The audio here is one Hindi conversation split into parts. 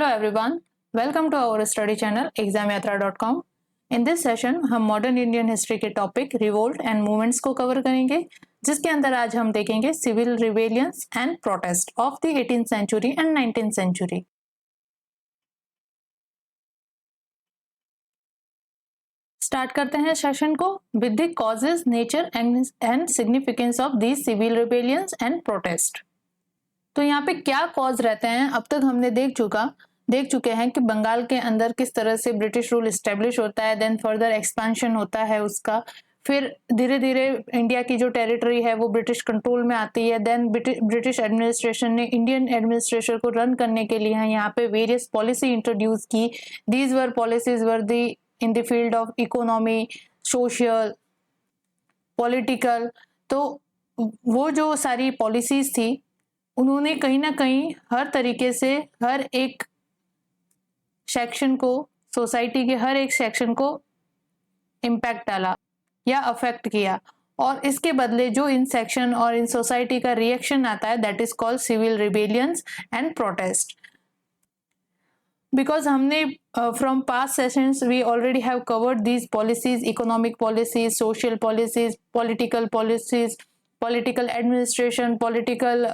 Hello everyone, welcome to our study channel examyatra.com. In this session हम मॉडर्न इंडियन हिस्ट्री के टॉपिक रिवोल्ट एंड मूवमेंट्स को कवर करेंगे, जिसके अंदर आज हम देखेंगे civil rebellions and protest of the 18th century and 19th century. Start करते हैं सेशन को with the causes, nature and significance of these civil rebellions and protest. तो यहाँ पे क्या कॉज रहते हैं, अब तक हमने देख चुके हैं कि बंगाल के अंदर किस तरह से ब्रिटिश रूल एस्टेब्लिश होता है, देन फर्दर एक्सपेंशन होता है उसका, फिर धीरे धीरे इंडिया की जो टेरिटरी है वो ब्रिटिश कंट्रोल में आती है, देन ब्रिटिश एडमिनिस्ट्रेशन ने इंडियन एडमिनिस्ट्रेशन को रन करने के लिए यहाँ पे वेरियस पॉलिसी इंट्रोड्यूस की। These were policies were the in the field of economy, social, political. तो वो जो सारी पॉलिसीज थी उन्होंने कहीं ना कहीं हर तरीके से हर एक सेक्शन को, सोसाइटी के हर एक सेक्शन को इम्पैक्ट डाला या अफेक्ट किया, और इसके बदले जो इन सेक्शन और इन सोसाइटी का रिएक्शन आता है that is called civil rebellions and protest. Because हमने from past sessions we already have covered these policies, economic policies, social policies, political administration, political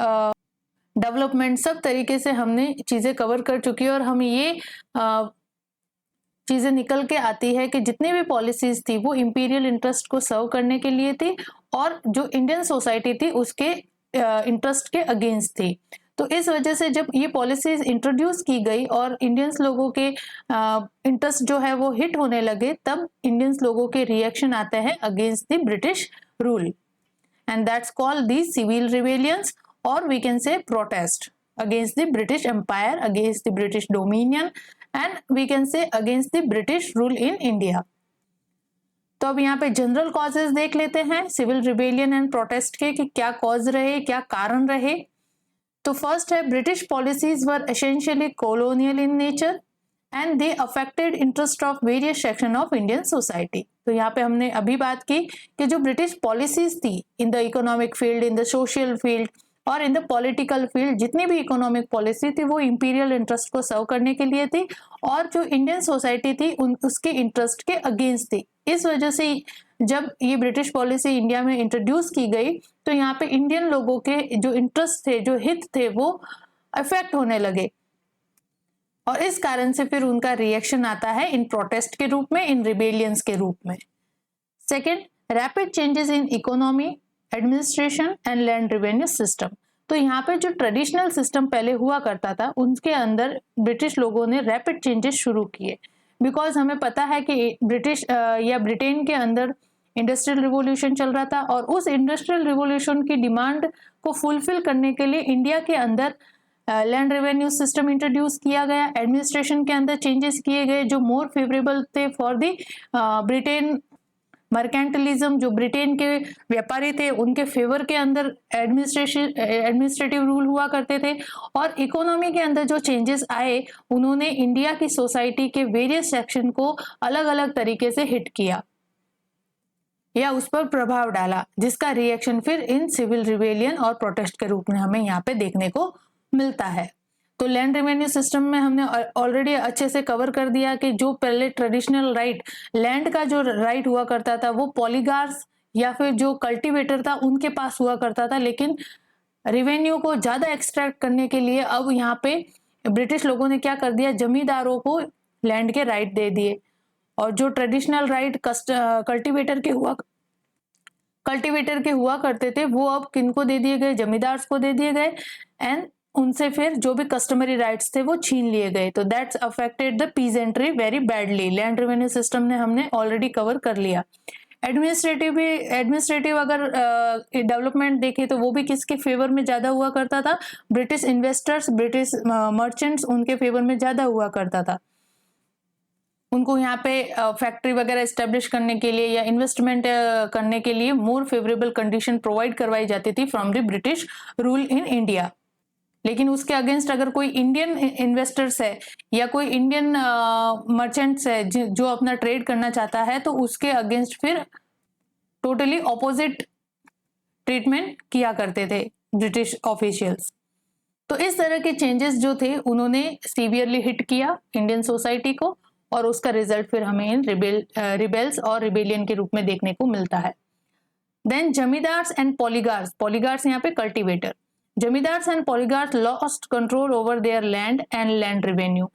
development, सब तरीके से हमने चीजें कवर कर चुकी है। और हम ये चीजें निकल के आती है कि जितनी भी पॉलिसीज थी वो इंपीरियल इंटरेस्ट को सर्व करने के लिए थी और जो इंडियन सोसाइटी थी उसके इंटरेस्ट के अगेंस्ट थी। तो इस वजह से जब ये पॉलिसीज इंट्रोड्यूस की गई और इंडियंस लोगों के इंटरेस्ट जो है वो हिट होने लगे, तब इंडियंस लोगों के रिएक्शन आते हैं against the British rule, and that's called the civil rebellions, or we can say protest against the British Empire, against the British Dominion, and we can say against the British rule in India. तो अब यहाँ पे जनरल कॉजेज देख लेते हैं सिविल रिबेलियन एंड प्रोटेस्ट के, कि क्या कॉज रहे, क्या कारण रहे। तो फर्स्ट है British policies were essentially colonial in nature and they affected interest of various section of Indian society. तो यहाँ पे हमने अभी बात की कि जो ब्रिटिश पॉलिसीज थी in the economic field, in the social field और इन द पॉलिटिकल फील्ड, जितनी भी इकोनॉमिक पॉलिसी थी वो इंपीरियल इंटरेस्ट को सर्व करने के लिए थी और जो इंडियन सोसाइटी थी उसके इंटरेस्ट के अगेंस्ट थी। इस वजह से जब ये ब्रिटिश पॉलिसी इंडिया में इंट्रोड्यूस की गई तो यहाँ पे इंडियन लोगों के जो इंटरेस्ट थे, जो हित थे, वो अफेक्ट होने लगे और इस कारण से फिर उनका रिएक्शन आता है इन प्रोटेस्ट के रूप में, इन रिबेलियंस के रूप में। Second, rapid changes in economy, administration and land revenue system. तो यहाँ पे जो ट्रेडिशनल सिस्टम पहले हुआ करता था उनके अंदर ब्रिटिश लोगों ने रैपिड चेंजेस शुरू किए। बिकॉज हमें पता है कि ब्रिटिश या ब्रिटेन के अंदर इंडस्ट्रियल रिवॉल्यूशन चल रहा था और उस इंडस्ट्रियल रिवॉल्यूशन की डिमांड को फुलफिल करने के लिए इंडिया के अंदर लैंड रेवेन्यू सिस्टम इंट्रोड्यूस किया गया, एडमिनिस्ट्रेशन के अंदर चेंजेस किए गए जो मोर फेवरेबल थे फॉर द ब्रिटेन मर्केंटलिज्म। जो ब्रिटेन के व्यापारी थे उनके फेवर के अंदर एडमिनिस्ट्रेटिव रूल हुआ करते थे, और इकोनॉमी के अंदर जो चेंजेस आए उन्होंने इंडिया की सोसाइटी के वेरियस सेक्शन को अलग अलग तरीके से हिट किया या उस पर प्रभाव डाला, जिसका रिएक्शन फिर इन सिविल रिबेलियन और प्रोटेस्ट के रूप में हमें यहाँ पे देखने को मिलता है। तो लैंड रेवेन्यू सिस्टम में हमने ऑलरेडी अच्छे से कवर कर दिया कि जो पहले ट्रेडिशनल राइट, लैंड का जो राइट हुआ करता था वो पॉलीगार्स या फिर जो कल्टीवेटर था उनके पास हुआ करता था, लेकिन रेवेन्यू को ज्यादा एक्सट्रैक्ट करने के लिए अब यहाँ पे ब्रिटिश लोगों ने क्या कर दिया, जमींदारों को लैंड के राइट दे दिए, और जो ट्रेडिशनल राइट कल्टीवेटर के हुआ करते थे वो अब किनको दे दिए गए, जमींदार्स को दे दिए गए, एंड उनसे फिर जो भी कस्टमरी राइट्स थे वो छीन लिए गए। तो that's affected the peasantry very badly. Land revenue system ने हमने ऑलरेडी कवर कर लिया। एडमिनिस्ट्रेटिव अगर डेवलपमेंट देखे तो वो भी किसके फेवर में ज्यादा हुआ करता था, ब्रिटिश इन्वेस्टर्स, ब्रिटिश मर्चेंट्स, उनके फेवर में ज्यादा हुआ करता था। उनको यहाँ पे फैक्ट्री वगैरह एस्टेब्लिश करने के लिए या इन्वेस्टमेंट करने के लिए मोर फेवरेबल कंडीशन प्रोवाइड करवाई जाती थी from the British rule in India. लेकिन उसके अगेंस्ट अगर कोई इंडियन इन्वेस्टर्स है या कोई इंडियन मर्चेंट्स है जो अपना ट्रेड करना चाहता है तो उसके अगेंस्ट फिर टोटली ऑपोजिट ट्रीटमेंट किया करते थे ब्रिटिश ऑफिशियल्स। तो इस तरह के चेंजेस जो थे उन्होंने सीवियरली हिट किया इंडियन सोसाइटी को, और उसका रिजल्ट फिर हमें इन रिबेल्स और रिबेलियन के रूप में देखने को मिलता है। देन जमींदार्स एंड पॉलीगार्स, पॉलीगार्स यहाँ पे cultivator, zamindars and poligars lost control over their land and land revenue.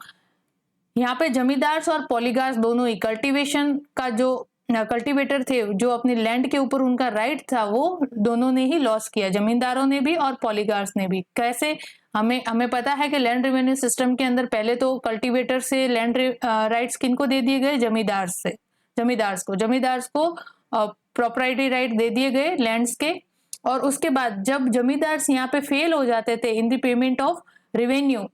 यहाँ पे जमींदार्स और पॉलीगार्स दोनों ही कल्टीवेशन का जो कल्टीवेटर थे, जो अपनी लैंड के ऊपर उनका राइट था, वो दोनों ने ही लॉस किया, जमींदारों ने भी और पॉलीगार्स ने भी। कैसे? हमें पता है कि लैंड रेवेन्यू सिस्टम के अंदर पहले तो कल्टीवेटर से लैंड राइट्स किनको दे दिए गए? जमींदार्स को प्रॉपर्टी राइट दे दिए गए लैंड्स के। और उसके बाद जब जमींदार्स यहाँ पे फेल हो जाते थे in the payment of revenue,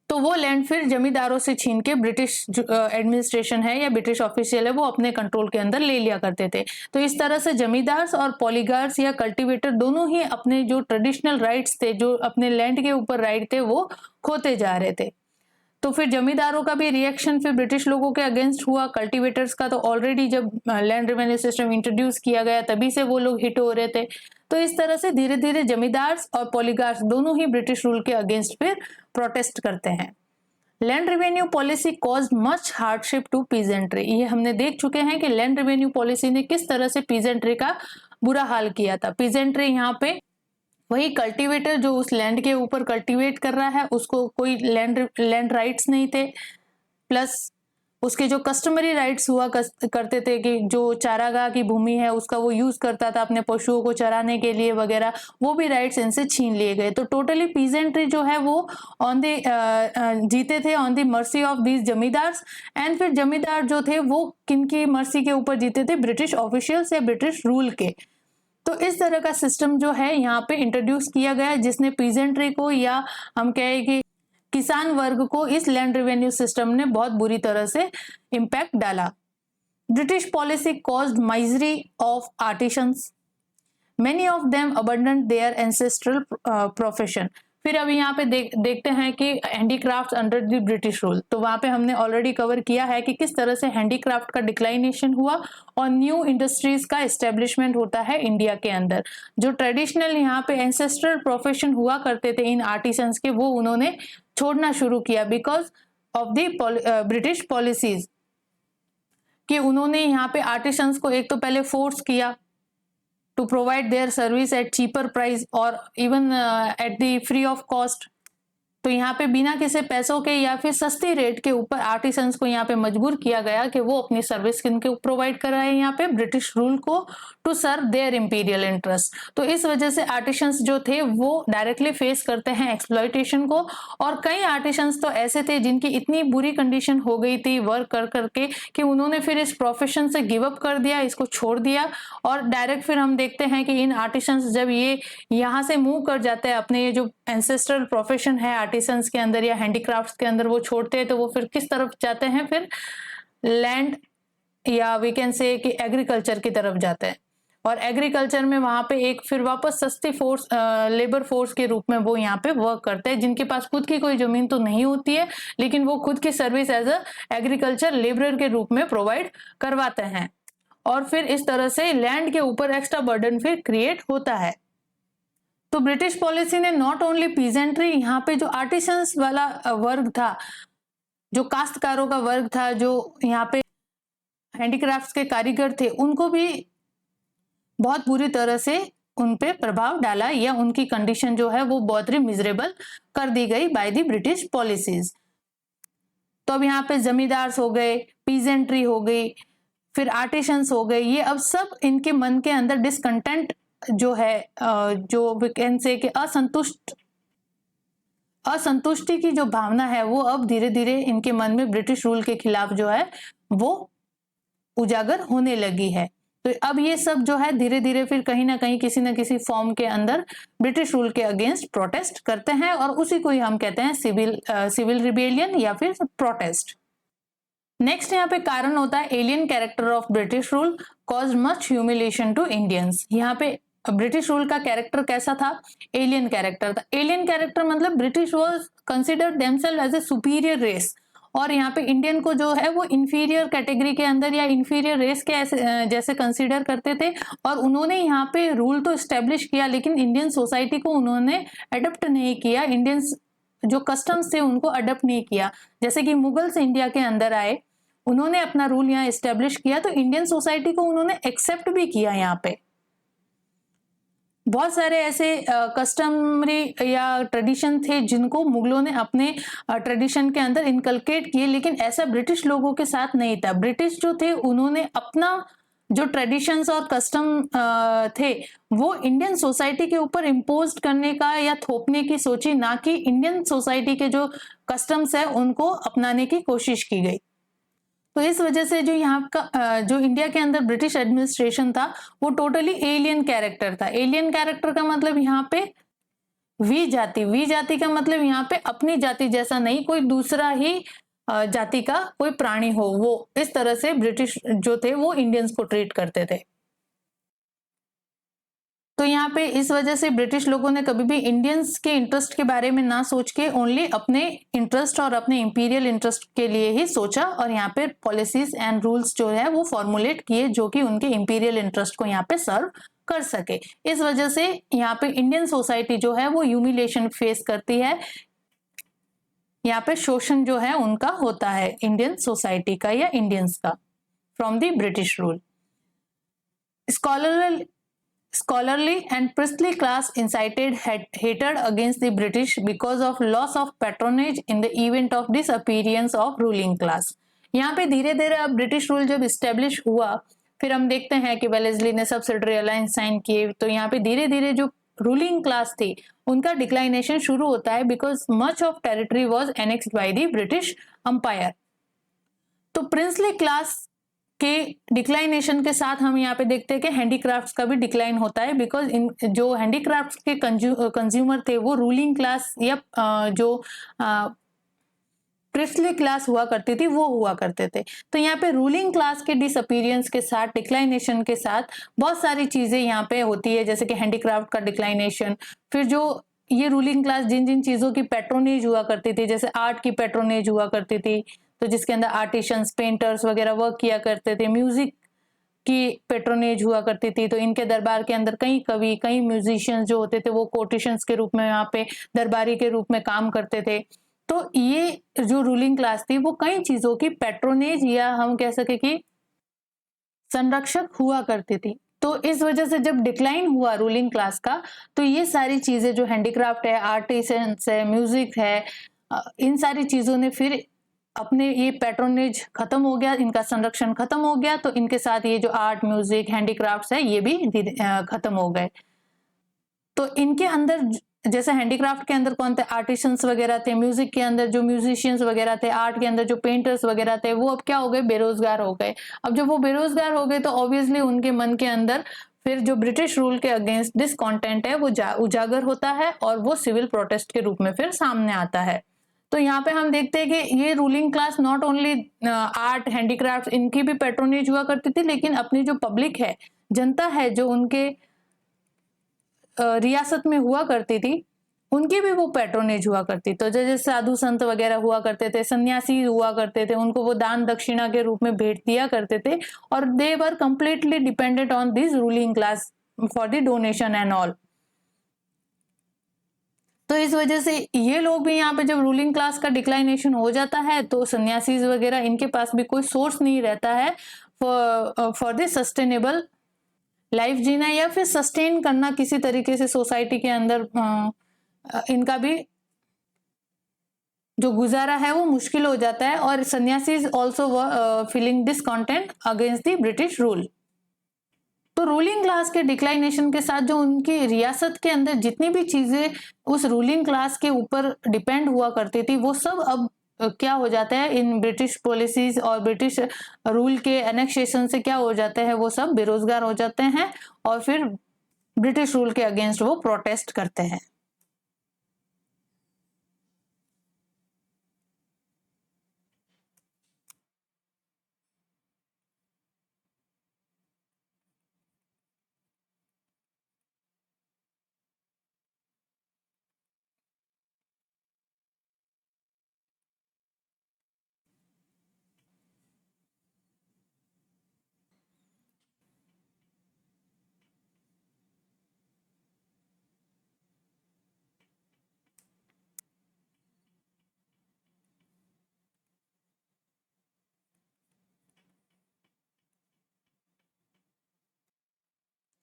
तो वो लैंड फिर जमींदारों से छीन के ब्रिटिश एडमिनिस्ट्रेशन है या ब्रिटिश ऑफिशियल है वो अपने कंट्रोल के अंदर ले लिया करते थे। तो इस तरह से जमींदार्स और पॉलीगार्स या कल्टीवेटर दोनों ही अपने जो ट्रेडिशनल राइट्स थे, जो अपने लैंड के ऊपर राइट थे, वो खोते जा रहे थे। तो फिर जमींदारों का भी रिएक्शन फिर ब्रिटिश लोगों के अगेंस्ट हुआ। कल्टीवेटर्स का तो ऑलरेडी जब लैंड रेवेन्यू सिस्टम इंट्रोड्यूस किया गया तभी से वो लोग हिट हो रहे थे। तो इस तरह से धीरे धीरे जमींदार्स और पॉलीगार्स दोनों ही ब्रिटिश रूल के अगेंस्ट फिर प्रोटेस्ट करते हैं। Land revenue policy caused much hardship to peasantry, ये हमने देख चुके हैं कि लैंड रेवेन्यू पॉलिसी ने किस तरह से पीजेंट्री का बुरा हाल किया था। पीजेंट्री यहाँ पे वही कल्टीवेटर जो उस लैंड के ऊपर कल्टीवेट कर रहा है, उसको कोई लैंड राइट्स नहीं थे, प्लस उसके जो कस्टमरी राइट्स हुआ करते थे कि जो चारागाह की भूमि है उसका वो यूज करता था अपने पशुओं को चराने के लिए वगैरह, वो भी राइट्स इनसे छीन लिए गए। तो टोटली पीजेंट्री जो है वो जीते थे on the mercy of these zamindars. And फिर जमींदार जो थे वो किनकी मर्सी के ऊपर जीते थे? ब्रिटिश ऑफिशियल्स या ब्रिटिश रूल के। तो इस तरह का सिस्टम जो है यहाँ पे इंट्रोड्यूस किया गया, जिसने पीजेंट्री को या हम कहें कि किसान वर्ग को इस लैंड रेवेन्यू सिस्टम ने बहुत बुरी तरह से इंपैक्ट डाला। British policy caused misery of artisans, many of them abandoned their ancestral profession. फिर अभी यहाँ पे देखते हैं कि handicraft under the British rule, तो वहां पे हमने ऑलरेडी कवर किया है कि किस तरह से हैंडीक्राफ्ट का डिक्लाइनेशन हुआ और न्यू इंडस्ट्रीज का एस्टेब्लिशमेंट होता है इंडिया के अंदर। जो ट्रेडिशनल यहाँ पे एंसेस्ट्रल प्रोफेशन हुआ करते थे इन आर्टिसंस के, वो उन्होंने छोड़ना शुरू किया because of the British policies, कि उन्होंने यहाँ पे आर्टिसंस को एक तो पहले फोर्स किया to provide their service at cheaper price or even at the free of cost। तो यहाँ पे बिना किसी पैसों के या फिर सस्ती रेट के ऊपर आर्टिसंस को यहाँ पे मजबूर किया गया कि वो अपनी सर्विस किनको प्रोवाइड कर रहे हैं यहाँ पे? ब्रिटिश रूल को, to serve their imperial interest. तो इस वजह से आर्टिसंस जो थे वो डायरेक्टली फेस करते हैं एक्सप्लॉयटेशन को। और कई आर्टिसंस तो ऐसे थे जिनकी इतनी बुरी कंडीशन हो गई थी वर्क कर करके कि उन्होंने फिर इस प्रोफेशन से गिव अप कर दिया, इसको छोड़ दिया। और डायरेक्ट फिर हम देखते हैं कि इन आर्टिसंस जब ये यहाँ से मूव कर जाते हैं अपने ये जो एंसेस्ट्रल प्रोफेशन है आर्टिसंस के अंदर या हैंडीक्राफ्ट्स के अंदर, वो छोड़ते हैं तो वो फिर किस तरफ जाते हैं? फिर लैंड या वी कैन से कि एग्रीकल्चर की तरफ जाते हैं। और एग्रीकल्चर में वहां पे एक फिर वापस सस्ती फोर्स, लेबर फोर्स के रूप में वो यहाँ पे वर्क करते हैं, जिनके पास खुद की कोई जमीन तो नहीं होती है लेकिन वो खुद की service as a agriculture labourer के रूप में प्रोवाइड करवाते हैं। और फिर इस तरह से लैंड के ऊपर एक्स्ट्रा बर्डन फिर क्रिएट होता है। तो ब्रिटिश पॉलिसी ने नॉट ओनली पीजेंट्री, यहाँ पे जो आर्टिसंस वाला वर्ग था, जो काश्तकारों का वर्ग था, जो यहाँ पे हैंडीक्राफ्ट्स के कारीगर थे, उनको भी बहुत बुरी तरह से उन पे प्रभाव डाला या उनकी कंडीशन जो है वो बहुत ही मिजरेबल कर दी गई बाय द ब्रिटिश पॉलिसीज। तो अब यहाँ पे जमींदार्स हो गए, पीजेंट्री हो गई, फिर आर्टिसंस हो गए, ये अब सब इनके मन के अंदर डिसकंटेंट जो है, जो वी कैन से कि असंतुष्टि की जो भावना है वो अब धीरे धीरे इनके मन में ब्रिटिश रूल के खिलाफ जो है वो उजागर होने लगी है। तो अब ये सब जो है धीरे धीरे फिर कहीं ना कहीं किसी ना किसी फॉर्म के अंदर ब्रिटिश रूल के अगेंस्ट प्रोटेस्ट करते हैं, और उसी को ही हम कहते हैं सिविल रिबेलियन या फिर प्रोटेस्ट। नेक्स्ट यहाँ पे कारण होता है alien character of British rule caused much humiliation to Indians. यहाँ पे ब्रिटिश रूल का कैरेक्टर कैसा था? एलियन कैरेक्टर था। एलियन कैरेक्टर मतलब British was considered themselves as a superior race, और यहाँ पे इंडियन को जो है वो इंफीरियर कैटेगरी के अंदर या इंफीरियर रेस के ऐसे जैसे कंसीडर करते थे। और उन्होंने यहाँ पे रूल तो स्टेब्लिश किया, लेकिन इंडियन सोसाइटी को उन्होंने अडॉप्ट नहीं किया, इंडियंस जो कस्टम्स थे उनको अडॉप्ट नहीं किया। जैसे कि मुगल्स इंडिया के अंदर आए, उन्होंने अपना रूल यहाँ स्टेब्लिश किया, तो इंडियन सोसाइटी को उन्होंने एक्सेप्ट भी किया। यहाँ पे बहुत सारे ऐसे कस्टमरी या ट्रेडिशन थे जिनको मुगलों ने अपने ट्रेडिशन के अंदर इनकलकेट किए, लेकिन ऐसा ब्रिटिश लोगों के साथ नहीं था। ब्रिटिश जो थे उन्होंने अपना जो ट्रेडिशंस और कस्टम थे वो इंडियन सोसाइटी के ऊपर इम्पोज करने का या थोपने की सोची, ना कि इंडियन सोसाइटी के जो कस्टम्स है उनको अपनाने की कोशिश की गई। तो इस वजह से जो यहाँ का जो इंडिया के अंदर ब्रिटिश एडमिनिस्ट्रेशन था वो टोटली एलियन कैरेक्टर था। एलियन कैरेक्टर का मतलब यहाँ पे वी जाति का मतलब यहाँ पे अपनी जाति जैसा नहीं, कोई दूसरा ही जाति का कोई प्राणी हो, वो इस तरह से ब्रिटिश जो थे वो इंडियंस को ट्रीट करते थे। तो यहाँ पे इस वजह से ब्रिटिश लोगों ने कभी भी इंडियंस के इंटरेस्ट के बारे में ना सोच के ओनली अपने इंटरेस्ट और अपने इंपीरियल इंटरेस्ट के लिए ही सोचा, और यहाँ पे पॉलिसीज एंड रूल्स जो है वो फॉर्मुलेट किए जो कि उनके इंपीरियल इंटरेस्ट को यहाँ पे सर्व कर सके। इस वजह से यहाँ पे इंडियन सोसाइटी जो है वो ह्यूमिलिएशन फेस करती है, यहाँ पे शोषण जो है उनका होता है इंडियन सोसाइटी का या इंडियंस का from the British rule. Scholarly and priestly class incited hatred against the British because of loss of patronage in the event of disappearance of ruling class। यहाँ पे धीरे धीरे अब ब्रिटिश रूल जब स्टेब्लिश हुआ, फिर हम देखते हैं कि वेलेस्ली ने सब्सिडरी अलायंस साइन किए, तो यहाँ पे धीरे धीरे जो रूलिंग क्लास थी उनका डिक्लाइनेशन शुरू होता है, because much of territory was annexed by the British umpire. तो प्रिंसली क्लास के डिक्लाइनेशन के साथ हम यहाँ पे देखते हैं कि हैंडीक्राफ्ट्स का भी डिक्लाइन होता है, बिकॉज इन जो हैंडीक्राफ्ट्स के कंज्यूमर थे वो रूलिंग क्लास या जो प्रिस्टली क्लास हुआ करती थी वो हुआ करते थे। तो यहाँ पे रूलिंग क्लास के डिसअपीरियंस के साथ, डिक्लाइनेशन के साथ बहुत सारी चीजें यहाँ पे होती है, जैसे कि हैंडीक्राफ्ट का डिक्लाइनेशन, फिर जो ये रूलिंग क्लास जिन जिन चीजों की पेट्रोनेज हुआ करती थी, जैसे आर्ट की पेट्रोनेज हुआ करती थी, तो जिसके अंदर आर्टिशंस, पेंटर्स वगैरह वर्क किया करते थे, म्यूजिक की पेट्रोनेज हुआ करती थी, तो इनके दरबार के अंदर कई कवि, कई म्यूजिशियंस जो होते थे वो कोटेशंस के रूप में यहाँ पे दरबारी के रूप में काम करते थे। तो ये जो रूलिंग क्लास थी वो कई चीजों की पेट्रोनेज या हम कह सके कि संरक्षक हुआ करती थी। तो इस वजह से जब डिक्लाइन हुआ रूलिंग क्लास का, तो ये सारी चीजें जो हैंडीक्राफ्ट है, आर्टिसंस है, म्यूजिक है, इन सारी चीजों ने फिर अपने ये पैट्रोनेज खत्म हो गया, इनका संरक्षण खत्म हो गया, तो इनके साथ ये जो आर्ट, म्यूजिक, हैंडीक्राफ्ट्स है ये भी खत्म हो गए। तो इनके अंदर जैसे हैंडीक्राफ्ट के अंदर कौन थे, आर्टिसंस वगैरह थे, म्यूजिक के अंदर जो म्यूजिशियंस वगैरह थे, आर्ट के अंदर जो पेंटर्स वगैरह थे, वो अब क्या हो गए, बेरोजगार हो गए। अब जब वो बेरोजगार हो गए तो ऑब्वियसली उनके मन के अंदर फिर जो ब्रिटिश रूल के अगेंस्ट डिसकॉन्टेंट है वो उजागर होता है, और वो सिविल प्रोटेस्ट के रूप में फिर सामने आता है। तो यहाँ पे हम देखते हैं कि ये ruling class not only art, handicraft, इनकी भी पेट्रोनेज हुआ करती थी, लेकिन अपनी जो पब्लिक है, जनता है जो उनके रियासत में हुआ करती थी, उनकी भी वो पैट्रोनेज हुआ करती। तो जैसे साधु संत वगैरह हुआ करते थे, सन्यासी हुआ करते थे, उनको वो दान दक्षिणा के रूप में भेंट दिया करते थे, और they were completely dependent on this ruling class for the donation and all. तो इस वजह से ये लोग भी यहाँ पे जब रूलिंग क्लास का डिक्लाइनेशन हो जाता है, तो सन्यासीज वगैरह इनके पास भी कोई सोर्स नहीं रहता है फॉर द सस्टेनेबल लाइफ जीना या फिर सस्टेन करना किसी तरीके से सोसाइटी के अंदर। इनका भी जो गुजारा है वो मुश्किल हो जाता है, और sanyasis also feeling discontent against the British rule. तो रूलिंग क्लास के डिक्लाइनेशन के साथ जो उनकी रियासत के अंदर जितनी भी चीजें उस रूलिंग क्लास के ऊपर डिपेंड हुआ करती थी, वो सब अब क्या हो जाता है, इन ब्रिटिश पॉलिसीज और ब्रिटिश रूल के एनेक्सेशन से क्या हो जाता है, वो सब बेरोजगार हो जाते हैं, और फिर ब्रिटिश रूल के अगेंस्ट वो प्रोटेस्ट करते हैं।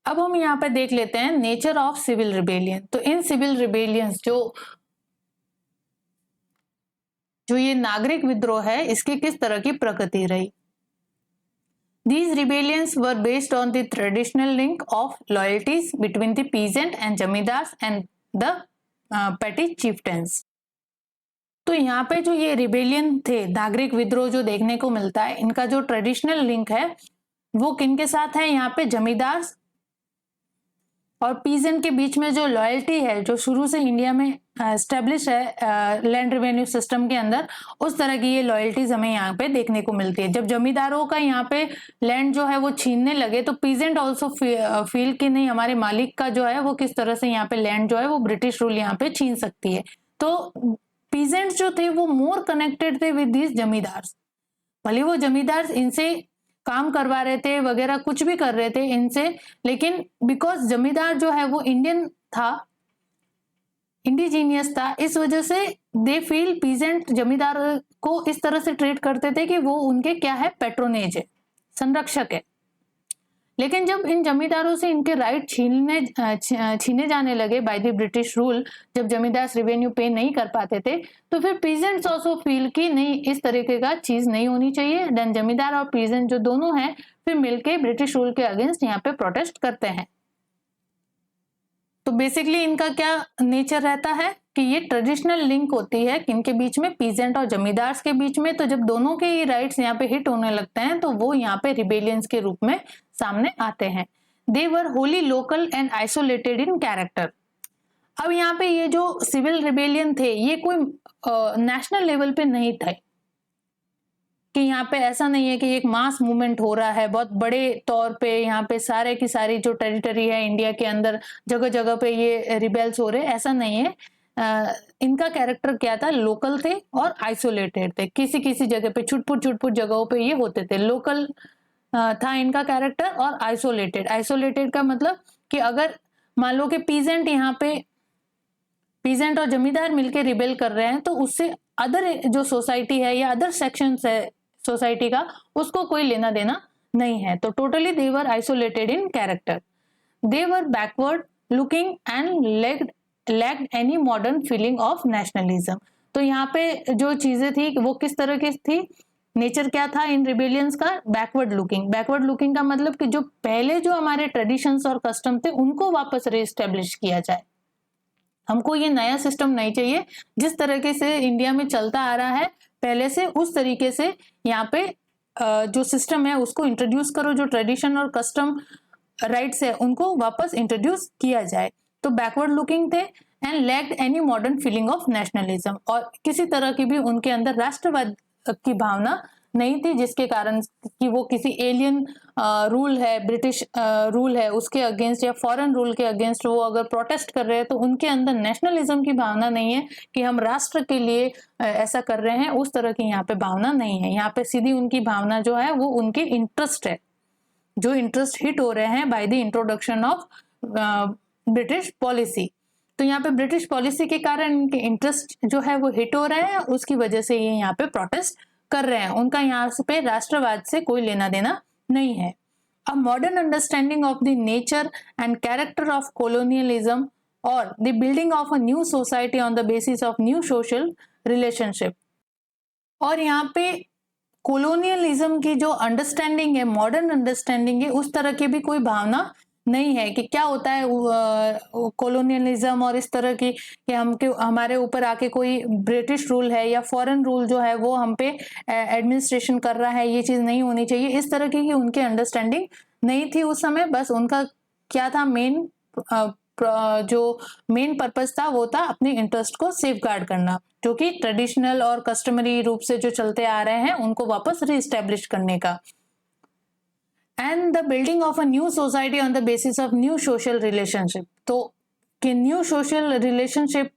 अब हम यहाँ पे देख लेते हैं नेचर ऑफ सिविल रिबेलियन। तो इन सिविल रिबेलियंस जो ये नागरिक विद्रोह है, इसकी किस तरह की प्रकृति रही। These rebellions were based on the traditional link of loyalties between the peasant and jamidars and the petty chieftains। तो यहाँ पे जो ये रिबेलियन थे, नागरिक विद्रोह जो देखने को मिलता है, इनका जो ट्रेडिशनल लिंक है वो किनके साथ है, यहाँ पे जमींदार और पीजेंट के बीच में जो लॉयल्टी है, जो शुरू से इंडिया में एस्टेब्लिश है लैंड रेवेन्यू सिस्टम के अंदर, उस तरह की ये लॉयल्टीज हमें यहाँ पे देखने को मिलती है। जब जमींदारों का यहाँ पे लैंड जो है वो छीनने लगे तो पीजेंट ऑल्सो फील कि नहीं, हमारे मालिक का जो है वो किस तरह से यहाँ पे लैंड जो है वो ब्रिटिश रूल यहाँ पे छीन सकती है। तो पीजेंट्स जो थे वो मोर कनेक्टेड थे विद दीज जमींदार्स। भले वो जमींदार इनसे काम करवा रहे थे वगैरह, कुछ भी कर रहे थे इनसे, लेकिन बिकॉज जमींदार जो है वो इंडियन था, इंडिजीनियस था, इस वजह से दे फील पीजेंट जमींदार को इस तरह से ट्रीट करते थे कि वो उनके क्या है, पेट्रोनेज है, संरक्षक है। लेकिन जब इन जमींदारों से इनके राइट छीने जाने लगे बाय द ब्रिटिश रूल, जब जमींदार रेवेन्यू पे नहीं कर पाते थे, तो फिर पीजेंट्स ऑल्सो फील कि नहीं, इस तरीके का चीज नहीं होनी चाहिए। देन जमींदार और पीजेंट जो दोनों हैं फिर मिलके ब्रिटिश रूल के अगेंस्ट यहाँ पे प्रोटेस्ट करते हैं। तो बेसिकली इनका क्या नेचर रहता है कि ये ट्रेडिशनल लिंक होती है किनके बीच में, पीजेंट और जमींदार के बीच में। तो जब दोनों के राइट्स यहाँ पे हिट होने लगते हैं तो वो यहाँ पे रिबेलियंस के रूप में सामने आते हैं। They were wholly local and isolated in character. अब यहाँ पे ये जो सिविल रिबेलियन थे ये कोई नेशनल लेवल पे नहीं थे, कि यहाँ पे ऐसा नहीं है कि एक मास मूवमेंट हो रहा है बहुत बड़े तौर पे, यहाँ पे सारे की सारी जो टेरिटरी है इंडिया के अंदर जगह जगह पे ये रिबेल्स हो रहे, ऐसा नहीं है। इनका कैरेक्टर क्या था, लोकल थे और आइसोलेटेड थे। किसी किसी जगह पे छुटपुट जगहों पे ये होते थे। लोकल था इनका कैरेक्टर और आइसोलेटेड। आइसोलेटेड का मतलब कि अगर मान लो कि पीजेंट यहाँ पे, पीजेंट और जमींदार मिलकर रिबेल कर रहे हैं तो उससे अदर जो सोसाइटी है या अदर सेक्शंस है सोसाइटी का, उसको कोई लेना देना नहीं है। तो totally they were isolated in character. They were backward looking and lacked any modern feeling of nationalism. तो यहाँ पे जो चीजें थी वो किस तरह की थी, नेचर क्या था इन रिबेलियंस का, बैकवर्ड लुकिंग। बैकवर्ड लुकिंग का मतलब कि जो पहले जो हमारे ट्रेडिशंस और कस्टम थे उनको वापस रीएस्टेब्लिश किया जाए। हमको ये नया सिस्टम नहीं चाहिए, जिस तरीके से इंडिया में चलता आ रहा है पहले से उस तरीके से यहाँ पे जो सिस्टम है उसको इंट्रोड्यूस करो। जो ट्रेडिशन और कस्टम राइट्स है उनको वापस इंट्रोड्यूस किया जाए। तो बैकवर्ड लुकिंग थे and lacked any modern feeling of nationalism, और किसी तरह की भी उनके अंदर राष्ट्रवाद की भावना नहीं थी, जिसके कारण कि वो किसी एलियन रूल है, ब्रिटिश रूल है उसके अगेंस्ट या फॉरेन रूल के अगेंस्ट वो अगर प्रोटेस्ट कर रहे हैं तो उनके अंदर नेशनलिज्म की भावना नहीं है कि हम राष्ट्र के लिए ऐसा कर रहे हैं, उस तरह की यहाँ पे भावना नहीं है। यहाँ पे सीधी उनकी भावना जो है वो उनके इंटरेस्ट है, जो इंटरेस्ट हिट हो रहे हैं by the introduction of British policy. तो यहाँ पे ब्रिटिश पॉलिसी के कारण इनके इंटरेस्ट जो है वो हिट हो रहे हैं, उसकी वजह से ये यहाँ पे प्रोटेस्ट कर रहे हैं। उनका यहाँ पे राष्ट्रवाद से कोई लेना देना नहीं है। A modern understanding of the nature and character of colonialism और the building of a new society on the basis of new social relationship. और यहाँ पे कोलोनियलिज्म की जो अंडरस्टैंडिंग है, मॉडर्न अंडरस्टैंडिंग है, उस तरह की भी कोई भावना नहीं है कि क्या होता है कोलोनियलिज्म और इस तरह की कि हमारे ऊपर आके कोई ब्रिटिश रूल है या फॉरेन रूल जो है वो हम पे एडमिनिस्ट्रेशन कर रहा है, ये चीज नहीं होनी चाहिए। इस तरह की उनकी अंडरस्टैंडिंग नहीं थी उस समय। बस उनका क्या था, जो मेन पर्पस था वो था अपने इंटरेस्ट को सेफगार्ड करना, जो कि ट्रेडिशनल और कस्टमरी रूप से जो चलते आ रहे हैं उनको वापस रीएस्टेब्लिश करने का। And the building of a new society on the basis of new social relationship. तो कि न्यू सोशल रिलेशनशिप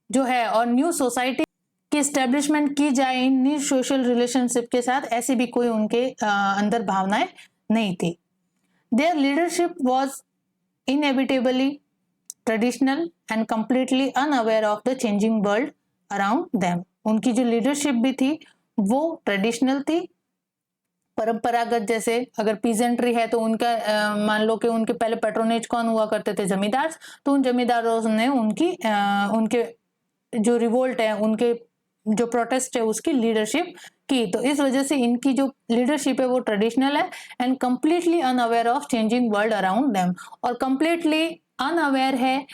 जो है और न्यू सोसाइटी की एस्टेब्लिशमेंट की जाए इन न्यू सोशल रिलेशनशिप के साथ, ऐसी भी कोई उनके अंदर भावनाएं नहीं थी। Their leadership was inevitably traditional and completely unaware of the changing world around them। उनकी जो लीडरशिप भी थी वो ट्रेडिशनल थी परंपरागत, जैसे अगर पीजेंट्री है तो उनका मान लो कि उनके पहले पैट्रोनेज कौन हुआ करते थे, जमींदार, तो उन जमींदारों ने उनके जो रिवोल्ट है, उनके जो प्रोटेस्ट है उसकी लीडरशिप की। तो इस वजह से इनकी जो लीडरशिप है वो ट्रेडिशनल है and completely unaware of changing world around them, और कंप्लीटली अनअवेयर है,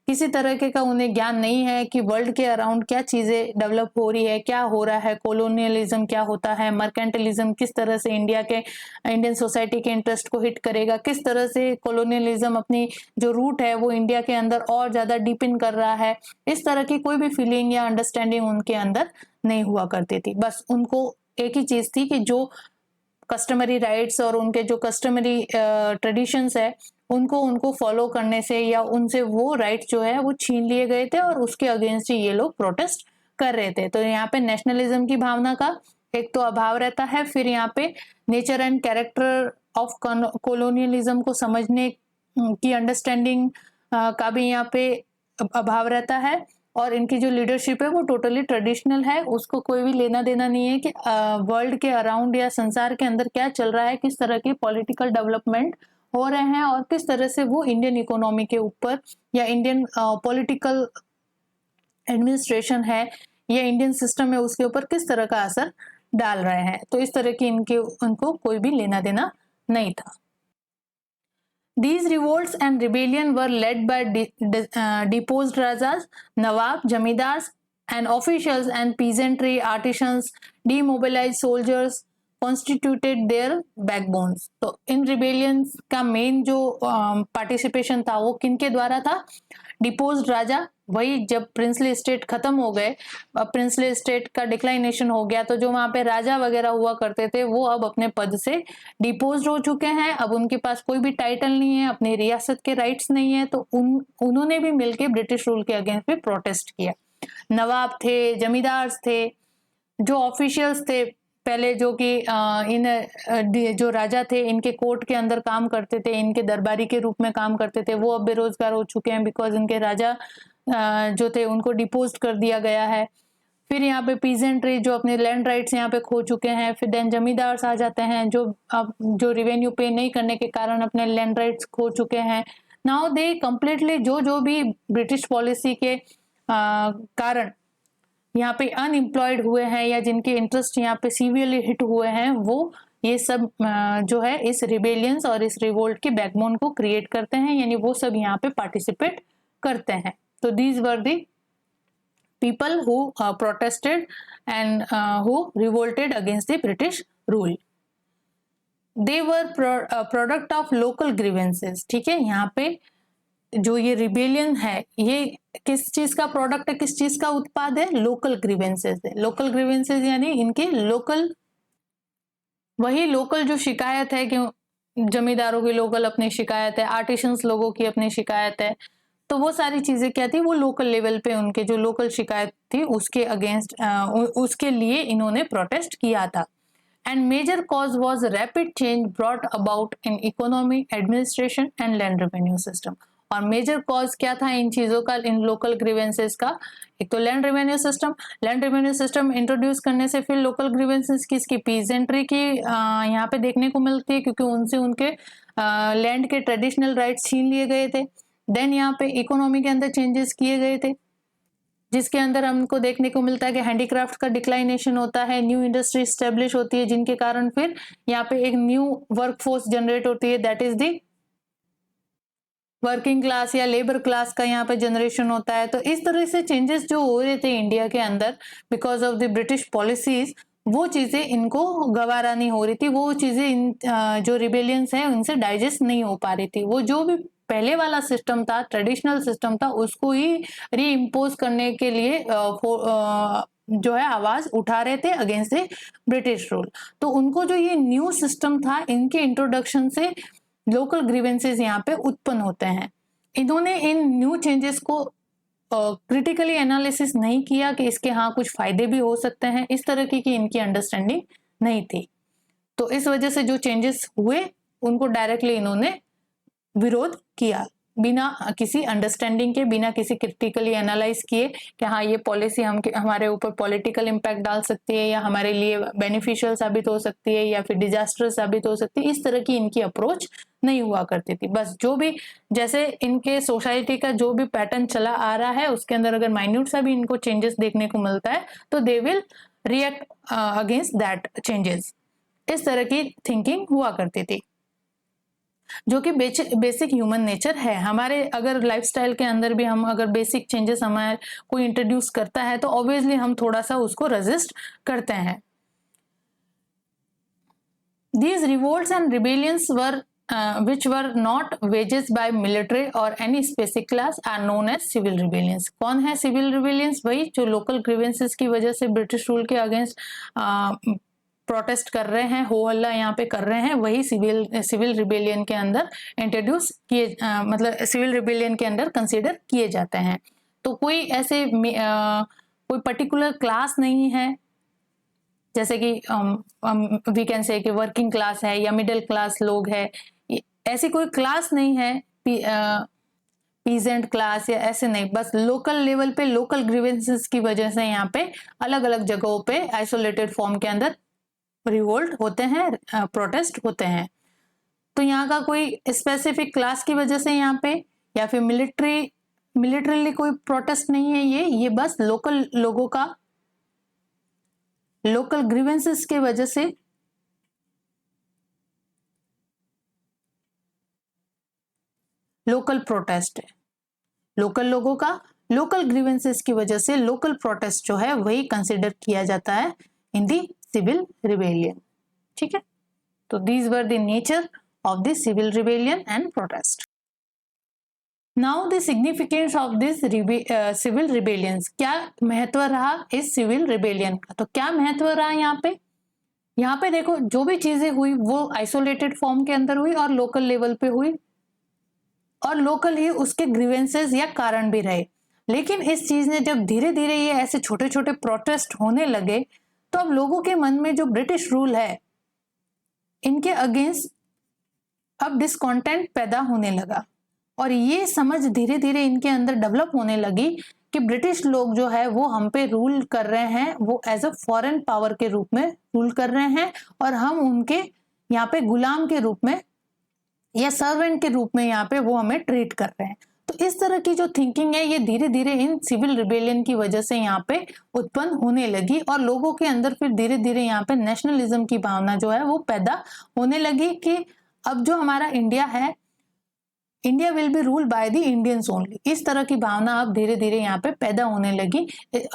किसी तरह का उन्हें ज्ञान नहीं है कि वर्ल्ड के अराउंड क्या चीजें डेवलप हो रही है, क्या हो रहा है, कॉलोनियलिज्म क्या होता है, मर्केंटलिज्म किस तरह से इंडियन सोसाइटी के इंटरेस्ट को हिट करेगा, किस तरह से कॉलोनियलिज्म अपनी जो रूट है वो इंडिया के अंदर और ज्यादा डीपिन कर रहा है। इस तरह की कोई भी फीलिंग या अंडरस्टैंडिंग उनके अंदर नहीं हुआ करती थी। बस उनको एक ही चीज थी कि जो कस्टमरी राइट्स और उनके जो कस्टमरी ट्रेडिशंस है उनको फॉलो करने से या उनसे वो राइट जो है वो छीन लिए गए थे, और उसके अगेंस्ट ही ये लोग प्रोटेस्ट कर रहे थे। तो यहाँ पे नेशनलिज्म की भावना का एक तो अभाव रहता है, फिर यहाँ पे nature and character of colonialism को समझने की अंडरस्टैंडिंग का भी यहाँ पे अभाव रहता है, और इनकी जो लीडरशिप है वो टोटली ट्रेडिशनल है, उसको कोई भी लेना देना नहीं है कि वर्ल्ड के अराउंड या संसार के अंदर क्या चल रहा है, किस तरह की पॉलिटिकल डेवलपमेंट हो रहे हैं, और किस तरह से वो इंडियन इकोनॉमी के ऊपर या इंडियन पॉलिटिकल एडमिनिस्ट्रेशन है या इंडियन सिस्टम है उसके ऊपर किस तरह का असर डाल रहे हैं। तो इस तरह की उनको कोई भी लेना देना नहीं था। These revolts and rebellion were led by deposed rajas, nawab, jamidars, and officials, and peasantry, artisans, demobilized soldiers constituted their backbones. तो इन रिबेलियंस का मेन जो पार्टिसिपेशन था वो किनके द्वारा था? डिपोज्ड राजा, वही जब प्रिंसली स्टेट खत्म हो गए, प्रिंसली स्टेट का डिक्लाइनेशन हो गया, तो जो वहां पे राजा वगैरह हुआ करते थे वो अब अपने पद से डिपोज्ड हो चुके हैं। अब उनके पास कोई भी टाइटल नहीं है, अपनी रियासत के राइट्स नहीं है, तो उन्होंने भी मिलके ब्रिटिश रूल के अगेंस्ट में प्रोटेस्ट किया। नवाब थे, जमींदार थे, जो ऑफिशियल्स थे पहले, जो कि जो राजा थे इनके कोर्ट के अंदर काम करते थे, इनके दरबारी के रूप में काम करते थे, वो अब बेरोजगार हो चुके हैं बिकॉज इनके राजा जो थे उनको डिपोज कर दिया गया है। फिर यहाँ पे पीजेंट्री जो अपने लैंड राइट्स यहाँ पे खो चुके हैं। फिर देन जमींदार आ जाते हैं जो अब जो रिवेन्यू पे नहीं करने के कारण अपने लैंड राइट्स खो चुके हैं। नाउ दे कंप्लीटली जो भी ब्रिटिश पॉलिसी के कारण यहाँ पे अनएम्प्लॉयड हुए हैं या जिनके इंटरेस्ट यहाँ पे सीवियरली हिट हुए हैं, वो ये सब जो है इस रिबेलियंस और इस रिवोल्ट के बैकबोन को क्रिएट करते हैं, यानी वो सब यहाँ पे पार्टिसिपेट करते हैं। तो these were the people who protested and who revolted against the British rule. They were product of local grievances. ठीक है, यहाँ पे जो ये रिबेलियन है ये किस चीज का प्रोडक्ट है, किस चीज का उत्पाद है? लोकल ग्रीवेंसेस है। लोकल ग्रीवेंसेस यानी इनके लोकल, वही लोकल जो शिकायत है कि जमींदारों की लोकल अपनी शिकायत है, आर्टिशंस लोगों की अपनी शिकायत है, तो वो सारी चीजें क्या थी, वो लोकल लेवल पे उनके जो लोकल शिकायत थी उसके अगेंस्ट उसके लिए इन्होंने प्रोटेस्ट किया था। And major cause was rapid change brought about in economy, administration and land revenue system. और मेजर कॉज क्या था इन चीजों का, इन लोकल ग्रीवेंसेस का? एक तो land revenue system. Land revenue system introduce करने से फिर लोकल ग्रीवेंसेस किसकी? पीजेंट्री की यहाँ पे देखने को मिलती है, क्योंकि उनसे उनके लैंड के ट्रेडिशनल राइट्स छीन लिए गए थे। देन यहाँ पे इकोनॉमी के अंदर चेंजेस किए गए थे, जिसके अंदर हमको देखने को मिलता है कि हैंडीक्राफ्ट का डिक्लाइनेशन होता है, न्यू इंडस्ट्री स्टेब्लिश होती है, जिनके कारण फिर यहाँ पे एक न्यू वर्कफोर्स जनरेट होती है, that is the working class या लेबर क्लास का यहाँ पे जनरेशन होता है। तो इस तरह से चेंजेस जो हो रहे थे इंडिया के अंदर because of the British policies, वो चीजें इनको गवारा नहीं हो रही थी, वो चीजें इन जो रिबेलियंस है उनसे डाइजेस्ट नहीं हो पा रही थी। वो जो भी पहले वाला सिस्टम था, ट्रेडिशनल सिस्टम था, उसको ही री इम्पोज करने के लिए जो है आवाज उठा रहे थे अगेंस्ट द ब्रिटिश रूल। तो उनको जो ये न्यू सिस्टम था, इनके इंट्रोडक्शन से लोकल ग्रीवेंसेस यहाँ पे उत्पन्न होते हैं। इन्होंने इन न्यू चेंजेस को क्रिटिकली एनालिसिस नहीं किया कि इसके हाँ कुछ फायदे भी हो सकते हैं, इस तरह की इनकी अंडरस्टैंडिंग नहीं थी। तो इस वजह से जो चेंजेस हुए उनको डायरेक्टली इन्होंने विरोध किया। बिना किसी अंडरस्टैंडिंग के, बिना किसी क्रिटिकली एनालाइज किए कि हाँ ये पॉलिसी हमारे ऊपर पॉलिटिकल इम्पैक्ट डाल सकती है या हमारे लिए बेनिफिशियल साबित हो सकती है या फिर डिजास्टर साबित हो सकती है, इस तरह की इनकी अप्रोच नहीं हुआ करती थी। बस जो भी जैसे इनके सोसाइटी का जो भी पैटर्न चला आ रहा है उसके अंदर अगर माइन्यूट सा भी इनको चेंजेस देखने को मिलता है तो they will react against that changes. इस तरह की थिंकिंग हुआ करती थी, जो कि बेसिक ह्यूमन नेचर है। हमारे अगर लाइफस्टाइल के अंदर भी हम अगर बेसिक चेंजेस हमारे कोई इंट्रोड्यूस करता है तो ऑब्वियसली हम थोड़ा सा उसको रेजिस्ट करते हैं। These revolts and rebellions were which were not waged by military or any specific class are known as civil rebellions। कौन है civil rebellions? वही जो local grievances की वजह से ब्रिटिश रूल के अगेंस्ट प्रोटेस्ट कर रहे हैं, हो हल्ला यहाँ पे कर रहे हैं, वही सिविल रिबेलियन के अंदर इंट्रोड्यूस किए मतलब सिविल रिबेलियन के अंदर कंसीडर किए जाते हैं। तो कोई ऐसे कोई पर्टिकुलर क्लास नहीं है, जैसे कि वी कैन से कि वर्किंग क्लास है या मिडिल क्लास लोग है, ऐसी कोई क्लास नहीं है, पीजेंट क्लास या ऐसे नहीं, बस लोकल लेवल पे लोकल ग्रीवेंसेस की वजह से यहाँ पे अलग अलग जगहों पे आइसोलेटेड फॉर्म के अंदर रिवोल्ट होते हैं, प्रोटेस्ट होते हैं। तो यहाँ का कोई स्पेसिफिक क्लास की वजह से यहाँ पे या फिर मिलिट्रीली कोई प्रोटेस्ट नहीं है, ये बस लोकल लोगों का लोकल ग्रीवेंसेस के वजह से लोकल प्रोटेस्ट है। लोकल लोगों का लोकल ग्रीवेंसेस की वजह से लोकल प्रोटेस्ट जो है वही कंसिडर किया जाता है इन दी सिविल रिबेलियन। ठीक है, तो these were the nature of the civil rebellion and protest. Now the significance of this civil rebellions, क्या महत्व रहा इस सिविल रिबेलियन का? तो क्या महत्व रहा यहाँ पे देखो, जो भी चीजें हुई वो आइसोलेटेड फॉर्म के अंदर हुई और लोकल लेवल पे हुई और लोकल ही उसके ग्रीवेंसेस या कारण भी रहे। लेकिन इस चीज ने जब धीरे धीरे ये ऐसे छोटे छोटे प्रोटेस्ट होने लगे तो अब लोगों के मन में जो ब्रिटिश रूल है इनके अगेंस्ट अब डिस्कॉन्टेंट पैदा होने लगा और ये समझ धीरे धीरे इनके अंदर डेवलप होने लगी कि ब्रिटिश लोग जो है वो हम पे रूल कर रहे हैं, वो एज अ फॉरेन पावर के रूप में रूल कर रहे हैं और हम उनके यहाँ पे गुलाम के रूप में या सर्वेंट के रूप में यहाँ पे वो हमें ट्रीट कर रहे हैं। तो इस तरह की जो थिंकिंग है ये धीरे धीरे इन सिविल रिबेलियन की वजह से यहाँ पे उत्पन्न होने लगी और लोगों के अंदर फिर धीरे धीरे यहाँ पे नेशनलिज्म की भावना जो है वो पैदा होने लगी कि अब जो हमारा इंडिया है, India will be ruled by the Indians only. इस तरह की भावना अब धीरे धीरे यहाँ पे पैदा होने लगी।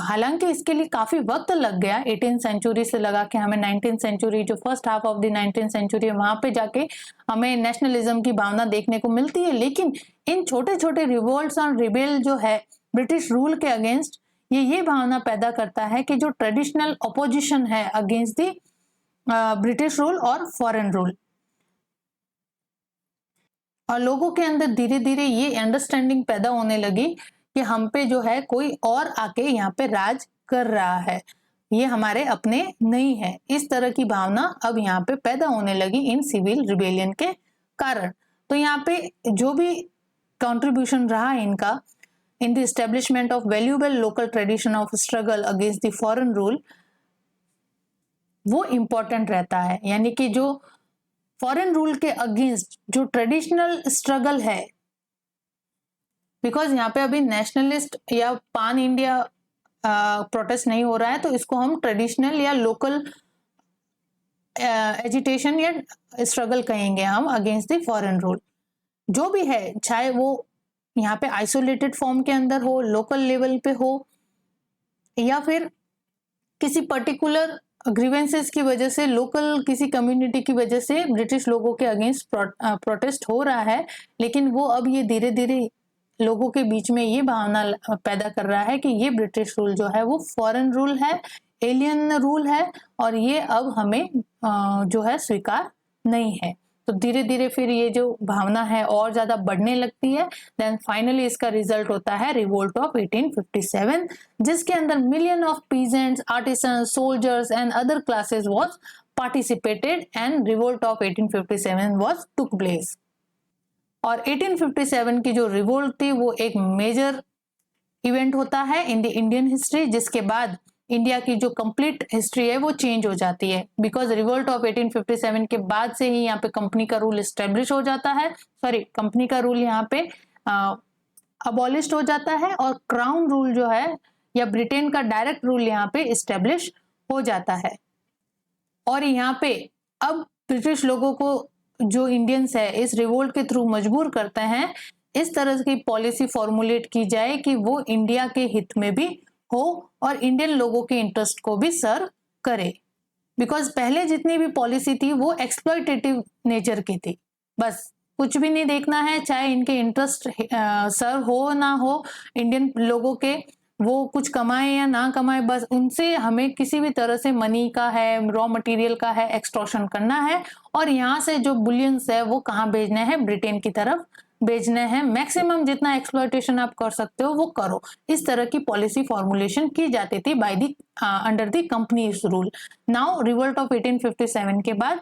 हालांकि इसके लिए काफी वक्त लग गया, 18th सेंचुरी से लगा के हमें 19th सेंचुरी, जो first half of the 19th century है वहां पे जाके हमें नेशनलिज्म की भावना देखने को मिलती है। लेकिन इन छोटे छोटे रिवोल्ट्स और रिबेल जो है ब्रिटिश रूल के अगेंस्ट, ये भावना पैदा करता है कि जो ट्रेडिशनल अपोजिशन है अगेंस्ट द ब्रिटिश रूल और फॉरेन रूल, और लोगों के अंदर धीरे धीरे ये अंडरस्टैंडिंग पैदा होने लगी कि हम पे जो है कोई और आके यहाँ पे राज कर रहा है, ये हमारे अपने नहीं है। इस तरह की भावना अब यहाँ पे पैदा होने लगी इन सिविल रिबेलियन के कारण। तो यहाँ पे जो भी कंट्रीब्यूशन रहा इनका in the establishment of valuable local tradition of struggle against the foreign rule, वो इंपॉर्टेंट रहता है। यानी कि जो फॉरेन रूल के अगेंस्ट जो ट्रेडिशनल स्ट्रगल है, बिकॉज यहाँ पे अभी नेशनलिस्ट या पान इंडिया प्रोटेस्ट नहीं हो रहा है, तो इसको हम ट्रेडिशनल या लोकल एजिटेशन या स्ट्रगल कहेंगे हम अगेंस्ट द फॉरेन रूल। जो भी है, चाहे वो यहाँ पे आइसोलेटेड फॉर्म के अंदर हो, लोकल लेवल पे हो, या फिर किसी पर्टिकुलर ग्रीवेंसेस की वजह से लोकल किसी कम्युनिटी की वजह से ब्रिटिश लोगों के अगेंस्ट प्रोटेस्ट हो रहा है, लेकिन वो अब ये धीरे धीरे लोगों के बीच में ये भावना पैदा कर रहा है कि ये ब्रिटिश रूल जो है वो फॉरेन रूल है, एलियन रूल है और ये अब हमें जो है स्वीकार नहीं है। तो धीरे धीरे फिर ये जो भावना है और ज्यादा बढ़ने लगती है। देन फाइनली इसका रिजल्ट होता है रिवोल्ट ऑफ 1857, जिसके अंदर million of peasants, artisan, soldiers and other classes was participated and revolt of 1857 was took place। और 1857 की जो रिवोल्ट थी वो एक मेजर इवेंट होता है इन द इंडियन हिस्ट्री, जिसके बाद इंडिया की जो कंप्लीट हिस्ट्री है वो चेंज हो जाती है। बिकॉज रिवोल्ट ऑफ 1857 के बाद से ही यहाँ पे कंपनी का रूल इस्टेब्लिश हो जाता है, कंपनी का रूल यहाँ पे अबॉलिश हो जाता है और क्राउन रूल जो है या ब्रिटेन का डायरेक्ट रूल यहाँ पे इस्टेब्लिश हो जाता है। और यहाँ पे अब ब्रिटिश लोगों को जो इंडियंस है इस रिवोल्ट के थ्रू मजबूर करते हैं इस तरह की पॉलिसी फॉर्मुलेट की जाए कि वो इंडिया के हित में भी हो और इंडियन लोगों के इंटरेस्ट को भी सर्व करे। बिकॉज पहले जितनी भी पॉलिसी थी वो एक्सप्लॉयटेटिव नेचर की थी, बस कुछ भी नहीं देखना है, चाहे इनके इंटरेस्ट सर्व हो ना हो इंडियन लोगों के, वो कुछ कमाए या ना कमाए, बस उनसे हमें किसी भी तरह से मनी का है, रॉ मटेरियल का है, एक्सटॉर्शन करना है और यहाँ से जो बुलियंस है वो कहाँ भेजने हैं, ब्रिटेन की तरफ भेजने हैं। मैक्सिमम जितना एक्सप्लॉयटेशन आप कर सकते हो वो करो। इस तरह की पॉलिसी फॉर्मुलेशन की जाती थी by the under the companies rule. Now revolt of 1857 के बाद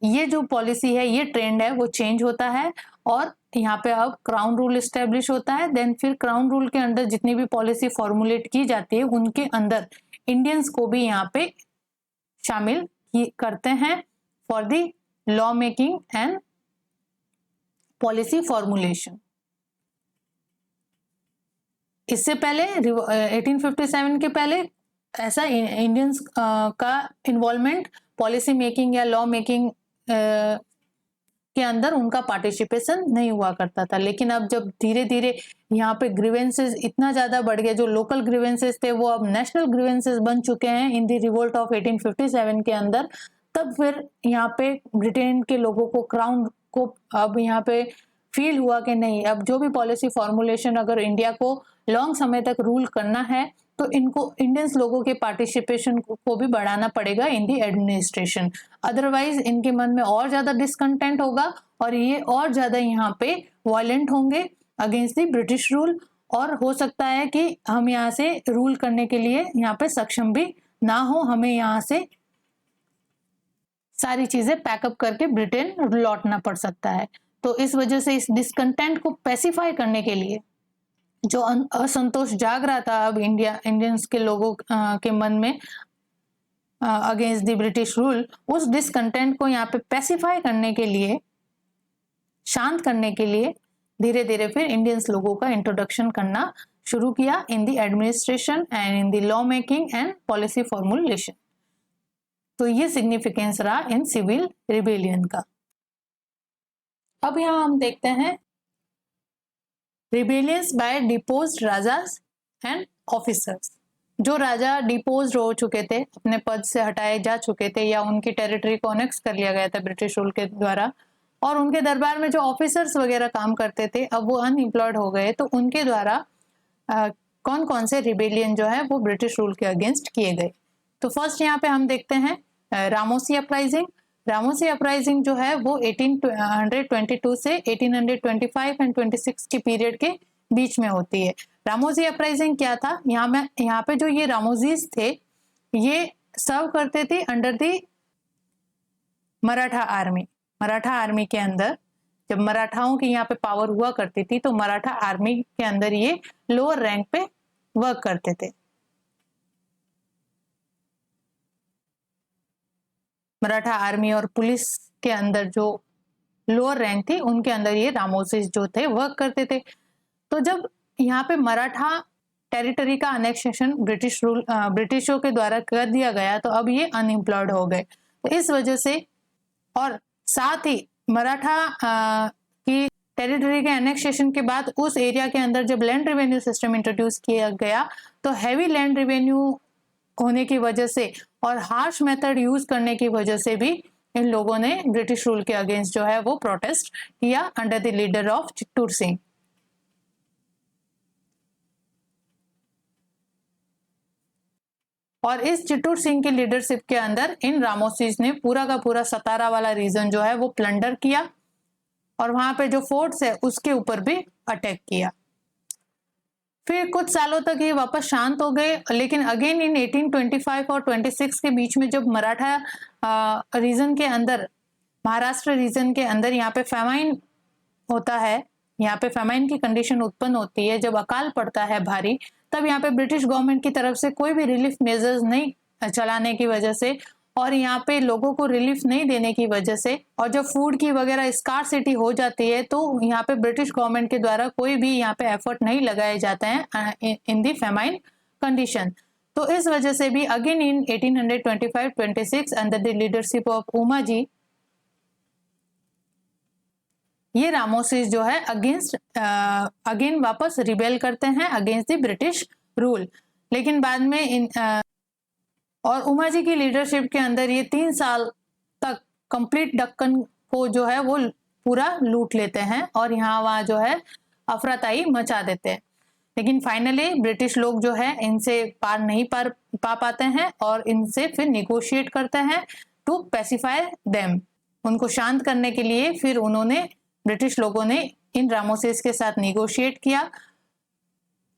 ये जो पॉलिसी है, ये ट्रेंड है वो चेंज होता है और यहाँ पे अब क्राउन रूल इस्टेब्लिश होता है। देन फिर क्राउन रूल के अंदर जितनी भी पॉलिसी फॉर्मुलेट की जाती है उनके अंदर इंडियंस को भी यहाँ पे शामिल करते हैं for the law making and policy formulation. इससे पहले 1857 के पहले ऐसा इंडियंस का इन्वॉल्वमेंट पॉलिसी मेकिंग या लॉ मेकिंग के अंदर उनका पार्टिसिपेशन नहीं हुआ करता था। लेकिन अब जब धीरे धीरे यहाँ पे ग्रीवेंसेस इतना ज्यादा बढ़ गया, जो लोकल ग्रीवेंसेस थे वो अब नेशनल ग्रीवेंसेस बन चुके हैं इन द रिवोल्ट ऑफ 1857 के अंदर, तब फिर यहाँ पे ब्रिटेन के लोगों को, क्राउन को अब यहाँ पे फील हुआ कि नहीं, अब जो भी पॉलिसी फॉर्मुलेशन अगर इंडिया को लॉन्ग समय तक रूल करना है तो इनको इंडियंस लोगों के पार्टिसिपेशन को भी बढ़ाना पड़ेगा इन दी एडमिनिस्ट्रेशन, अदरवाइज इनके मन में और ज्यादा डिसकंटेंट होगा और ये और ज्यादा यहाँ पे वायलेंट होंगे अगेंस्ट दी ब्रिटिश रूल और हो सकता है कि हम यहाँ से रूल करने के लिए यहाँ पे सक्षम भी ना हो, हमें यहाँ से सारी चीजें पैकअप करके ब्रिटेन लौटना पड़ सकता है। तो इस वजह से इस डिसकंटेंट को पैसिफाई करने के लिए, जो असंतोष जाग रहा था अब इंडियंस के लोगों के मन में अगेंस्ट द ब्रिटिश रूल, उस डिसकंटेंट को यहाँ पे पैसिफाई करने के लिए, शांत करने के लिए धीरे धीरे फिर इंडियंस लोगों का इंट्रोडक्शन करना शुरू किया in the administration and in the law making and policy formulation. तो ये सिग्निफिकेंस रहा इन सिविल रिबेलियन का। अब यहाँ हम देखते हैं rebellions by deposed rajas and officers. जो राजा डिपोज हो चुके थे, अपने पद से हटाए जा चुके थे या उनकी टेरिटरी को अनेक्स कर लिया गया था ब्रिटिश रूल के द्वारा, और उनके दरबार में जो ऑफिसर्स वगैरह काम करते थे अब वो अनएम्प्लॉयड हो गए, तो उनके द्वारा कौन कौन से रिबेलियन जो है वो ब्रिटिश रूल के अगेंस्ट किए गए। तो फर्स्ट यहाँ पे हम देखते हैं रामोसी अपराइजिंग। रामोसी अपराइजिंग जो है वो 1822 से 1825 एंड 26 के पीरियड के बीच में होती है। रामोसी अपराइजिंग क्या था, यहाँ पे जो ये रामोजीज थे ये सर्व करते थे under the Maratha army. Maratha army के अंदर जब मराठाओं की यहाँ पे पावर हुआ करती थी तो मराठा आर्मी के अंदर ये लोअर रैंक पे वर्क करते थे। मराठा आर्मी और पुलिस के अंदर जो लोअर रैंक थी उनके अंदर ये रामोसीज जो थे वर्क करते थे। तो जब यहाँ पे मराठा टेरिटरी का अनेक्सेशन ब्रिटिशों के द्वारा कर दिया गया तो अब ये अनएम्प्लॉयड हो गए। तो इस वजह से और साथ ही मराठा की टेरिटरी के एनेक्सेशन के बाद उस एरिया के अंदर जब लैंड रेवेन्यू सिस्टम इंट्रोड्यूस किया गया तो हैवी लैंड रेवेन्यू होने की वजह से और हार्श मेथड यूज करने की वजह से भी इन लोगों ने ब्रिटिश रूल के अगेंस्ट जो है वो प्रोटेस्ट किया under the leader of Chittoor Singh. और इस चित्तूर सिंह की लीडरशिप के अंदर इन रामोसीज ने पूरा का पूरा सतारा वाला रीजन जो है वो प्लंडर किया और वहां पे जो फोर्ट्स है उसके ऊपर भी अटैक किया। फिर कुछ सालों तक ये वापस शांत हो गए, लेकिन अगेन इन 1825 और 26 के बीच में जब मराठा रीजन के अंदर, महाराष्ट्र रीजन के अंदर यहाँ पे फैमाइन होता है, यहाँ पे फेमाइन की कंडीशन उत्पन्न होती है, जब अकाल पड़ता है भारी, तब यहाँ पे ब्रिटिश गवर्नमेंट की तरफ से कोई भी रिलीफ मेजर्स नहीं चलाने की वजह से और यहाँ पे लोगों को रिलीफ नहीं देने की वजह से, और जब फूड की वगैरह स्कार्सिटी हो जाती है तो यहाँ पे ब्रिटिश गवर्नमेंट के द्वारा कोई भी यहाँ पे एफर्ट नहीं लगाए जाते हैं इन दी फेमाइन कंडीशन। तो इस वजह से भी again in 1825-26 under the leadership of Umaji, ये रामोसिस जो है अगेन वापस रिबेल करते हैं अगेंस्ट द ब्रिटिश रूल। लेकिन बाद में और उमाजी की लीडरशिप के अंदर ये 3 साल तक कंप्लीट दक्कन को जो है वो पूरा लूट लेते हैं और यहाँ वहाँ जो है अफरातफरी मचा देते हैं। लेकिन फाइनली ब्रिटिश लोग जो है इनसे पार नहीं पा पाते हैं और इनसे फिर निगोशिएट करते हैं टू पैसिफाई देम। उनको शांत करने के लिए फिर उन्होंने, ब्रिटिश लोगों ने इन रामोसिस के साथ निगोशिएट किया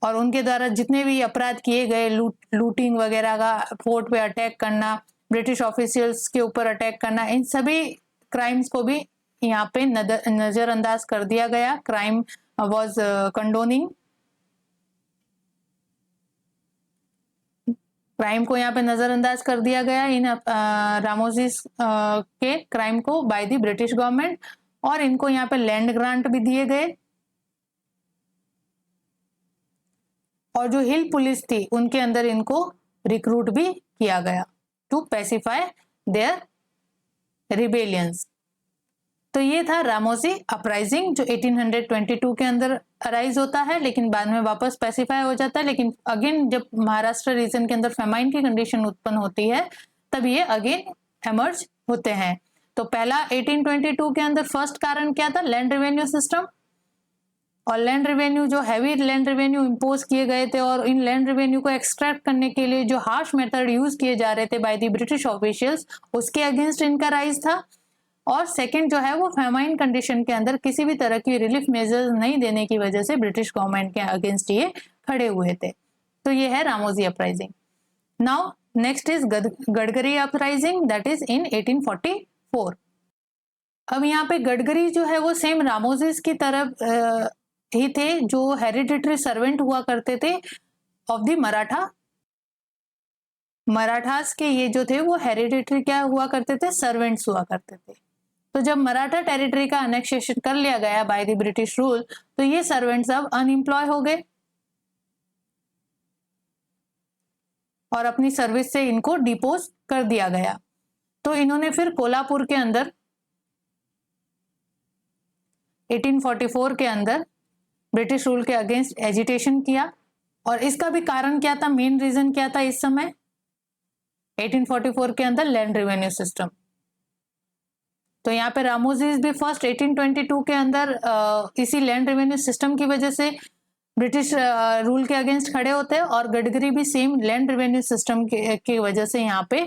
और उनके द्वारा जितने भी अपराध किए गए, लूटिंग वगैरह का, फोर्ट पे अटैक करना, ब्रिटिश ऑफिशियल्स के ऊपर अटैक करना, इन सभी क्राइम्स को भी यहाँ पे नजरअंदाज कर दिया गया। क्राइम वाज कंडोनिंग, क्राइम को यहाँ पे नजरअंदाज कर दिया गया इन रामोसिस के क्राइम को बाय द ब्रिटिश गवर्नमेंट, और इनको यहाँ पे लैंड ग्रांट भी दिए गए। और जो हिल पुलिस थी उनके अंदर इनको रिक्रूट भी किया गया टू पैसिफाई देयर रिबेलियंस। तो ये था रामोसी अपराइजिंग जो 1822 के अंदर अराइज होता है, लेकिन बाद में वापस पैसिफाई हो जाता है। लेकिन अगेन जब महाराष्ट्र रीजन के अंदर फेमाइन की कंडीशन उत्पन्न होती है तब ये अगेन एमर्ज होते हैं। तो पहला 1822 के अंदर फर्स्ट कारण क्या था? Land revenue system. और लैंड रेवेन्यू, जो हैवी लैंड रेवेन्यू इंपोज किए गए थे और इन लैंड रेवेन्यू को एक्सट्रैक्ट करने के लिए जो हार्श मेथड यूज किए जा रहे थे बाय द ब्रिटिश ऑफिशियल्स, उसके अगेंस्ट इनका राइज था। और सेकंड जो है वो फेमाइन कंडीशन के अंदर किसी भी तरह की रिलीफ मेजर्स नहीं देने की वजह से ब्रिटिश गवर्नमेंट के अगेंस्ट ये खड़े हुए थे। तो ये है Ramoji uprising. Now next is Gadkari uprising, that is in 1844। अब यहाँ पे गडकरी जो है वो सेम रामोजीज की तरफ ही थे, जो हेरिडिटरी सर्वेंट हुआ करते थे ऑफ द मराठास के। ये जो थे वो हेरिडिटरी क्या हुआ करते थे? सर्वेंट्स हुआ करते थे। तो जब मराठा टेरिटरी का अनेक्सेशन कर लिया गया बाय द ब्रिटिश रूल, तो ये सर्वेंट्स अब अनएम्प्लॉय हो गए और अपनी सर्विस से इनको डिपोज कर दिया गया। तो इन्होंने फिर कोल्हापुर के अंदर 1844 के अंदर ब्रिटिश रूल के अगेंस्ट एजिटेशन किया। और इसका भी कारण क्या था, मेन रीजन क्या था इस समय 1844 के अंदर? Land revenue system. तो यहाँ पे रामोजीज भी फर्स्ट 1822 के अंदर इसी लैंड रेवेन्यू सिस्टम की वजह से ब्रिटिश रूल के अगेंस्ट खड़े होते हैं, और गडकरी भी सेम लैंड रेवेन्यू सिस्टम की वजह से यहाँ पे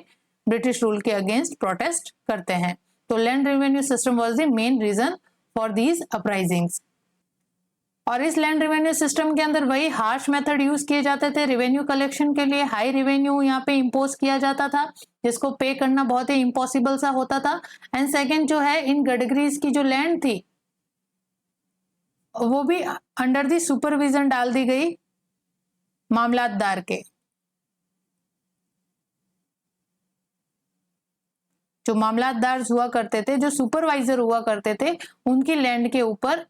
ब्रिटिश रूल के अगेंस्ट प्रोटेस्ट करते हैं। तो land revenue system was the main reason for these uprisings. और इस लैंड रेवेन्यू सिस्टम के अंदर वही हार्श मेथड यूज किए जाते थे रेवेन्यू कलेक्शन के लिए। हाई रेवेन्यू यहाँ पे इम्पोज किया जाता था जिसको पे करना बहुत ही इम्पॉसिबल सा होता था। एंड सेकंड जो है, इन गडकरीज की जो लैंड थी वो भी अंडर दी सुपरविजन डाल दी गई मामलातदार के। जो मामलातदार हुआ करते थे, जो सुपरवाइजर हुआ करते थे, उनकी लैंड के ऊपर,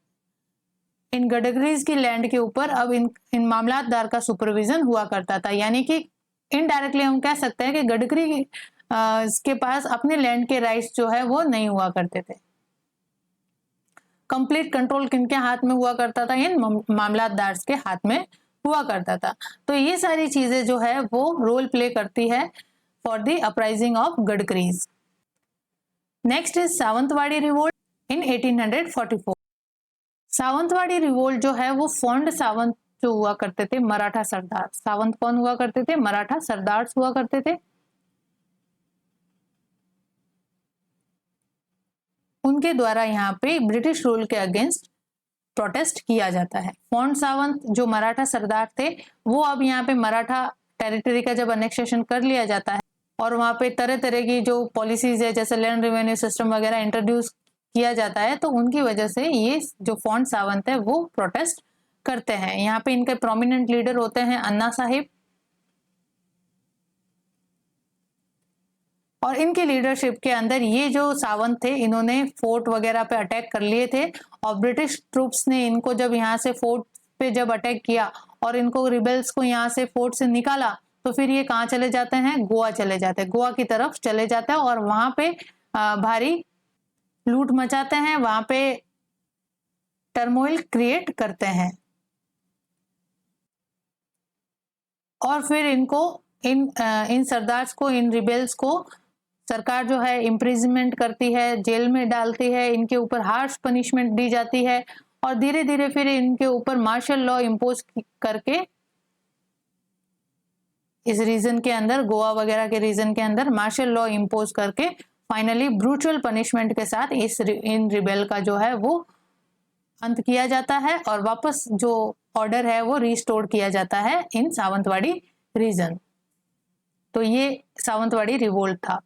इन गडकरीज की लैंड के ऊपर अब इन मामलातदार का सुपरविजन हुआ करता था। यानी कि इनडायरेक्टली हम कह सकते हैं कि गडकरी के पास अपने लैंड के राइट्स जो है वो नहीं हुआ करते थे। कंप्लीट कंट्रोल किनके हाथ में हुआ करता था? इन मामलातदार के हाथ में हुआ करता था। तो ये सारी चीजें जो है वो रोल प्ले करती है for the uprising of Gadkaris. Next is Sawantwadi revolt in 1844। Sawantwadi revolt जो है वो फोंड सावंत जो हुआ करते थे, मराठा सरदार। सावंत कौन हुआ करते थे? मराठा सरदार हुआ करते थे। उनके द्वारा यहाँ पे ब्रिटिश रूल के अगेंस्ट प्रोटेस्ट किया जाता है। फोंड सावंत जो मराठा सरदार थे, वो अब यहाँ पे मराठा टेरिटरी का जब अनेक्सेशन कर लिया जाता है और वहाँ पे तरह तरह की जो पॉलिसीज है, जैसे लैंड रेवेन्यू सिस्टम वगैरह इंट्रोड्यूस किया जाता है, तो उनकी वजह से ये जो फोंट सावंत है वो प्रोटेस्ट करते हैं। यहाँ पे इनके प्रोमिनेंट लीडर होते हैं अन्ना साहिब, और इनकी लीडरशिप के अंदर ये जो सावंत थे इन्होंने फोर्ट वगैरह पे अटैक कर लिए थे, और ब्रिटिश ट्रूप्स ने इनको जब यहाँ से फोर्ट पे जब अटैक किया और इनको रिबेल्स को यहाँ से फोर्ट से निकाला, तो फिर ये कहाँ चले जाते हैं, गोवा चले जाते हैं, गोवा की तरफ चले जाते हैं और वहां पे भारी लूट मचाते हैं, वहां पे टर्मोइल क्रिएट करते हैं। और फिर इनको इन सरदार्स को, इन रिबेल्स को सरकार जो है इम्प्रिजमेंट करती है, जेल में डालती है, इनके ऊपर हार्श पनिशमेंट दी जाती है, और धीरे धीरे फिर इनके ऊपर मार्शल लॉ इम्पोज करके इस रीजन के अंदर, गोवा वगैरह के रीजन के अंदर मार्शल लॉ इम्पोज करके फाइनली ब्रूटल पनिशमेंट के साथ इन रिबेल का जो है वो अंत किया जाता है, और वापस जो ऑर्डर है वो रिस्टोर किया जाता है इन सावंतवाड़ी रीजन। तो ये सावंतवाड़ी रिवोल्ट था।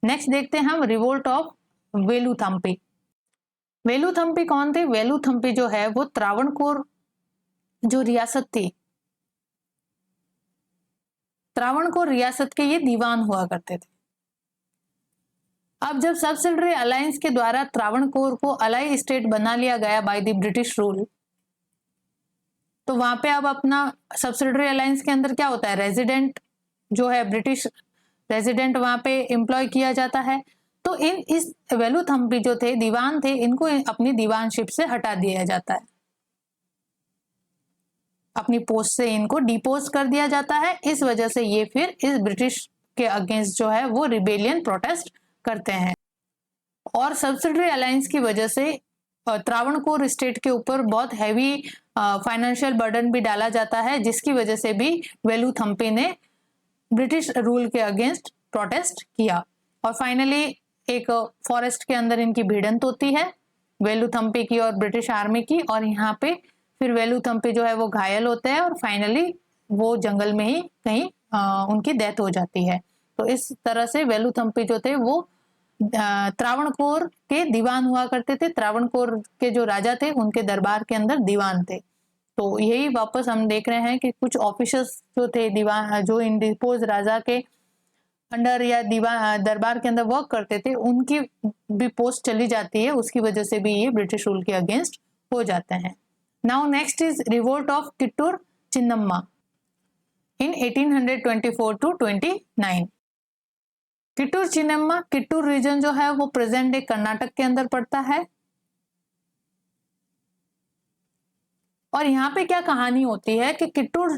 नेक्स्ट देखते हैं हम रिवोल्ट ऑफ वेलुथम्पी। वेलुथम्पी कौन थे? वेलुथम्पी जो है वो त्रावणकोर जो रियासत थी, त्रावणकोर रियासत के ये दीवान हुआ करते थे। अब जब सब्सिडरी अलायंस के द्वारा त्रावणकोर को अलाई स्टेट बना लिया गया बाय द ब्रिटिश रूल, तो वहां पे अब अपना सब्सिडरी अलायंस के अंदर क्या होता है, रेजिडेंट जो है ब्रिटिश रेजिडेंट वहां पे एम्प्लॉय किया जाता है। तो इस वेलुथम्पी जो थे, दीवान थे, इनको अपनी दीवानशिप से हटा दिया जाता है, अपनी पोस्ट से इनको डिपोज कर दिया जाता है। इस वजह से ये फिर इस ब्रिटिश के अगेंस्ट जो है वो रिबेलियन प्रोटेस्ट करते हैं, और सब्सिडरी अलायंस की वजह से त्रावणकोर स्टेट के ऊपर बहुत हैवी फाइनेंशियल बर्डन भी डाला जाता है, जिसकी वजह से भी वेलुथम्पी ने ब्रिटिश रूल के अगेंस्ट प्रोटेस्ट किया। और फाइनली एक फॉरेस्ट के अंदर इनकी भिड़ंत होती है वेलुथम्पी की और ब्रिटिश आर्मी की, और यहाँ पे फिर वेलुथम्पी जो है वो घायल होते हैं, और फाइनली वो जंगल में ही कहीं उनकी डेथ हो जाती है। तो इस तरह से वेलुथम्पी जो थे वो त्रावणकोर के दीवान हुआ करते थे, त्रावणकोर के जो राजा थे उनके दरबार के अंदर दीवान थे। तो यही वापस हम देख रहे हैं कि कुछ ऑफिसर्स जो थे दीवान, जो इन डिपोज राजा के अंडर या दीवान दरबार के अंदर वर्क करते थे, उनकी भी पोस्ट चली जाती है, उसकी वजह से भी ये ब्रिटिश रूल के अगेंस्ट हो जाते हैं। Now next is revolt of Kittur Chennamma in 1824 to 29। Kittur Chennamma, Kittur region जो है वो प्रेजेंट डे कर्नाटक के अंदर पड़ता है। और यहाँ पे क्या कहानी होती है कि किट्टूर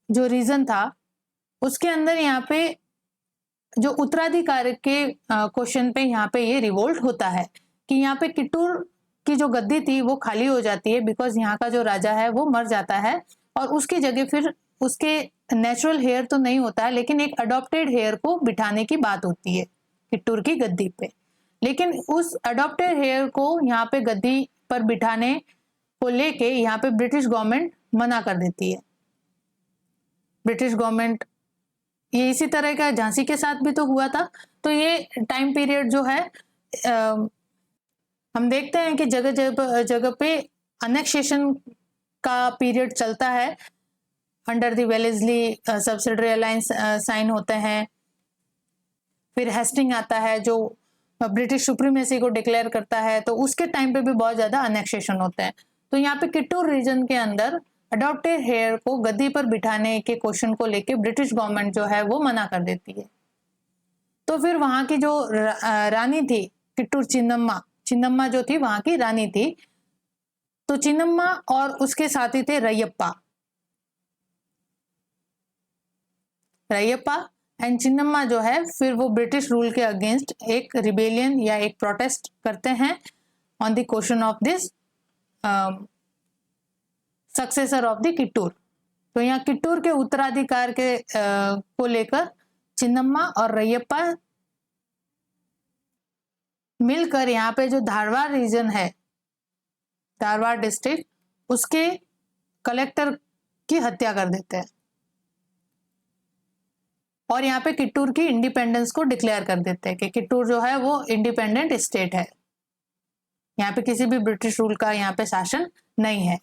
जो रीजन था उसके अंदर यहाँ पे जो उत्तराधिकार के क्वेश्चन पे यहाँ पे ये रिवोल्ट होता है कि यहाँ पे किट्टूर की जो गद्दी थी वो खाली हो जाती है, बिकॉज यहाँ का जो राजा है वो मर जाता है, और उसकी जगह फिर उसके नेचुरल हेयर तो नहीं होता है, लेकिन एक अडॉप्टेड हेयर को बिठाने की बात होती है किट्टूर की गद्दी पे। लेकिन उस अडॉप्टेड हेयर को यहाँ पे गद्दी पर बिठाने को लेके यहाँ पे ब्रिटिश गवर्नमेंट मना कर देती है। ब्रिटिश गवर्नमेंट, ये इसी तरह का झांसी के साथ भी तो हुआ था। तो ये टाइम पीरियड जो है हम देखते हैं कि जगह जगह पे अनेक्सेशन का पीरियड चलता है, under the Wellesley subsidiary alliance sign होते हैं, फिर हेस्टिंग आता है जो ब्रिटिश सुप्रीमेसी को डिक्लेयर करता है, तो उसके टाइम पे भी बहुत ज्यादा अनेक्सेशन होते हैं। तो यहाँ पे किट्टूर रीजन के अंदर अडॉप्टेड हेयर को गद्दी पर बिठाने के क्वेश्चन को लेके ब्रिटिश गवर्नमेंट जो है वो मना कर देती है। तो फिर वहां की जो रानी थी किट्टूर चिन्नम्मा, चिन्नम्मा जो थी वहां की रानी थी, तो चिन्नम्मा और उसके साथी थे रैयप्पा, रैयप्पा एंड चिन्नम्मा जो है फिर वो ब्रिटिश रूल के अगेंस्ट एक रिबेलियन या एक प्रोटेस्ट करते हैं on the question of this successor of the Kittur. तो यहाँ किट्टूर के उत्तराधिकार के को लेकर चिन्नम्मा और रैयप्पा मिलकर यहाँ पे जो धारवाड़ रीजन है, धारवाड़ डिस्ट्रिक्ट, उसके कलेक्टर की हत्या कर देते हैं। और यहाँ पे कित्तूर की इंडिपेंडेंस को डिक्लेयर कर देते हैं कि कित्तूर जो है वो इंडिपेंडेंट स्टेट है, यहाँ पे किसी भी ब्रिटिश रूल का यहाँ पे शासन नहीं है।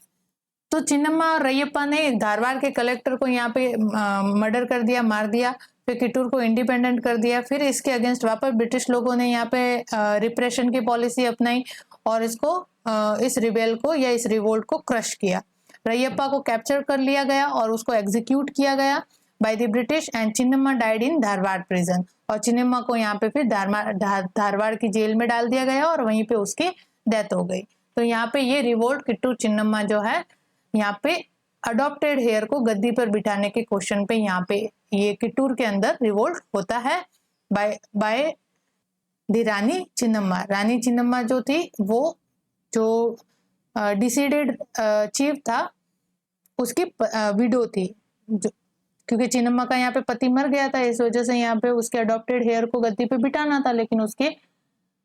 तो चिन्नम्मा और रैयप्पा ने धारवाड़ के कलेक्टर को यहाँ पे मर्डर कर दिया, मार दिया, फिर कित्तूर को इंडिपेंडेंट कर दिया। फिर इसके अगेंस्ट वापस ब्रिटिश लोगों ने यहाँ पे रिप्रेशन की पॉलिसी अपनाई और इस रिबेल को या इस रिवोल्ट को क्रश किया। रैयप्पा को कैप्चर कर लिया गया और उसको एग्जीक्यूट किया गया by the British and Chinnamma died in Dharwad prison. और चिन्नम्मा को यहाँ पे फिर धारवाड़ की जेल में डाल दिया गया और वहीं पे उसकी डेथ हो गई। तो यहाँ पे ये रिवोल्ट कित्तूर चिन्नम्मा जो है, यहाँ पे अडॉप्टेड हेयर को गद्दी पर बिठाने के क्वेश्चन पे यहाँ पे ये कित्तूर के अंदर रिवोल्ट होता है बाय दी रानी चिन्नम्मा। रानी चिन्नम्मा जो थी वो जो डिसीडेड चीफ था उसकी विडो थी, क्योंकि चिन्नम्मा का यहाँ पे पति मर गया था, इस वजह से यहाँ पे उसके अडॉप्टेड हेयर को गद्दी पे बिठाना था, लेकिन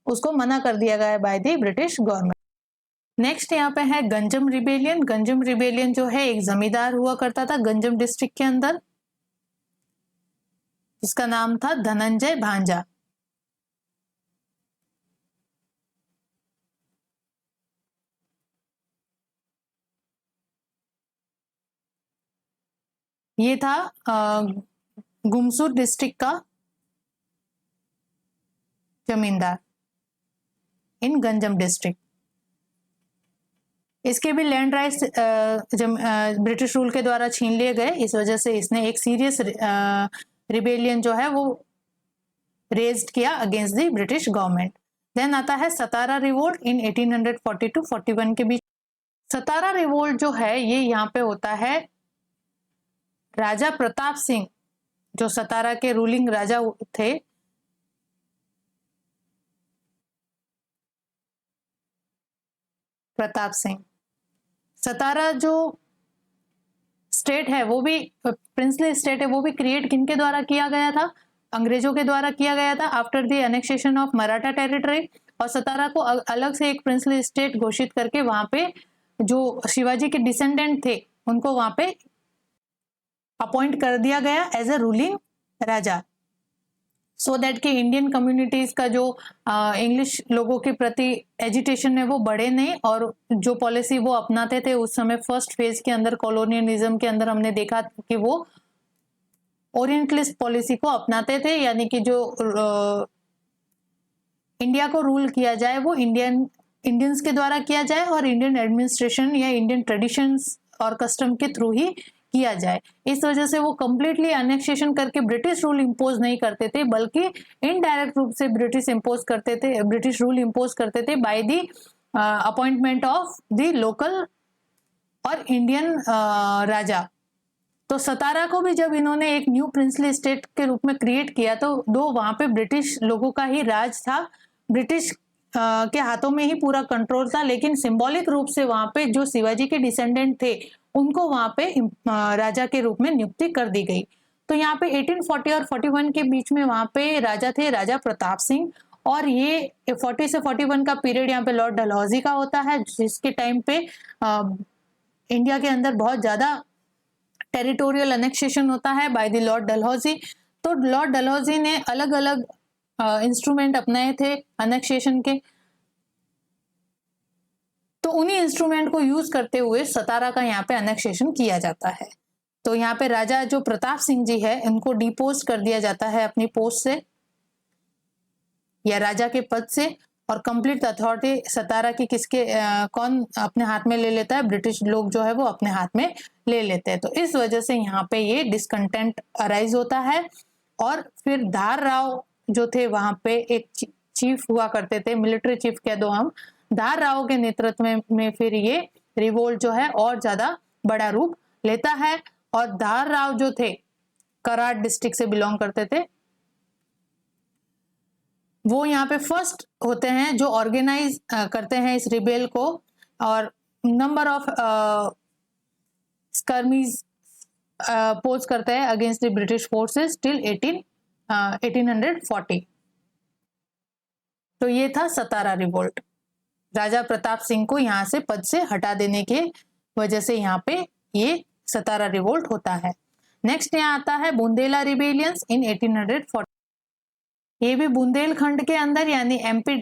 उसको मना कर दिया गया by the British government. Next यहाँ पे है गंजम रिबेलियन। गंजम रिबेलियन जो है एक जमींदार हुआ करता था गंजम डिस्ट्रिक्ट के अंदर, जिसका नाम था धनंजय भांजा। ये था गुमसूर डिस्ट्रिक्ट का जमींदार इन गंजम डिस्ट्रिक्ट। इसके भी लैंड राइट्स ब्रिटिश रूल के द्वारा छीन लिए गए, इस वजह से इसने एक सीरियस रिबेलियन जो है वो रेज्ड किया against the British government. Then आता है सतारा रिवोल्ट इन 1840 to 41 के बीच। सतारा रिवोल्ट जो है ये यहाँ पे होता है राजा प्रताप सिंह, जो सतारा के रूलिंग राजा थे, प्रताप सिंह। सतारा जो स्टेट है वो भी प्रिंसली स्टेट है, वो भी क्रिएट किनके द्वारा किया गया था? अंग्रेजों के द्वारा किया गया था after the annexation of Maratha territory. और सतारा को अलग से एक प्रिंसली स्टेट घोषित करके वहां पे जो शिवाजी के डिसेंडेंट थे उनको वहां पे अपॉइंट कर दिया गया as a ruling raja, so that कि इंडियन कम्युनिटीज का जो इंग्लिश लोगों के प्रति एजिटेशन है वो बढ़े नहीं। और जो पॉलिसी वो अपनाते थे उस समय फर्स्ट फेज के अंदर कॉलोनियलिज्म के अंदर हमने देखा कि वो ओरिएंटलिस्ट पॉलिसी को अपनाते थे, यानी कि जो इंडिया को रूल किया जाए वो इंडियंस के द्वारा किया जाए और इंडियन एडमिनिस्ट्रेशन या इंडियन ट्रेडिशंस और कस्टम के थ्रू ही किया जाए। इस वजह से वो कंप्लीटली अनेक्सेशन करके ब्रिटिश रूल इंपोज नहीं करते थे, बल्कि इनडायरेक्ट रूप से ब्रिटिश रूल इंपोज करते थे by the appointment of the local और इंडियन राजा। तो सतारा को भी जब इन्होंने एक न्यू प्रिंसली स्टेट के रूप में क्रिएट किया तो वहां पे ब्रिटिश लोगों का ही राज था, ब्रिटिश के हाथों में ही पूरा कंट्रोल था, लेकिन सिंबॉलिक रूप से वहां पे जो शिवाजी के डिसेंडेंट थे उनको वहां पे राजा के रूप में नियुक्ति कर दी गई। तो यहाँ पे 1840 और 41 के बीच में वहां पे राजा थे राजा प्रताप सिंह, और ये 40 से 41 का पीरियड यहाँ पे लॉर्ड डलहौजी का होता है, जिसके टाइम पे इंडिया के अंदर बहुत ज्यादा टेरिटोरियल अनेक्सेशन होता है बाय द लॉर्ड डलहौजी। तो लॉर्ड डलहौजी ने अलग अलग इंस्ट्रूमेंट अपनाए थे अनेक्सेशन के, तो उन्हीं इंस्ट्रूमेंट को यूज करते हुए सतारा का यहाँ पे अनेक्सेशन किया जाता है। तो यहाँ पे राजा जो प्रताप सिंह जी है इनको डिपोज कर दिया जाता है अपनी पोस्ट से या राजा के पद से, और कंप्लीट अथॉरिटी सतारा की कौन अपने हाथ में ले लेता है? ब्रिटिश लोग जो है वो अपने हाथ में ले लेते हैं। तो इस वजह से यहाँ पे ये डिसकंटेंट अराइज होता है। और फिर धार राव जो थे वहां पे एक चीफ हुआ करते थे, मिलिट्री चीफ कह दो हम, धार राव के नेतृत्व में फिर ये रिवोल्ट जो है और ज्यादा बड़ा रूप लेता है। और धार राव जो थे कराड़ डिस्ट्रिक्ट से बिलोंग करते थे, वो यहाँ पे फर्स्ट होते हैं जो ऑर्गेनाइज करते हैं इस रिबेल को, और नंबर ऑफ स्कर्मीज पोज करते हैं against the British forces till 1840। तो ये था सतारा रिवोल्ट। राजा प्रताप सिंह को यहाँ से पद से हटा देने के वजह से यहाँ पे ये सतारा रिवोल्ट होता है। नेक्स्ट यहाँ आता है बुंदेला रिबेलियंस इन 1840। ये भी बुंदेलखंड के अंदर यानी एमपी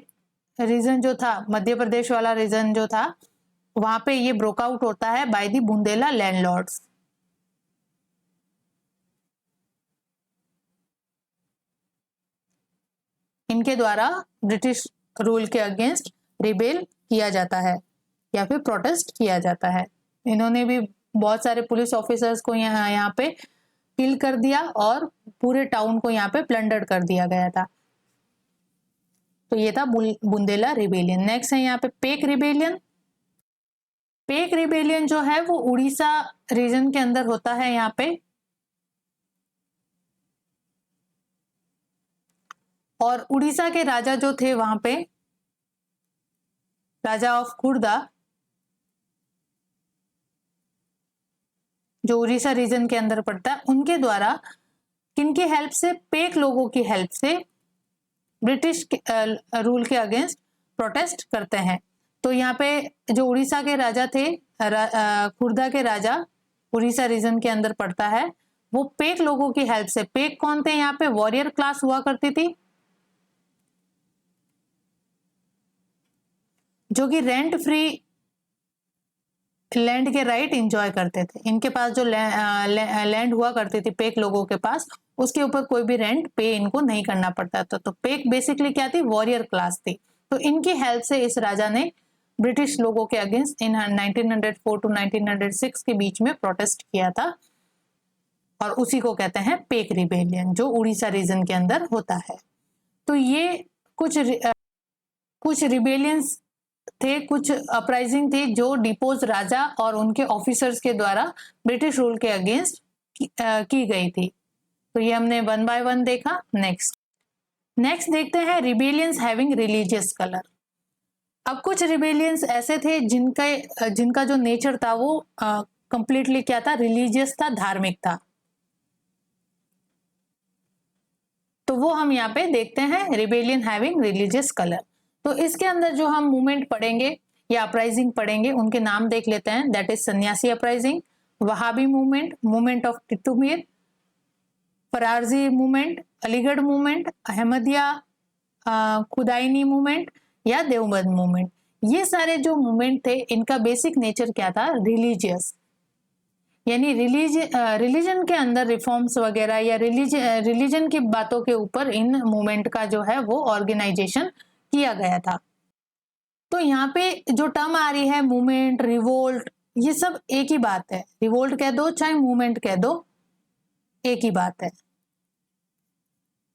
रीजन जो था, मध्य प्रदेश वाला रीजन जो था, वहां पे ये ब्रोकआउट होता है बाय दी बुंदेला लैंडलॉर्ड्स। इनके द्वारा ब्रिटिश रूल के अगेंस्ट रिबेल किया जाता है या फिर प्रोटेस्ट किया जाता है। इन्होंने भी बहुत सारे पुलिस ऑफिसर्स को यहाँ पे किल कर दिया और पूरे टाउन को यहाँ पे प्लंडर कर दिया गया था। तो ये था बुंदेला रिबेलियन। नेक्स्ट है यहाँ पे पेक रिबेलियन। पेक रिबेलियन जो है वो उड़ीसा रीजन के अंदर होता है यहाँ पे, और उड़ीसा के राजा जो थे वहां पे, राजा ऑफ खुर्दा, जो उड़ीसा रीजन के अंदर पड़ता है, उनके द्वारा किनकी हेल्प से, पेक लोगों की हेल्प से ब्रिटिश रूल के अगेंस्ट प्रोटेस्ट करते हैं। तो यहाँ पे जो उड़ीसा के राजा थे, खुर्दा के राजा उड़ीसा रीजन के अंदर पड़ता है, वो पेक लोगों की हेल्प से, पेक कौन थे यहाँ पे, वॉरियर क्लास हुआ करती थी जो कि रेंट फ्री लैंड के राइट एंजॉय करते थे। इनके पास जो लैंड हुआ करती थी पेक लोगों के पास, उसके ऊपर कोई भी रेंट पे इनको नहीं करना पड़ता था। तो पेक बेसिकली क्या थी, वॉरियर क्लास थी। तो इनकी हेल्प से इस राजा ने ब्रिटिश लोगों के अगेंस्ट इन 1904 टू 1906 के बीच में प्रोटेस्ट किया था, और उसी को कहते हैं पेक रिबेलियन, जो उड़ीसा रीजन के अंदर होता है। तो ये कुछ रिबेलियंस थे, कुछ अपराइजिंग थी जो डिपोज राजा और उनके ऑफिसर्स के द्वारा ब्रिटिश रूल के अगेंस्ट की गई थी। तो ये हमने 1 बाय 1 देखा। नेक्स्ट देखते हैं रिबेलियंस हैविंग रिलीजियस कलर। अब कुछ रिबेलियंस ऐसे थे जिनका जो नेचर था वो कंप्लीटली क्या था, रिलीजियस था, धार्मिक था। तो वो हम यहाँ पे देखते हैं, रिबेलियन हैविंग रिलीजियस कलर। तो इसके अंदर जो हम मूवमेंट पढ़ेंगे या अपराइजिंग पढ़ेंगे, उनके नाम देख लेते हैं। That is sanyasi uprising, Wahabi movement, movement of Titu Mir, Faraizi movement, Aligarh movement, Ahmadiya Khudaini movement या देवबंद मूवमेंट। ये सारे जो मूवमेंट थे, इनका बेसिक नेचर क्या था, रिलीजियस, यानी रिलीजन के अंदर रिफॉर्म्स वगैरह या रिलीजन की बातों के ऊपर इन मूवमेंट का जो है वो ऑर्गेनाइजेशन किया गया था। तो यहाँ पे जो टर्म आ रही है मूवमेंट, रिवोल्ट, ये सब एक ही बात है। रिवोल्ट कह दो चाहे मूवमेंट कह दो, एक ही बात है,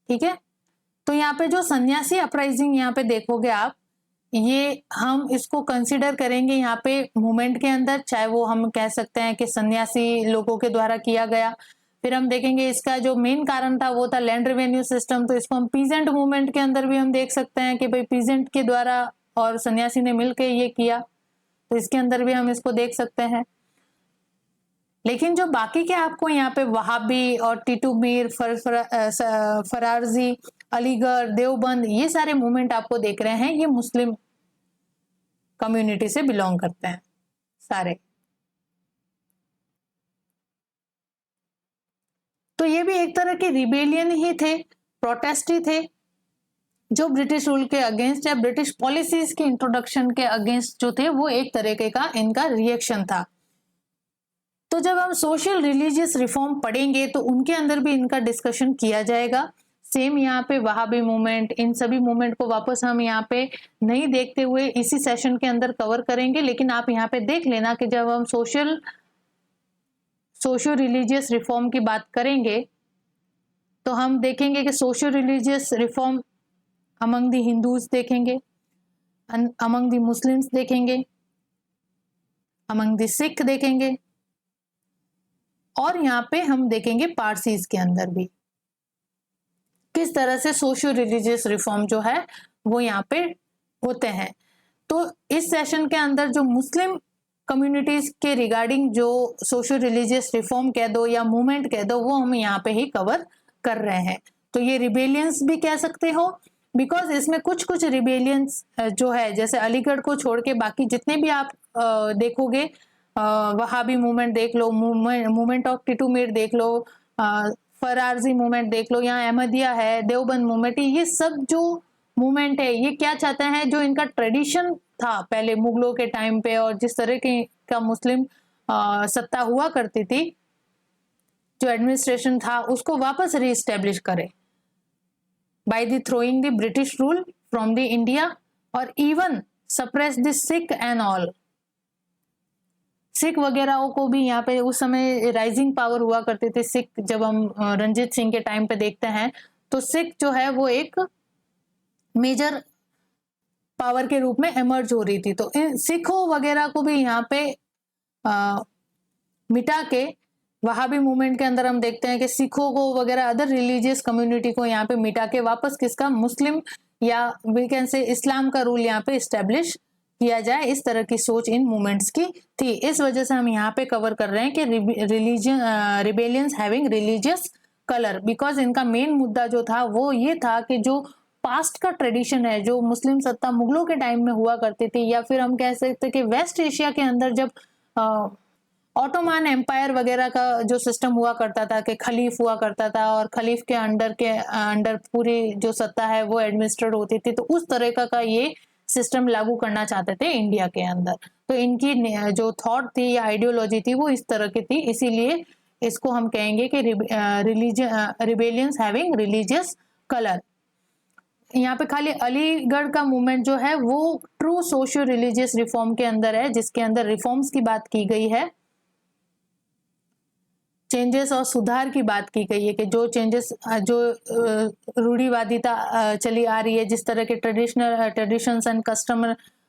ठीक है। तो यहाँ पे जो सन्यासी अपराइजिंग यहाँ पे देखोगे आप, ये हम इसको कंसिडर करेंगे यहाँ पे मूवमेंट के अंदर, चाहे वो हम कह सकते हैं कि सन्यासी लोगों के द्वारा किया गया। फिर हम देखेंगे इसका जो मेन कारण था वो था लैंड रेवेन्यू सिस्टम। तो इसको हम पीजेंट मूवमेंट के अंदर भी हम देख सकते हैं कि भाई पीजेंट के द्वारा और सन्यासी ने मिलकर ये किया, तो इसके अंदर भी हम इसको देख सकते हैं। लेकिन जो बाकी के आपको यहाँ पे वहाबी और टिटू मीर, फरारजी, अलीगढ़, देवबंद, ये सारे मूवमेंट आपको देख रहे हैं, ये मुस्लिम कम्युनिटी से बिलोंग करते हैं सारे। तो ये भी एक तरह के रिबेलियन ही थे, प्रोटेस्ट ही थे, जो ब्रिटिश रूल के अगेंस्ट या ब्रिटिश पॉलिसीज के इंट्रोडक्शन के अगेंस्ट जो थे, वो एक तरीके का इनका रिएक्शन था। तो जब हम सोशल रिलीजियस रिफॉर्म पढ़ेंगे तो उनके अंदर भी इनका डिस्कशन किया जाएगा। सेम यहाँ पे वहाबी मूवमेंट, इन सभी मूवमेंट को वापस हम यहाँ पे नहीं देखते हुए इसी सेशन के अंदर कवर करेंगे। लेकिन आप यहाँ पे देख लेना कि जब हम सोशो रिलीजियस रिफॉर्म की बात करेंगे तो हम देखेंगे कि socio religious reform among the Hindus देखेंगे, अमंग दी मुस्लिम्स देखेंगे, अमंग दी सिख देखेंगे, और यहाँ पे हम देखेंगे पारसीज के अंदर भी किस तरह से सोशो रिलीजियस रिफॉर्म जो है वो यहाँ पे होते हैं। तो इस सेशन के अंदर जो मुस्लिम कम्युनिटीज के रिगार्डिंग जो सोशो रिलीजियस रिफॉर्म कह दो या मूवमेंट कह दो, वो हम यहाँ पे ही कवर कर रहे हैं। तो ये रिबेलियंस भी कह सकते हो, बिकॉज इसमें कुछ रिबेलियंस जो है, जैसे अलीगढ़ को छोड़ के बाकी जितने भी आप देखोगे वहाबी मूवमेंट देख लो, मूवमेंट ऑफ टिटू मीर देख लो, फरारजी मूवमेंट देख लो, यहाँ अहमदिया है, देवबंद मूवमेंट, ये सब जो मूवमेंट है ये क्या चाहते हैं, जो इनका ट्रेडिशन था पहले मुगलों के टाइम पे और जिस तरह की का मुस्लिम सत्ता हुआ करती थी, जो एडमिनिस्ट्रेशन था उसको वापस रीएस्टेब्लिश करे by the throwing the British rule from the India, और even suppress the Sikh and all. Sikh वगैरह को भी यहाँ पे उस समय राइजिंग पावर हुआ करते थे सिख। जब हम रंजीत सिंह के टाइम पे देखते हैं तो सिख जो है वो एक मेजर पावर के रूप में इमर्ज हो रही थी। तो इन सिखों वगैरह को भी यहाँ पे मिटा के वहाबी मूवमेंट के अंदर हम देखते हैं कि सिखों को वगैरह अदर रिलीजियस कम्युनिटी को यहाँ पे मिटा के वापस किसका, मुस्लिम या वी कैन से इस्लाम का रूल यहाँ पे इस्टेब्लिश किया जाए, इस तरह की सोच इन मूवमेंट्स की थी। इस वजह से हम यहाँ पे कवर कर रहे हैं कि rebellions having religious colour, because इनका मेन मुद्दा जो था वो ये था कि जो पास्ट का ट्रेडिशन है, जो मुस्लिम सत्ता मुगलों के टाइम में हुआ करती थी, या फिर हम कह सकते कि वेस्ट एशिया के अंदर जब ऑटोमान एम्पायर वगैरह का जो सिस्टम हुआ करता था कि खलीफ हुआ करता था और खलीफ के अंडर पूरी जो सत्ता है वो एडमिनिस्ट्रेट होती थी, तो उस तरह का ये सिस्टम लागू करना चाहते थे इंडिया के अंदर। तो इनकी जो थॉट थी या आइडियोलॉजी थी वो इस तरह की थी, इसीलिए इसको हम कहेंगे कि रिबेलियंस हैविंग रिलीजियस कलर। यहाँ पे खाली अलीगढ़ का मूवमेंट जो है वो ट्रू सोशियो रिलीजियस रिफॉर्म के अंदर है, जिसके अंदर रिफॉर्म्स की बात की गई है, चेंजेस और सुधार की बात की गई है कि जो चेंजेस जो रूढ़िवादिता चली आ रही है, जिस तरह के ट्रेडिशंस एंड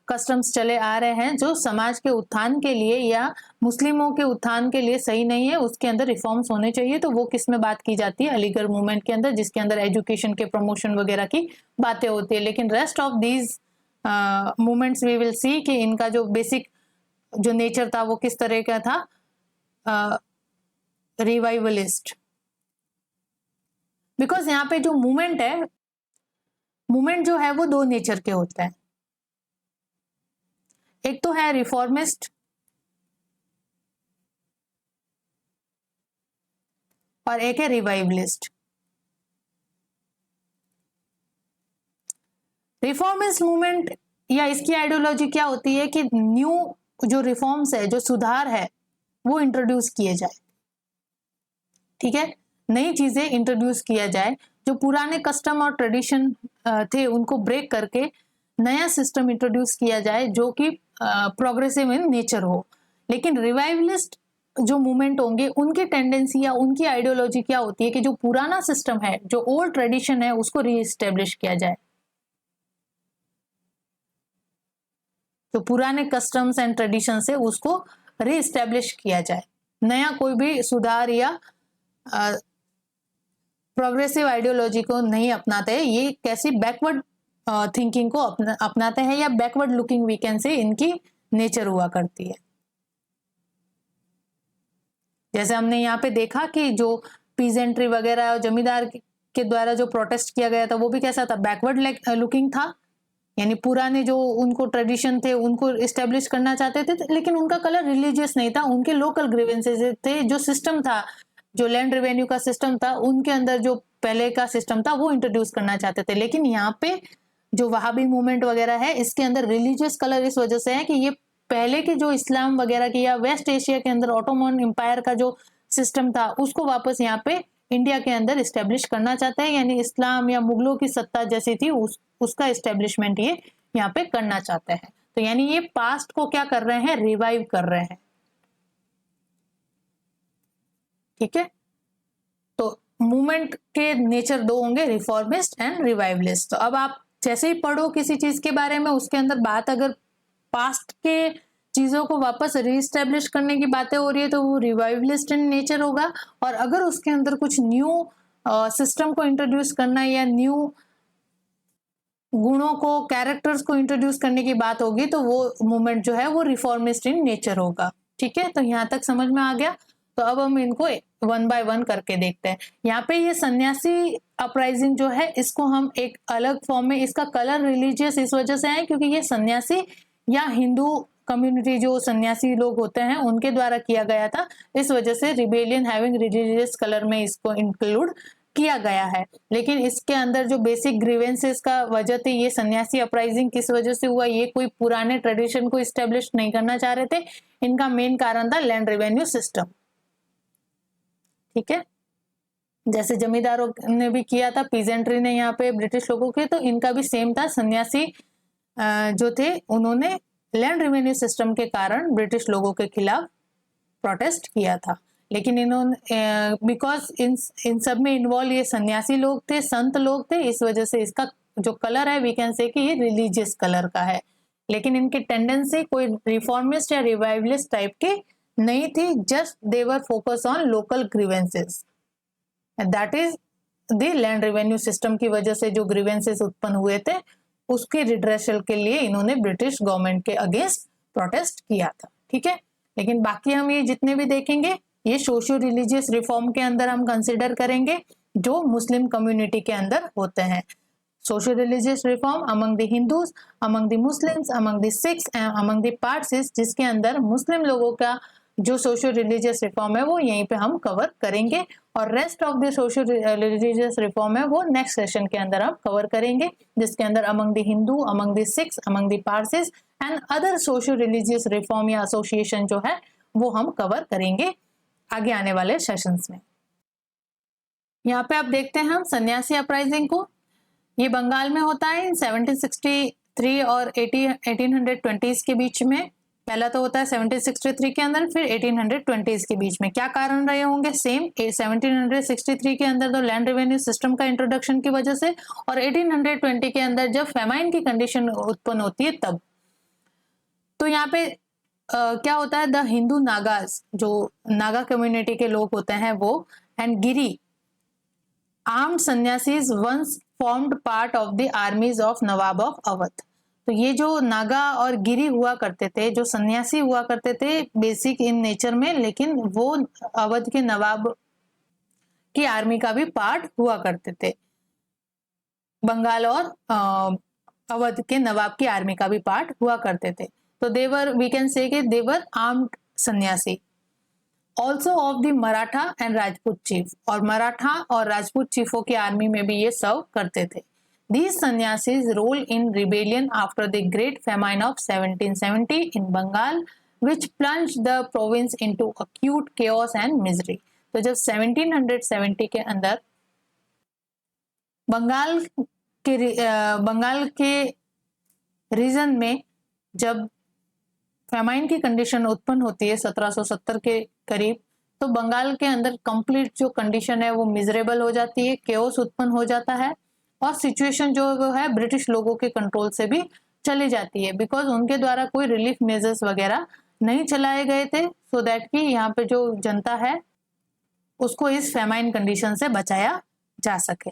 कस्टम्स चले आ रहे हैं जो समाज के उत्थान के लिए या मुस्लिमों के उत्थान के लिए सही नहीं है, उसके अंदर रिफॉर्म्स होने चाहिए। तो वो किस में बात की जाती है, अलीगढ़ मूवमेंट के अंदर, जिसके अंदर एजुकेशन के प्रमोशन वगैरह की बातें होती है। लेकिन rest of these movements we will see कि इनका जो बेसिक जो नेचर था वो किस तरह का था, रिवाइवलिस्ट। बिकॉज यहाँ पे जो मूवमेंट है, मूवमेंट जो है वो दो नेचर के होते हैं, एक तो है रिफॉर्मिस्ट और एक है रिवाइवलिस्ट। रिफॉर्मिस्ट मूवमेंट या इसकी आइडियोलॉजी क्या होती है कि न्यू जो रिफॉर्म्स है, जो सुधार है वो इंट्रोड्यूस किए जाए, ठीक है, नई चीजें इंट्रोड्यूस किया जाए, जो पुराने कस्टम और ट्रेडिशन थे उनको ब्रेक करके नया सिस्टम इंट्रोड्यूस किया जाए जो कि प्रोग्रेसिव इन नेचर हो। लेकिन रिवाइवलिस्ट जो मूवमेंट होंगे उनकी टेंडेंसी या उनकी आइडियोलॉजी क्या होती है कि जो पुराना सिस्टम है, जो ओल्ड ट्रेडिशन है, उसको रीएस्टेब्लिश किया जाए, जो पुराने कस्टम्स एंड ट्रेडिशन से उसको रीएस्टेब्लिश किया जाए, नया कोई भी सुधार या प्रोग्रेसिव आइडियोलॉजी को नहीं अपनाते हैं। ये कैसी बैकवर्ड थिंकिंग को अपनाते हैं या बैकवर्ड लुकिंग वी कैन से इनकी नेचर हुआ करती है। जैसे हमने यहाँ पे देखा कि जो पीजेंट्री वगैरह जमींदार के द्वारा जो प्रोटेस्ट किया गया था वो भी कैसा था, बैकवर्ड लुकिंग था, यानी पुराने जो उनको ट्रेडिशन थे उनको इस्टेब्लिश करना चाहते थे, लेकिन उनका कलर रिलीजियस नहीं था, उनके लोकल ग्रीवेंसेस थे, जो सिस्टम था, जो लैंड रेवेन्यू का सिस्टम था, उनके अंदर जो पहले का सिस्टम था वो इंट्रोड्यूस करना चाहते थे। लेकिन यहाँ पे जो वहाबी मूवमेंट वगैरह है इसके अंदर रिलीजियस कलर इस वजह से है कि ये पहले के जो इस्लाम वगैरह की या वेस्ट एशिया के अंदर ऑटोमन एम्पायर का जो सिस्टम था उसको वापस यहाँ पे इंडिया के अंदर इस्टेब्लिश करना चाहते हैं, यानी इस्लाम या मुगलों की सत्ता जैसी थी उसका इस्टेब्लिशमेंट ये यहाँ पे करना चाहते हैं। तो यानी ये पास्ट को क्या कर रहे हैं, रिवाइव कर रहे हैं, ठीक है। तो मूवमेंट के नेचर दो होंगे, रिफॉर्मिस्ट एंड रिवाइवलिस्ट। तो अब आप जैसे ही पढ़ो किसी चीज के बारे में, उसके अंदर बात अगर पास्ट के चीजों को वापस रीस्टेब्लिश करने की बातें हो रही है तो वो रिवाइवलिस्ट इन नेचर होगा, और अगर उसके अंदर कुछ न्यू सिस्टम को इंट्रोड्यूस करना या न्यू गुणों को, कैरेक्टर्स को इंट्रोड्यूस करने की बात होगी तो वो मूवमेंट जो है वो रिफॉर्मिस्ट इन नेचर होगा, ठीक है। तो यहाँ तक समझ में आ गया। तो अब हम इनको वन बाय वन करके देखते हैं। यहाँ पे ये सन्यासी अपराइजिंग जो है इसको हम एक अलग फॉर्म में, इसका कलर रिलीजियस इस वजह से है क्योंकि ये सन्यासी या हिंदू कम्युनिटी जो सन्यासी लोग होते हैं उनके द्वारा किया गया था। इस वजह से रिबेलियन हैविंग रिलीजियस कलर में इसको इंक्लूड किया गया है। लेकिन इसके अंदर जो बेसिक ग्रीवेंसेस का वजह थी, ये सन्यासी अपराइजिंग किस वजह से हुआ, ये कोई पुराने ट्रेडिशन को इस्टेब्लिश नहीं करना चाह रहे थे। इनका मेन कारण था लैंड रेवेन्यू सिस्टम। ठीक है, जैसे जमींदारों ने भी किया था, पीजेंट्री ने यहाँ पे ब्रिटिश लोगों के, तो इनका भी सेम था। सन्यासी जो थे उन्होंने लैंड रेवेन्यू सिस्टम के कारण ब्रिटिश लोगों के खिलाफ प्रोटेस्ट किया था। लेकिन इन्होंने बिकॉज इन सब में इन्वॉल्व ये सन्यासी लोग थे, संत लोग थे, इस वजह से इसका जो कलर है वी कैन से कि ये रिलीजियस कलर का है। लेकिन इनकी टेंडेंसी कोई रिफॉर्मिस्ट या रिवाइवलिस्ट टाइप की नहीं थी, just they were focus on local grievances, that is the land revenue system की वजह से जो ग्रीवेंसेस उत्पन्न हुए थे उसके रिड्रेसल के लिए इन्होंने ब्रिटिश गवर्नमेंट के अगेंस्ट प्रोटेस्ट किया था। ठीक है, लेकिन बाकी हम ये जितने भी देखेंगे ये सोशियो रिलीजियस रिफॉर्म के अंदर हम कंसिडर करेंगे जो मुस्लिम कम्युनिटी के अंदर होते हैं। Socio religious reform among the Hindus, among the Muslims, among the Sikhs and among the Parsis, जिसके अंदर मुस्लिम लोगों का जो सोशियो रिलीजियस रिफॉर्म है वो यहीं पे हम कवर करेंगे, और rest of the socio religious reform है वो नेक्स्ट सेशन के अंदर हम कवर करेंगे, जिसके अंदर among the Hindu, among the Sikhs, among the Parsis and other socio religious reform या एसोसिएशन जो है वो हम कवर करेंगे आगे आने वाले सेशंस में। यहाँ पे आप देखते हैं हम सन्यासी अपराइजिंग को, ये बंगाल में होता है 1763 और 1820s के बीच में। पहला तो होता है 1763 के अंदर, फिर 1820s के बीच में। क्या कारण रहे होंगे? सेम 1763 के अंदर तो लैंड रेवेन्यू सिस्टम का इंट्रोडक्शन की वजह से, और 1820 के अंदर जब फेमाइन की कंडीशन उत्पन्न होती है तब। तो यहाँ पे क्या होता है, द हिंदू नागाज, जो नागा कम्युनिटी के लोग होते हैं वो, and Giri armed sanyasis once formed part of the armies of Nawab of Awadh. तो ये जो नागा और गिरी हुआ करते थे, जो सन्यासी हुआ करते थे बेसिक इन नेचर में, लेकिन वो अवध के नवाब की आर्मी का भी पार्ट हुआ करते थे। बंगाल और अवध के नवाब की आर्मी का भी पार्ट हुआ करते थे। तो देवर वी कैन से कि देवर आर्म्ड सन्यासी also of the Maratha and Rajput chief, और मराठा और राजपूत चीफों की आर्मी में भी ये सर्व करते थे। These sannyasis roll in rebellion after the Great Famine of 1770 in Bengal, which plunged the province into acute chaos and misery. तो जब 1770 के अंदर बंगाल के रीजन में जब फेमाइन की कंडीशन उत्पन्न होती है 1770 के करीब, तो बंगाल के अंदर कंप्लीट जो कंडीशन है वो मिजरेबल हो जाती है, केओस उत्पन्न हो जाता है, और सिचुएशन जो है ब्रिटिश लोगों के कंट्रोल से भी चली जाती है, बिकॉज उनके द्वारा कोई रिलीफ मेजर्स वगैरह नहीं चलाए गए थे, सो दैट कि यहाँ पे जो जनता है उसको इस फेमाइन कंडीशन से बचाया जा सके।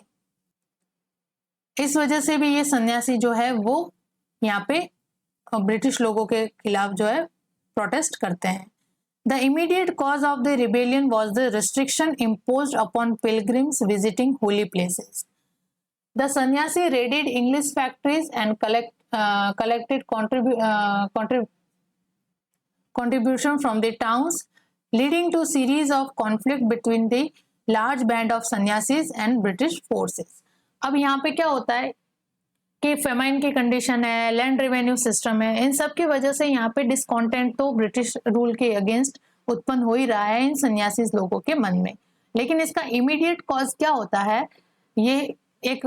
इस वजह से भी ये सन्यासी जो है वो यहाँ पे ब्रिटिश लोगों के खिलाफ जो है प्रोटेस्ट करते हैं। The immediate cause of the rebellion was the restriction imposed upon pilgrims visiting Holi places. The sannyasi raided English factories and collected contribution from the towns, leading to series of conflict between the large band of sannyasis and British forces. अब यहाँ पे क्या होता है कि फेमाइन की कंडीशन है, लैंड रेवेन्यू सिस्टम है, इन सब की वजह से यहाँ पे डिसकॉन्टेंट तो ब्रिटिश रूल के अगेंस्ट उत्पन्न हो ही रहा है इन सन्यासी लोगों के मन में। लेकिन इसका इमीडिएट कॉज क्या होता है, ये एक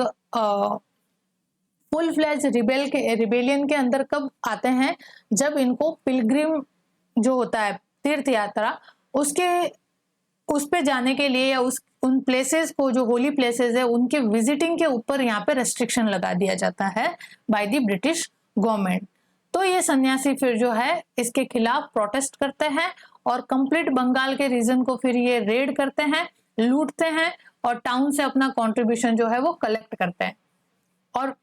फुल फ्लैज रिबेलियन के अंदर कब आते हैं, जब इनको पिलग्रिम जो होता है तीर्थ यात्रा उस पे जाने के लिए या उन प्लेसेस को जो होली प्लेसेस है उनके विजिटिंग के ऊपर यहाँ पे रेस्ट्रिक्शन लगा दिया जाता है बाय द ब्रिटिश गवर्नमेंट। तो ये सन्यासी फिर जो है इसके खिलाफ प्रोटेस्ट करते हैं और कंप्लीट बंगाल के रीजन को फिर ये रेड करते हैं, लूटते हैं और टाउन से अपना कंट्रीब्यूशन जो है वो कलेक्ट करते हैं। और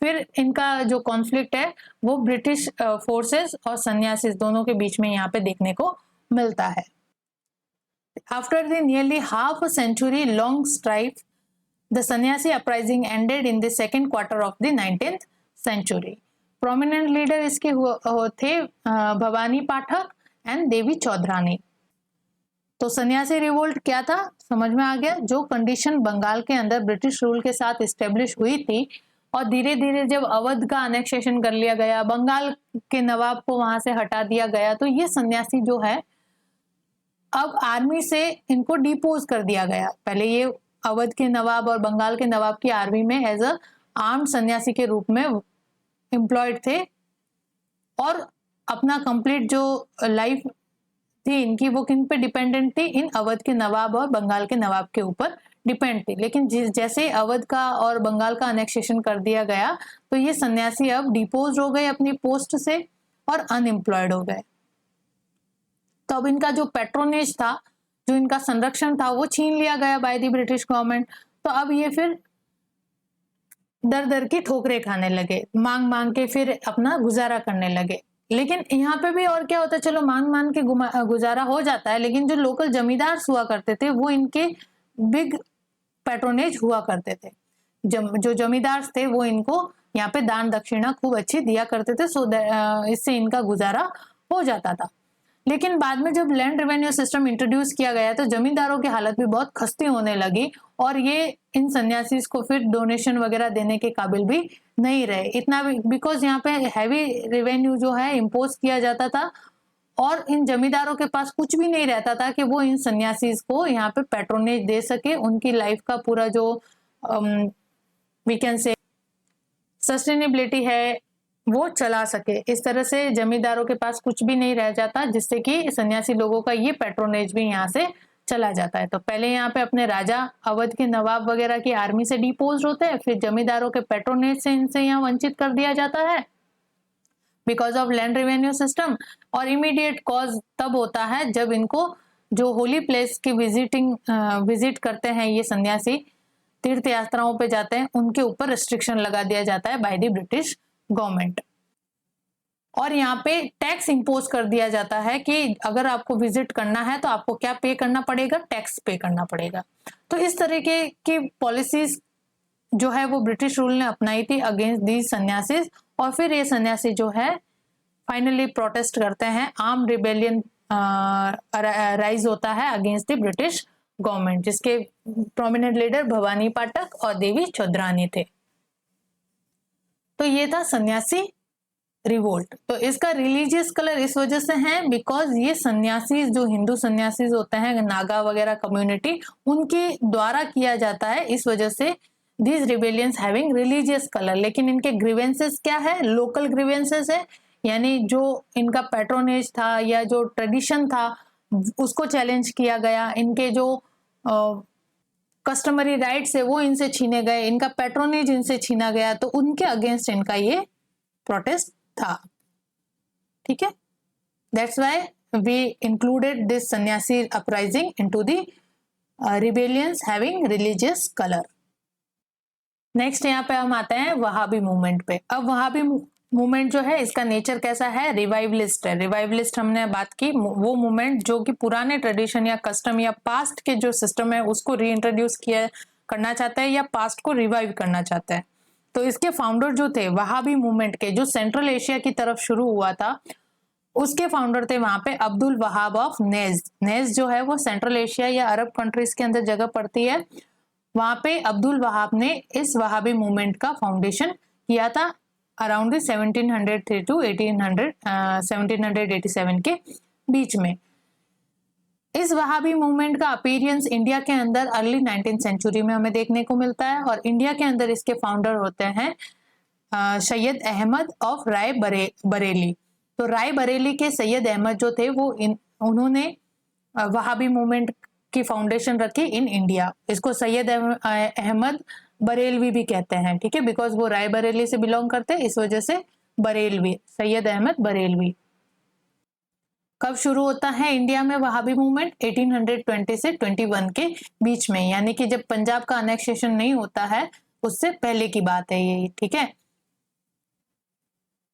फिर इनका जो कॉन्फ्लिक्ट है वो ब्रिटिश फोर्सेस और सन्यासी दोनों के बीच में यहाँ पे देखने को मिलता है। After the nearly half century long strife, the sanyasi uprising ended in the second quarter of the 19th century। Prominent leader इसके थे भवानी पाठक एंड देवी चौधरानी। तो सन्यासी रिवोल्ट क्या था, समझ में आ गया। जो कंडीशन बंगाल के अंदर ब्रिटिश रूल के साथ इस्टेब्लिश हुई थी और धीरे धीरे जब अवध का अनेक्सेशन कर लिया गया, बंगाल के नवाब को वहां से हटा दिया गया, तो ये सन्यासी जो है अब आर्मी से इनको डिपोज कर दिया गया। पहले ये अवध के नवाब और बंगाल के नवाब की आर्मी में एज अ आर्म्ड सन्यासी के रूप में एम्प्लॉयड थे और अपना कंप्लीट जो लाइफ थी इनकी वो किन पे डिपेंडेंट थी, इन अवध के नवाब और बंगाल के नवाब के ऊपर डिपेंड थी। लेकिन जैसे अवध का और बंगाल का अनेक्सेशन कर दिया गया तो ये सन्यासी अब डिपोज हो गए अपनी पोस्ट से और अनएम्प्लॉयड हो गए। तो अब इनका जो पैट्रोनेज था, जो इनका संरक्षण था, वो छीन लिया गया बाय द ब्रिटिश गवर्नमेंट। तो अब ये फिर दर दर की ठोकरें खाने लगे, मांग मांग के फिर अपना गुजारा करने लगे। लेकिन यहाँ पे भी और क्या होता है, चलो मांग मांग के गुजारा हो जाता है, लेकिन जो लोकल जमींदार हुआ करते थे वो इनके बिग पैट्रोनेज हुआ करते थे। जो जमींदार थे वो इनको यहाँ पे दान दक्षिणा खूब अच्छी दिया करते थे, सो इससे इनका गुजारा हो जाता था। लेकिन बाद में जब लैंड रेवेन्यू सिस्टम इंट्रोड्यूस किया गया तो जमींदारों की हालत भी बहुत खस्ती होने लगी और ये इन सन्यासीज को फिर डोनेशन वगैरह देने के काबिल भी नहीं रहे इतना भी, बिकॉज यहाँ पे हैवी रेवेन्यू जो है इम्पोज किया जाता था और इन जमींदारों के पास कुछ भी नहीं रहता था कि वो इन सन्यासीज को यहाँ पे पैट्रोनेज दे सके, उनकी लाइफ का पूरा जो वी कैन से सस्टेनेबिलिटी है वो चला सके। इस तरह से जमींदारों के पास कुछ भी नहीं रह जाता, जिससे कि सन्यासी लोगों का ये पैट्रोनेज भी यहाँ से चला जाता है। तो पहले यहाँ पे अपने राजा अवध के नवाब वगैरह की आर्मी से डिपोज होते हैं, फिर जमींदारों के पैट्रोनेज से इनसे यहाँ वंचित कर दिया जाता है because of land revenue system. और इमीडिएट कॉज तब होता है जब इनको जो होली प्लेस की विजिट करते हैं ये सन्यासी, तीर्थ यात्राओं पे जाते हैं, उनके ऊपर रिस्ट्रिक्शन लगा दिया जाता है बाय द ब्रिटिश गवर्नमेंट। और यहाँ पे टैक्स इंपोज कर दिया जाता है कि अगर आपको विजिट करना है तो आपको क्या पे करना पड़ेगा, टैक्स पे करना पड़ेगा। तो इस तरीके की पॉलिसीज जो है वो ब्रिटिश रूल ने अपनाई थी अगेंस्ट दी सन्यासीज। और फिर ये सन्यासी जो है फाइनली प्रोटेस्ट करते हैं, आर्म रिबेलियन राइज होता है अगेंस्ट द ब्रिटिश गवर्नमेंट, जिसके प्रोमिनेंट लीडर भवानी पाठक और देवी चौधरानी थे। तो ये था सन्यासी रिवोल्ट। तो इसका रिलीजियस कलर इस वजह से है बिकॉज ये सन्यासी जो हिंदू सन्यासी होते हैं, नागा वगैरह कम्युनिटी, उनके द्वारा किया जाता है, इस वजह से these rebellions having religious colour. लेकिन इनके ग्रीवेंसेस क्या है, लोकल ग्रीवेंसेस है, यानी जो इनका पैट्रोनेज था या जो ट्रेडिशन था उसको चैलेंज किया गया, इनके जो कस्टमरी राइट्स है वो इनसे छीने गए, इनका पैट्रोनेज इनसे छीना गया, तो उनके अगेंस्ट इनका ये प्रोटेस्ट था। ठीक है, that's why we included this sanyasi uprising into the rebellions having religious colour. Next यहाँ पे हम आते हैं वहाबी मूवमेंट पे। अब वहाबी मूवमेंट जो है इसका नेचर कैसा है, रिवाइवलिस्ट है। रिवाइवलिस्ट हमने बात की, वो मूवमेंट जो कि पुराने ट्रेडिशन या कस्टम या पास्ट के जो सिस्टम है उसको रीइंट्रोड्यूस किया करना चाहता है या पास्ट को रिवाइव करना चाहता है। तो इसके फाउंडर जो थे वहाबी मूवमेंट के, जो सेंट्रल एशिया की तरफ शुरू हुआ था, उसके फाउंडर थे वहां पे अब्दुल वहाब ऑफ नेज। नेज जो है वो सेंट्रल एशिया या अरब कंट्रीज के अंदर जगह पड़ती है। वहां पे अब्दुल वहाब ने इस वहाबी मूवमेंट का फाउंडेशन किया था अराउंड 1703 टू 1787 के बीच में। इस वहाबी मूवमेंट का अपीयरेंस इंडिया के अंदर अर्ली 19th सेंचुरी में हमें देखने को मिलता है और इंडिया के अंदर इसके फाउंडर होते हैं सैयद अहमद ऑफ राय बरेली। तो राय बरेली के सैयद अहमद जो थे वो उन्होंने वहाबी मूवमेंट की फाउंडेशन रखी इन इंडिया। इसको सैयद अहमद बरेलवी भी कहते हैं, ठीक है, बिकॉज वो राय बरेली से बिलोंग करते हैं, इस वजह से बरेलवी, सैयद अहमद बरेलवी। कब शुरू होता है इंडिया में वहाबी मूवमेंट? 1820 से 21 के बीच में, यानी कि जब पंजाब का अनेक्सेशन नहीं होता है उससे पहले की बात है ये, ठीक है।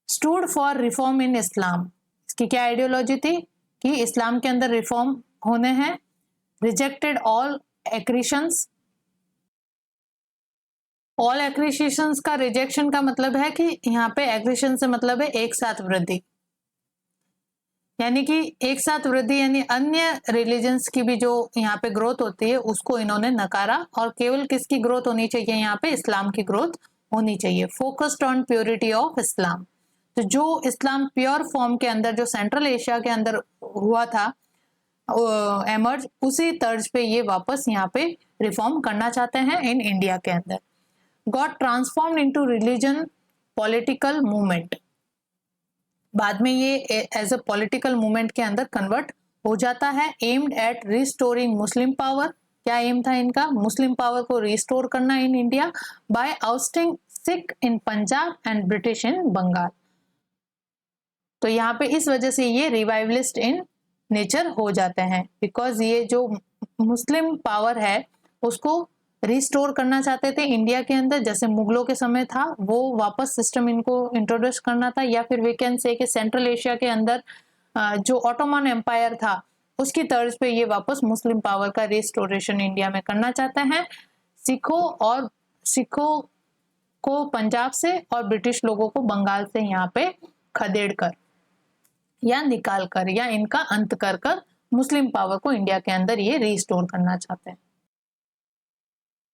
स्टूड फॉर रिफॉर्म इन इस्लाम, इसकी क्या आइडियोलॉजी थी कि इस्लाम के अंदर रिफॉर्म होने हैं। रिजेक्टेड ऑल एक्रिशंस, ऑल एक्विजिशंस का रिजेक्शन का मतलब है कि यहाँ पे एक्विजिशन से मतलब है एक साथ वृद्धि, यानी कि एक साथ वृद्धि यानी अन्य रिलीजन्स की भी जो यहाँ पे ग्रोथ होती है उसको इन्होंने नकारा, और केवल किसकी ग्रोथ होनी चाहिए यहाँ पे, इस्लाम की ग्रोथ होनी चाहिए। Focused on purity of Islam, तो जो इस्लाम प्योर फॉर्म के अंदर जो सेंट्रल एशिया के अंदर हुआ था एमर्ज, उसी तर्ज पे ये वापस यहाँ पे रिफॉर्म करना चाहते हैं इन इंडिया के अंदर। Got transform into religion political movement, बाद में ये एज अ पॉलिटिकल मूवमेंट के अंदर कन्वर्ट हो जाता है। Aimed at restoring Muslim power, क्या एम था इनका, मुस्लिम पावर को रिस्टोर करना in India by ousting Sikh in Punjab and British in Bengal. तो यहाँ पे इस वजह से ये रिवाइवलिस्ट इन नेचर हो जाते हैं, बिकॉज ये जो मुस्लिम पावर है उसको रिस्टोर करना चाहते थे इंडिया के अंदर, जैसे मुगलों के समय था वो वापस सिस्टम इनको इंट्रोड्यूस करना था, या फिर वी कैन से कि सेंट्रल एशिया के अंदर जो ऑटोमन एम्पायर था उसकी तर्ज पे ये वापस मुस्लिम पावर का रिस्टोरेशन इंडिया में करना चाहते हैं। सिखों को पंजाब से और ब्रिटिश लोगों को बंगाल से यहाँ पे खदेड़ कर या निकाल कर या इनका अंत कर कर मुस्लिम पावर को इंडिया के अंदर ये रिस्टोर करना चाहते हैं।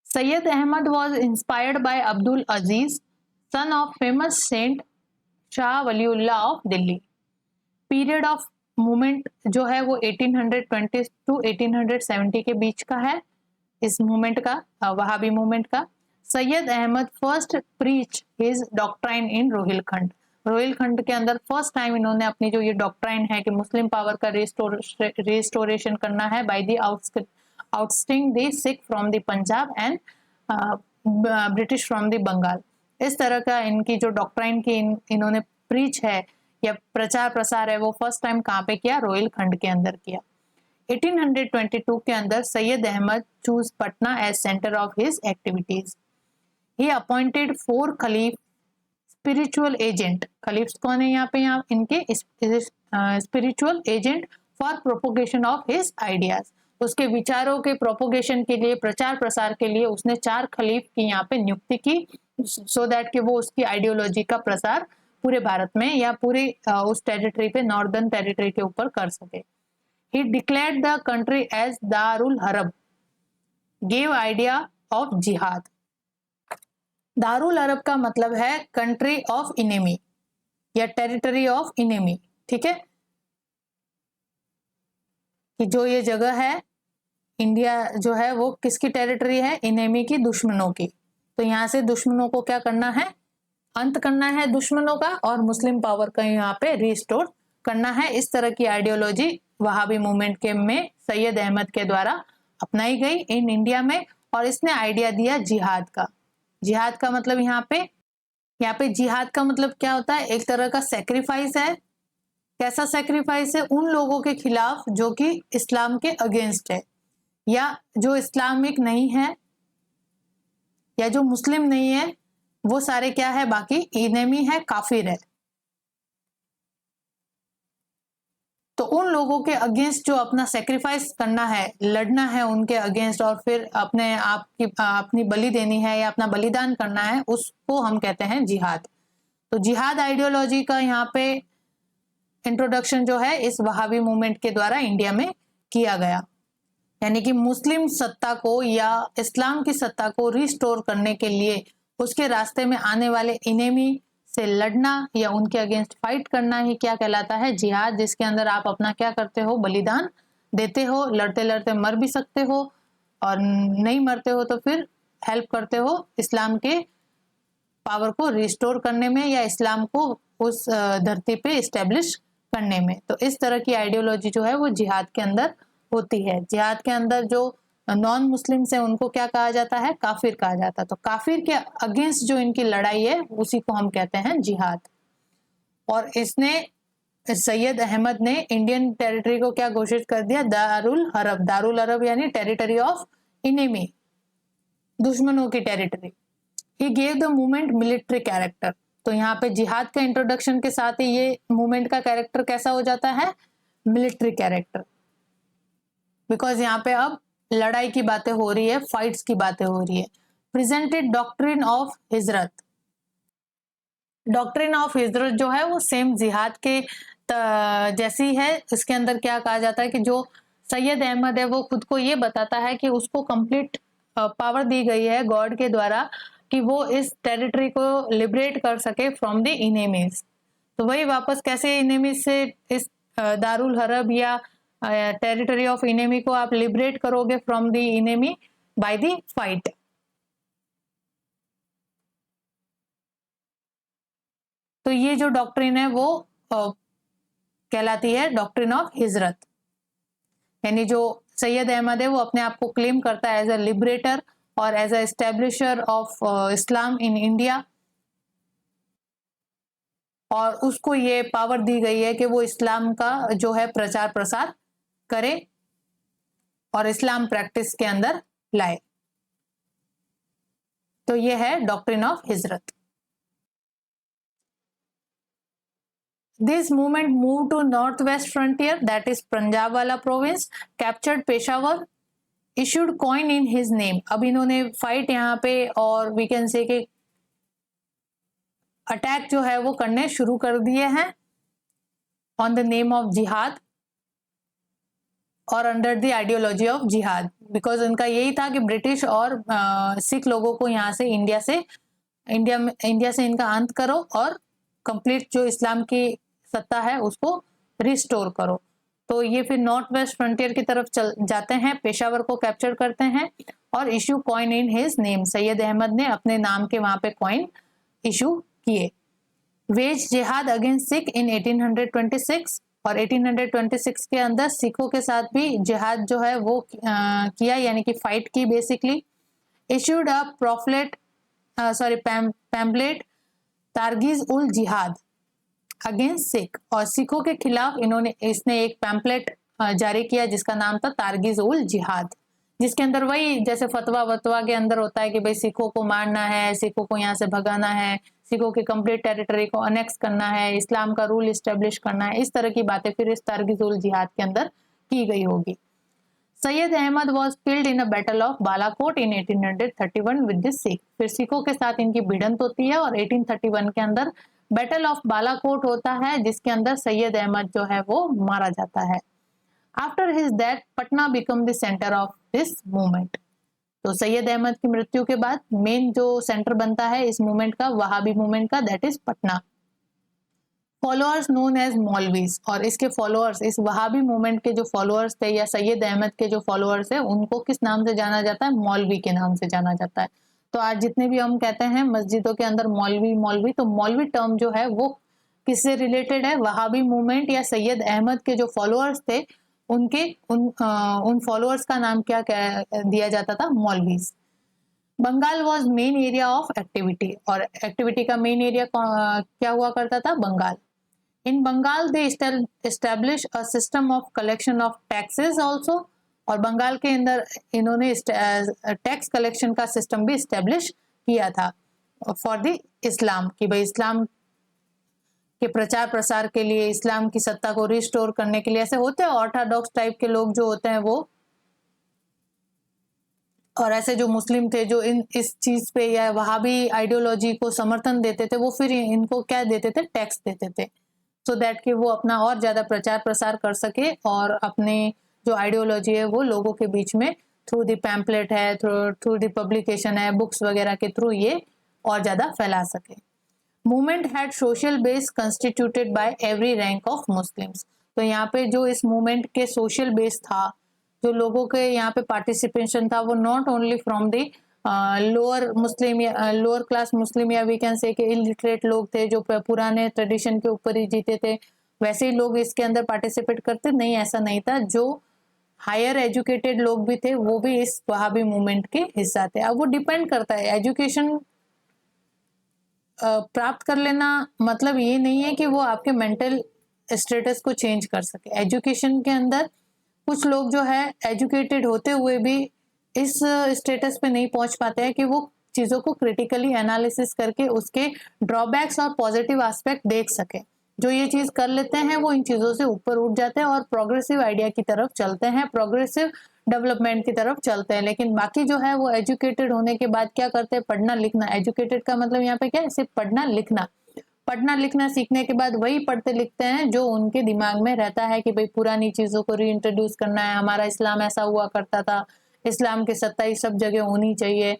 Syed Ahmad was inspired by Abdul Aziz, son of famous saint Shah Waliullah of Delhi. Period of movement जो है वो 1820 टू 1870 के बीच का है, इस मूवमेंट का, वहाबी मूवमेंट का। Syed Ahmad first preach his doctrine in Rohilkhand, Rohilkhand के अंदर फर्स्ट टाइम इन्होंने अपनी जो ये डॉक्ट्राइन है कि मुस्लिम पावर का रिस्टोरेशन करना है by the ousting the Sikh from the Punjab and British from the Bengal, इस तरह का इनकी जो डॉक्ट्राइन की इन्होंने प्रीच है या प्रचार प्रसार है वो फर्स्ट टाइम कहाँ पे किया, रोहिलखंड के अंदर किया। 1822 के अंदर Syed Ahmad choose Patna as centre of his activities. He appointed 4 खलीफ स्पिरिचुअल एजेंट, खलीफ कौन है यहाँ पे, यहाँ इनके spiritual agent for propagation of his ideas, उसके विचारों के प्रोपोगेशन के लिए, प्रचार प्रसार के लिए उसने 4 खलीफ की यहाँ पे नियुक्ति की, सो दैट कि वो उसकी आइडियोलॉजी का प्रसार पूरे भारत में या पूरे उस टेरिटरी पे, नॉर्दर्न टेरिटरी के ऊपर कर सके। He declared the country as दारुल हरब, गेव आइडिया ऑफ जिहाद। दारुल अरब का मतलब है कंट्री ऑफ इनेमी या टेरिटरी ऑफ इनेमी, ठीक है, कि जो ये जगह है इंडिया जो है वो किसकी टेरिटरी है, इनेमी की, दुश्मनों की। तो यहाँ से दुश्मनों को क्या करना है, अंत करना है दुश्मनों का, और मुस्लिम पावर का यहाँ पे रिस्टोर करना है। इस तरह की आइडियोलॉजी वहाबी मूवमेंट के में सैयद अहमद के द्वारा अपनाई गई इन इंडिया में, और इसने आइडिया दिया जिहाद का। जिहाद का मतलब यहाँ पे जिहाद का मतलब क्या होता है, एक तरह का सेक्रीफाइस है। कैसा सेक्रीफाइस है, उन लोगों के खिलाफ जो कि इस्लाम के अगेंस्ट है या जो इस्लामिक नहीं है या जो मुस्लिम नहीं है, वो सारे क्या है, बाकी इनेमी है, काफिर है। तो उन लोगों के अगेंस्ट जो अपना सेक्रीफाइस करना है, लड़ना है उनके अगेंस्ट, और फिर अपने आप की अपनी बलि देनी है या अपना बलिदान करना है, उसको हम कहते हैं जिहाद। तो जिहाद आइडियोलॉजी का यहाँ पे इंट्रोडक्शन जो है इस वहाबी मूवमेंट के द्वारा इंडिया में किया गया, यानी कि मुस्लिम सत्ता को या इस्लाम की सत्ता को रिस्टोर करने के लिए उसके रास्ते में आने वाले इनेमी से लड़ना या उनके अगेंस्ट फाइट करना ही क्या कहलाता है, जिहाद, जिसके अंदर आप अपना क्या करते हो, बलिदान देते हो। लड़ते लड़ते मर भी सकते हो, और नहीं मरते हो तो फिर हेल्प करते हो इस्लाम के पावर को रिस्टोर करने में या इस्लाम को उस धरती पे इस्टेब्लिश करने में। तो इस तरह की आइडियोलॉजी जो है वो जिहाद के अंदर होती है। जिहाद के अंदर जो नॉन मुस्लिम है उनको क्या कहा जाता है, काफिर कहा जाता है। तो काफिर के अगेंस्ट जो इनकी लड़ाई है उसी को हम कहते हैं जिहाद। और इसने, सैयद अहमद ने इंडियन टेरिटरी को क्या घोषित कर दिया, दारुल हरब। दारुल हरब यानी टेरिटरी ऑफ इनेमी, दुश्मनों की territory. He gave the movement military character. तो यहाँ पे जिहाद का इंट्रोडक्शन के साथ ही ये मूवमेंट का कैरेक्टर कैसा हो जाता है, मिलिट्री कैरेक्टर, बिकॉज यहाँ पे अब लड़ाई की बातें हो रही है, फाइट्स की बातें हो रही है। प्रेजेंटेड डॉक्ट्रिन ऑफ हिजरत। डॉक्ट्रिन ऑफ हिजरत जो है वो सेम जिहाद के जैसी है। इसके अंदर क्या कहा जाता है कि जो सैयद अहमद है वो खुद को ये बताता है कि उसको कंप्लीट पावर दी गई है गॉड के द्वारा कि वो इस टेरिटरी को लिबरेट कर सके फ्रॉम द इनेमीज। तो वही वापस कैसे इनेमीज से इस दारुल हरब या टेरिटरी ऑफ इनेमी को आप लिबरेट करोगे from the enemy by the fight. तो ये जो डॉक्ट्रिन है वो कहलाती है डॉक्ट्रिन ऑफ हिजरत। यानी जो सैयद अहमद है वो अपने आप को क्लेम करता है एज अ लिबरेटर और एज अ एस्टेब्लिशर ऑफ इस्लाम इन इंडिया, और उसको ये पावर दी गई है कि वो इस्लाम का जो है प्रचार प्रसार करे और इस्लाम प्रैक्टिस के अंदर लाए। तो ये है डॉक्ट्रिन ऑफ हिजरत। This movement moved to northwest frontier, that is पंजाबवाला province, captured Peshawar, issued coin in his name। अब इन्होंने फाइट यहाँ पे और वी कैन से कि अटैक जो है वो करने शुरू कर दिए हैं ऑन द नेम ऑफ जिहाद और अंडर द आइडियोलॉजी ऑफ जिहाद, बिकॉज उनका यही था कि ब्रिटिश और सिख लोगों को यहाँ से इंडिया से इनका अंत करो और कंप्लीट जो इस्लाम की सत्ता है उसको रिस्टोर करो। तो ये फिर नॉर्थ वेस्ट फ्रंटियर की तरफ चल जाते हैं, पेशावर को कैप्चर करते हैं और issue coin in his name. Syed Ahmad ने अपने नाम के वहां पे कॉइन इशू किए। Wage jihad against Sikh in 1826, और 1826 के अंदर सिखों के साथ भी जिहाद जो है वो किया, यानी कि फाइट की बेसिकली। इशूड अ पैम्पलेट तारगीज उल जिहाद अगेंस्ट सिख, और सिखों के खिलाफ इसने एक पैम्पलेट जारी किया जिसका नाम था तारगीज उल जिहाद, जिसके अंदर वही जैसे फतवा के अंदर होता है कि भाई सिखों को मारना है, सिखों को यहाँ से भगाना है, सिखों की कंप्लीट टेरिटरी को अनेक्स करना है, इस्लाम का रूल इस्टेब्लिश करना है, इस तरह की बातें फिर इस तारगीज उल जिहाद के अंदर की गई होगी। Syed Ahmad was killed in a battle of Balakot in 1831 with the Sikh. फिर सिखों के साथ इनकी भिड़ंत होती है और 1831 के अंदर बैटल ऑफ बालाकोट होता है जिसके अंदर सैयद अहमद जो है वो मारा जाता है। After his death Patna become the centre of this movement. तो सैयद अहमद की मृत्यु के बाद मेन जो सेंटर बनता है इस मूवमेंट का, वहाबी मूवमेंट का, that is Patna. Followers known as maulvis, और इसके फॉलोअर्स, इस वहाबी मूवमेंट के जो फॉलोअर्स थे या सैयद अहमद के जो फॉलोअर्स है उनको किस नाम से जाना जाता है? मौलवी के नाम से जाना जाता है। तो आज जितने भी हम कहते हैं मस्जिदों के अंदर मौलवी, तो मौलवी टर्म जो है वो किससे रिलेटेड है? वहाबी मूवमेंट या सैयद अहमद के जो फॉलोअर्स थे उन फॉलोअर्स का नाम क्या दिया जाता था? Maulvis. Bengal was main area of activity, और एक्टिविटी का मेन एरिया क्या हुआ करता था? Bengal. In Bengal they establish a system of collection of taxes also, और बंगाल के अंदर इन्होंने टैक्स कलेक्शन का सिस्टम भी इस्टेब्लिश किया था फॉर द इस्लाम, कि भाई इस्लाम के प्रचार प्रसार के लिए, इस्लाम की सत्ता को रिस्टोर करने के लिए। ऐसे होते हैं ऑर्थोडॉक्स टाइप के लोग जो होते हैं वो, और ऐसे जो मुस्लिम थे जो इस चीज पे या वहाबी आइडियोलॉजी को समर्थन देते थे, वो फिर इनको क्या देते थे? टैक्स देते थे, सो दैट कि वो अपना और ज्यादा प्रचार प्रसार कर सके और अपने जो आइडियोलॉजी है वो लोगों के बीच में थ्रू द पैम्पलेट है, थ्रू द पब्लिकेशन है, बुक्स वगैरह के थ्रू ये और ज्यादा फैला सके। Movement had social base constituted by every rank of Muslims. तो यहाँ पे जो इस मूवमेंट के सोशल बेस था, जो लोगों के यहाँ पे पार्टिसिपेशन था, वो not only from the lower Muslim या लोअर क्लास मुस्लिम, या वी कैन से कि इलिटरेट लोग थे जो पुराने ट्रेडिशन के ऊपर ही जीते थे, वैसे ही लोग इसके अंदर पार्टिसिपेट करते नहीं, ऐसा नहीं था। जो हायर एजुकेटेड लोग भी थे वो भी इस वहाबी मूवमेंट के हिस्सा थे। अब वो डिपेंड करता है, एजुकेशन प्राप्त कर लेना मतलब ये नहीं है कि वो आपके मेंटल स्टेटस को चेंज कर सके। एजुकेशन के अंदर कुछ लोग जो है एजुकेटेड होते हुए भी इस स्टेटस पे नहीं पहुंच पाते हैं कि वो चीजों को क्रिटिकली एनालिसिस करके उसके ड्रॉबैक्स और पॉजिटिव एस्पेक्ट देख सके। जो ये चीज कर लेते हैं वो इन चीजों से ऊपर उठ जाते हैं और प्रोग्रेसिव आइडिया की तरफ चलते हैं, प्रोग्रेसिव डेवलपमेंट की तरफ चलते हैं। लेकिन बाकी जो है वो एजुकेटेड होने के बाद क्या करते हैं, पढ़ना लिखना। एजुकेटेड का मतलब यहाँ पे क्या है, सिर्फ पढ़ना लिखना। पढ़ना लिखना सीखने के बाद वही पढ़ते लिखते हैं जो उनके दिमाग में रहता है कि भाई पुरानी चीजों को रीइंट्रोड्यूस करना है, हमारा इस्लाम ऐसा हुआ करता था, इस्लाम की सत्ता सब जगह होनी चाहिए।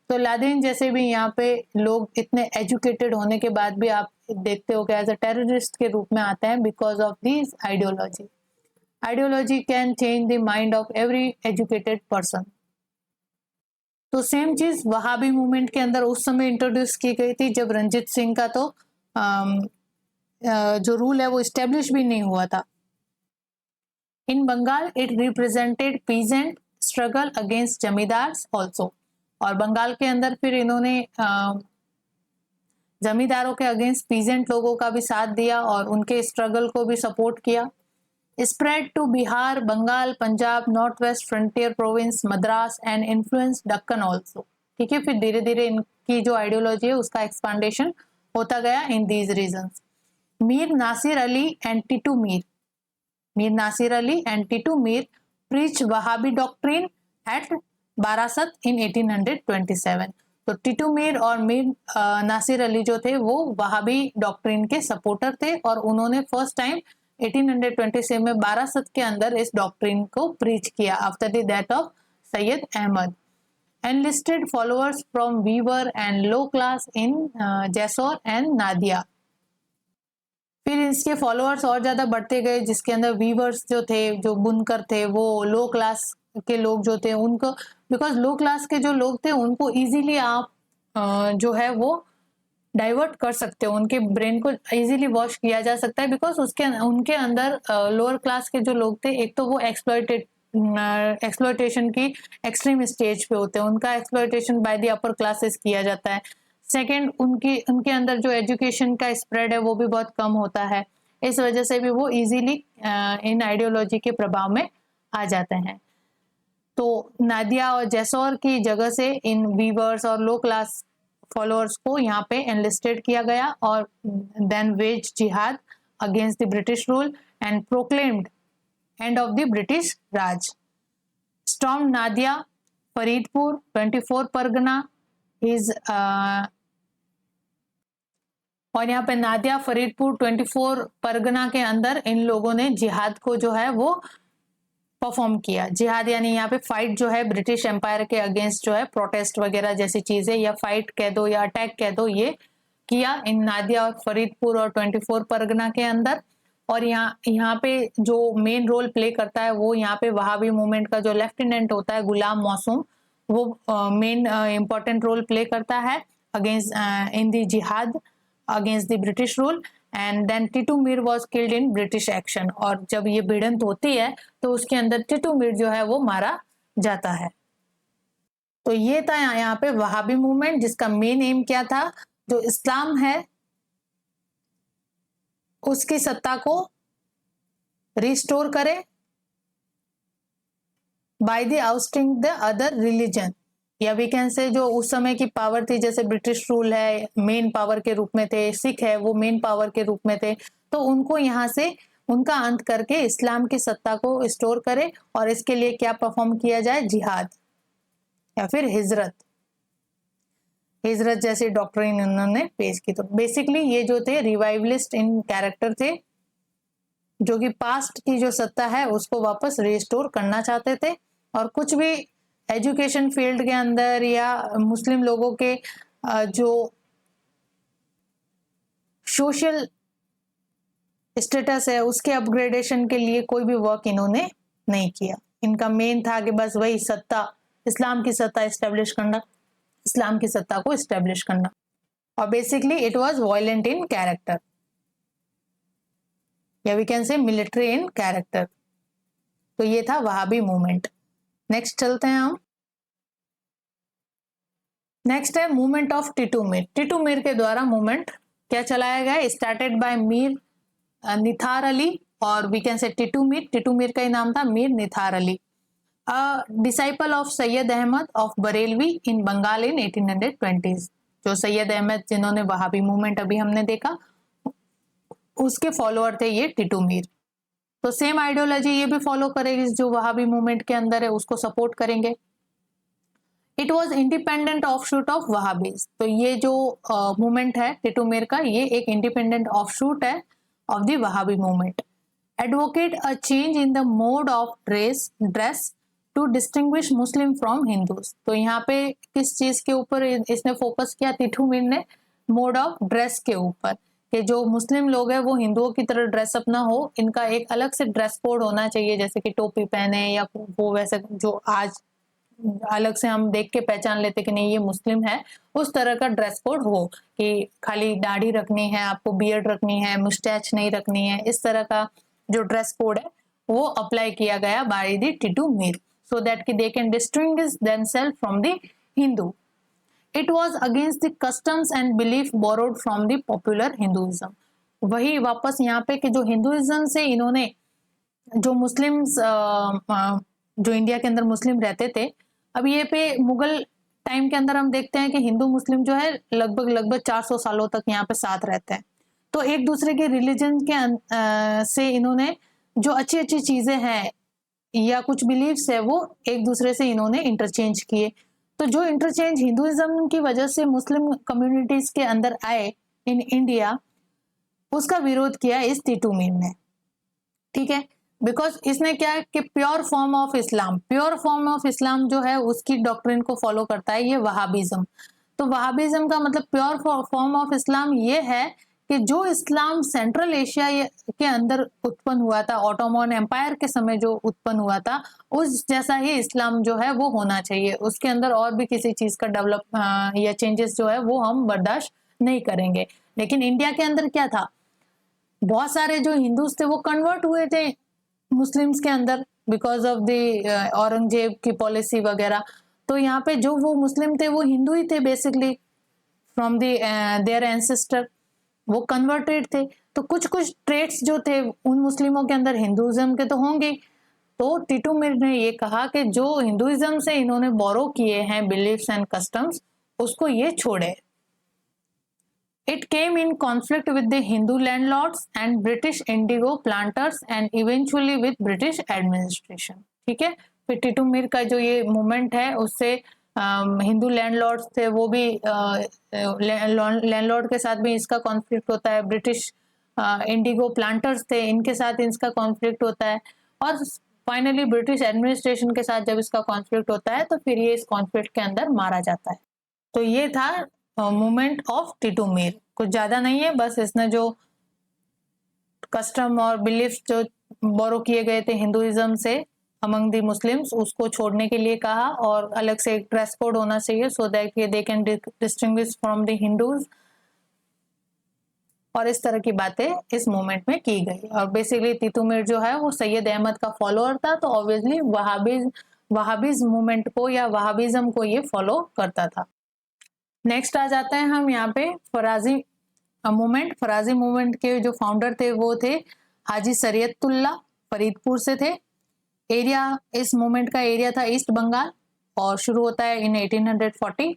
तो लादेन जैसे भी यहाँ पे लोग इतने एजुकेटेड होने के बाद भी आप देखते हो कि एज अ टेररिस्ट के रूप में आते हैं because of this ideology. Ideology can change the mind of every educated person. तो सेम चीज वहाबी मूवमेंट के अंदर उस समय इंट्रोड्यूस की गई थी जब रंजीत सिंह का तो जो रूल है वो स्टेब्लिश भी नहीं हुआ था। In Bengal it represented peasant struggle against zamindars also. और बंगाल के अंदर फिर इन्होंने जमींदारों के अगेंस्ट पीजेंट लोगों का भी साथ दिया और उनके स्ट्रगल को भी सपोर्ट किया। Spread to Bihar, Bengal, Punjab, north west frontier province, Madras and influence Deccan also. ठीक है, फिर धीरे धीरे इनकी जो आइडियोलॉजी है उसका एक्सपांडेशन होता गया in these regions. Mir Nasir Ali and Titu Mir, Mir Nasir Ali and Titu Mir preach Wahabi doctrine at Barasat in 1827। तो टीटू मीर और मीर नासिर अली जो थे वो वहाबी डॉक्ट्रिन के सपोर्टर थे और उन्होंने फर्स्ट टाइम 1827 में बारासत के अंदर इस डॉक्ट्रिन को प्रीच किया after the death of Syed Ahmad. Enlisted followers from weaver and low class in Jessore and Nadia. फिर इसके फॉलोअर्स और ज्यादा बढ़ते गए जिसके अंदर वीवर्स जो थे, जो बुनकर थे, वो लो क्लास के लोग जो थे उनको, बिकॉज लो क्लास के जो लोग थे उनको इजीली आप जो है वो डाइवर्ट कर सकते हो, उनके ब्रेन को इजीली वॉश किया जा सकता है बिकॉज उनके अंदर लोअर क्लास के जो लोग थे एक तो वो एक्सप्लॉयटेशन की एक्सट्रीम स्टेज पे होते हैं, उनका exploitation by the upper classes किया जाता है। सेकंड, उनके अंदर जो एजुकेशन का स्प्रेड है वो भी बहुत कम होता है, इस वजह से भी वो इजीली इन आइडियोलॉजी के प्रभाव में आ जाते हैं। तो नादिया और जैसौर की जगह से इन वीवर्स और लो क्लास फॉलोअर्स को यहाँ पे एनलिस्टेड किया गया और then veg jihad against the British rule and proclaimed end of the British Raj. Storm Nadia, Faridpur, 24 Pargana is और यहाँ पे नादिया, फरीदपुर, 24 परगना के अंदर इन लोगों ने जिहाद को जो है वो परफॉर्म किया। जिहाद यानी यहाँ पे फाइट जो है ब्रिटिश एम्पायर के अगेंस्ट जो है प्रोटेस्ट वगैरह जैसी चीजें, या फाइट कह दो या अटैक कह दो, ये किया इन नादिया और फरीदपुर और 24 परगना के अंदर। और यहाँ पे जो मेन रोल प्ले करता है वो यहाँ पे वहाबी मूवमेंट का जो लेफ्टिनेंट होता है गुलाम मौसूम, वो मेन इंपॉर्टेंट रोल प्ले करता है against in the jihad against the British rule. And then Titu Mir was killed in British action. और जब ये भिड़ंत होती है तो उसके अंदर टीटू मीर जो है वो मारा जाता है। तो ये था यहाँ पे वहाबी मूवमेंट जिसका मेन एम क्या था, जो इस्लाम है उसकी सत्ता को रिस्टोर करे by the ousting the other religion, या वी कैन से जो उस समय की पावर थी, जैसे ब्रिटिश रूल है मेन पावर के रूप में थे, सिख है वो मेन पावर के रूप में थे, तो उनको यहाँ से उनका अंत करके इस्लाम की सत्ता को स्टोर करे। और इसके लिए क्या परफॉर्म किया जाए, जिहाद या फिर हिजरत जैसी डॉक्ट्रिन उन्होंने पेश की। तो बेसिकली ये जो थे रिवाइवलिस्ट इन कैरेक्टर थे, जो कि पास्ट की जो सत्ता है उसको वापस रिस्टोर करना चाहते थे। और कुछ भी एजुकेशन फील्ड के अंदर या मुस्लिम लोगों के जो सोशल स्टेटस है उसके अपग्रेडेशन के लिए कोई भी वर्क इन्होंने नहीं किया। इनका मेन था कि बस वही सत्ता, इस्लाम की सत्ता एस्टेब्लिश करना, इस्लाम की सत्ता को एस्टेब्लिश करना। और basically it was violent in character, या we can say military in character. तो ये था वहाबी मूवमेंट। नेक्स्ट चलते हैं हम। नेक्स्ट है मूवमेंट ऑफ टीटू मीर। टीटू मीर के द्वारा मूवमेंट क्या चलाया गया, स्टार्टेड बाय मीर निथार अली, और वी कैन से टीटू मीर का ही नाम था Mir Nithar Ali, disciple of Syed Ahmad of Barelvi in Bengal in 1820s। जो सैयद अहमद जिन्होंने वहाबी मूवमेंट अभी हमने देखा उसके फॉलोअर थे ये टीटू मीर। तो सेम आइडियोलॉजी ये भी फॉलो करेगी, जो वहाबी मूवमेंट के अंदर है उसको सपोर्ट करेंगे। It was independent offshoot of Wahhabis. तो ये जो मूवमेंट है टिटुमिर का, ये एक इंडिपेंडेंट ऑफशूट है of the Wahhabi movement. Advocate a change in the mode of dress to distinguish Muslim from Hindus. तो यहाँ पे किस चीज के ऊपर इसने फोकस किया टिटुमिर ने? मोड ऑफ ड्रेस के ऊपर, कि जो मुस्लिम लोग हैं वो हिंदुओं की तरह ड्रेसअप ना हो, इनका एक अलग से ड्रेस कोड होना चाहिए, जैसे कि टोपी पहने या वो वैसे जो आज अलग से हम देख के पहचान लेते कि नहीं ये मुस्लिम है, उस तरह का ड्रेस कोड हो, कि खाली दाढ़ी रखनी है, आपको बियर्ड रखनी है, मुस्टैच नहीं रखनी है, इस तरह का जो ड्रेस कोड है वो अप्लाई किया गया by the Titumir, so that कि they can distinguish themselves from the Hindu. It was against the customs and belief borrowed from the popular Hinduism. वही वापस यहाँ पे कि जो हिंदुइज्म से इन्होंने, जो मुस्लिम्स जो इंडिया के अंदर मुस्लिम रहते थे, अब ये पे मुगल टाइम के अंदर हम देखते हैं कि हिंदू मुस्लिम जो है लगभग 400 सालों तक यहाँ पे साथ रहते हैं। तो एक दूसरे के रिलीजन के से इन्होंने जो अच्छी अच्छी चीजें हैं या कुछ बिलीव्स है वो एक दूसरे से इन्होंने इंटरचेंज किए। तो जो इंटरचेंज हिंदुइज्म की वजह से मुस्लिम कम्युनिटीज के अंदर आए इन इंडिया, उसका विरोध किया इस टिटुमिर ने। ठीक है, बिकॉज इसने क्या है कि प्योर फॉर्म ऑफ इस्लाम जो है उसकी डॉक्ट्रिन को फॉलो करता है ये वहाबिज्म। तो वहाबिज्म का मतलब प्योर फॉर्म ऑफ इस्लाम ये है कि जो इस्लाम सेंट्रल एशिया के अंदर उत्पन्न हुआ था, ऑटोमन एम्पायर के समय जो उत्पन्न हुआ था, उस जैसा ही इस्लाम जो है वो होना चाहिए। उसके अंदर और भी किसी चीज का डेवलप या चेंजेस जो है वो हम बर्दाश्त नहीं करेंगे। लेकिन इंडिया के अंदर क्या था, बहुत सारे जो हिंदूज थे वो कन्वर्ट हुए थे मुस्लिम्स के अंदर बिकॉज ऑफ द औरंगजेब की पॉलिसी वगैरह। तो यहाँ पे जो वो मुस्लिम थे वो हिंदू ही थे बेसिकली, फ्रॉम देयर एंसेस्टर, वो कन्वर्टेड थे। तो कुछ कुछ ट्रेट्स जो थे उन मुस्लिमों के अंदर हिंदुइज्म के तो होंगे। तो टिटुमिर ने ये कहा कि जो हिंदुइज्म से इन्होंने बोरो किए हैं बिलीफ्स एंड कस्टम्स, उसको ये छोड़े। It came in conflict with the Hindu landlords and British indigo planters and eventually with British administration। ठीक है, फिर टिटुमिर का जो ये मूवमेंट है उससे हिंदू लैंडलॉर्ड्स थे वो भी लैंडलॉर्ड के साथ भी इसका कॉन्फ्लिक्ट होता है, ब्रिटिश इंडिगो प्लांटर्स थे इनके साथ इसका कॉन्फ्लिक्ट होता है, और फाइनली ब्रिटिश एडमिनिस्ट्रेशन के साथ जब इसका कॉन्फ्लिक्ट होता है तो फिर ये इस कॉन्फ्लिक्ट के अंदर मारा जाता है। तो ये था मूवमेंट ऑफ टिटुमिर। कुछ ज्यादा नहीं है, बस इसने जो कस्टम और बिलीफ जो बोरो किए गए थे हिंदुइज्म से अमंग द मुस्लिम्स, उसको छोड़ने के लिए कहा, और अलग से एक ड्रेस कोड होना चाहिए so that they can distinguish from the Hindus, और इस तरह की बातें इस मूवमेंट में की गई। और बेसिकली टिटुमिर जो है वो सैयद अहमद का फॉलोअर था, तो ऑब्वियसली वहाबीज मूवमेंट को या वहाबिज्म को ये फॉलो करता था। नेक्स्ट आ जाते हैं हम यहाँ पे फराजी मूवमेंट। फराजी मूवमेंट के जो फाउंडर थे वो थे हाजी शरीयतुल्लाह, फरीदपुर से थे। एरिया, इस मूवमेंट का एरिया था ईस्ट बंगाल और शुरू होता है इन 1840।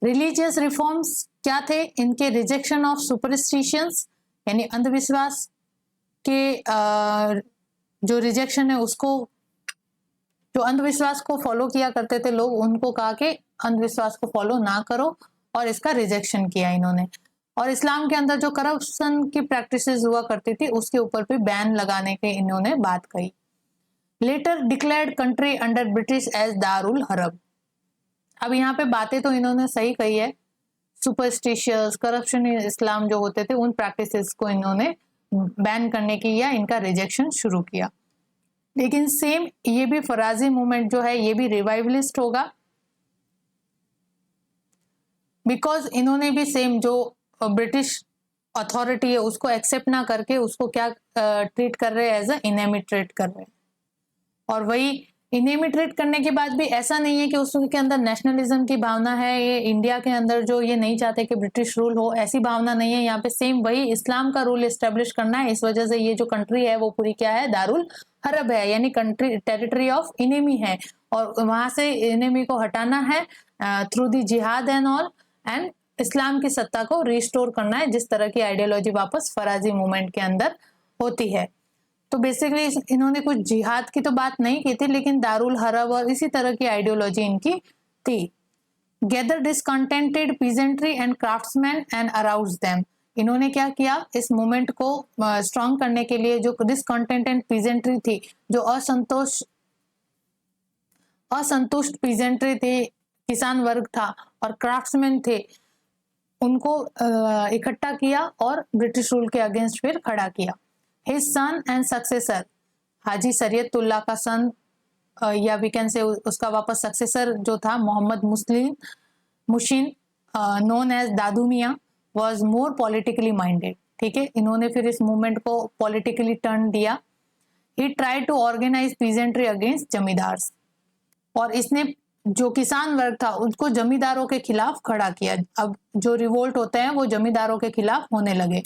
रिलीजियस रिफॉर्म्स क्या थे इनके? रिजेक्शन ऑफ सुपरस्टिशंस यानी अंधविश्वास के जो रिजेक्शन है उसको, जो अंधविश्वास को फॉलो किया करते थे लोग, उनको कहा कि अंधविश्वास को फॉलो ना करो, और इसका रिजेक्शन किया इन्होंने। और इस्लाम के अंदर जो करप्शन की प्रैक्टिसेस हुआ करती थी उसके ऊपर भी बैन लगाने की इन्होंने बात कही। Later declared country under British as दारुल हरब। अब यहाँ पे बातें तो इन्होंने सही कही है, सुपरस्टिशियस करप्शन इस्लाम जो होते थे उन प्रैक्टिसेस को इन्होंने बैन करने की या इनका रिजेक्शन शुरू किया। लेकिन सेम ये भी फराजी मूवमेंट जो है ये भी रिवाइवलिस्ट होगा, बिकॉज इन्होंने भी सेम जो ब्रिटिश अथॉरिटी है उसको एक्सेप्ट ना करके उसको क्या ट्रीट कर रहे हैं, एज अ इनेमी ट्रीट कर रहे हैं। और वही इनेमी ट्रीट करने के बाद भी ऐसा नहीं है कि उसके अंदर नेशनलिज्म की भावना है, ये इंडिया के अंदर जो ये नहीं चाहते कि ब्रिटिश रूल हो, ऐसी भावना नहीं है। यहाँ पे सेम वही इस्लाम का रूल एस्टेब्लिश करना है, इस वजह से ये जो कंट्री है वो पूरी क्या है, दारुल हरब है, यानी कंट्री टेरिटरी ऑफ इनेमी है, और वहां से इनेमी को हटाना है थ्रू दी जिहाद एंड ऑल, एंड इस्लाम की सत्ता को रिस्टोर करना है, जिस तरह की आइडियोलॉजी वापस फराजी मूवमेंट के अंदर होती है। तो बेसिकली इन्होंने कुछ जिहाद की तो बात नहीं की थी, लेकिन दारुल हरब और इसी तरह की आइडियोलॉजी इनकी थी। Gather discontented peasantry and craftsman and arouse them. इन्होंने क्या किया, इस मूवमेंट को स्ट्रॉन्ग करने के लिए जो डिसकंटेंटेड पीजेंट्री थी, जो असंतुष्ट पीजेंट्री थी, किसान वर्ग था, और क्राफ्ट्समैन थे, उनको इकट्ठा किया और ब्रिटिश रूल के अगेंस्ट फिर खड़ा किया। हिज सन एंड सक्सेसर, हाजी शरीयतुल्लाह का सन, या वी कैन से उसका वापस सक्सेसर जो था Mohammad Mohsin known as Dadu Miyan, was more politically minded. ठीक है, इन्होंने फिर इस मूवमेंट को पॉलिटिकली टर्न दिया। He try to organise peasantry against zamindars, और इसने जो किसान वर्ग था उसको जमींदारों के खिलाफ खड़ा किया। अब जो रिवोल्ट होते हैं वो जमींदारों के खिलाफ होने लगे।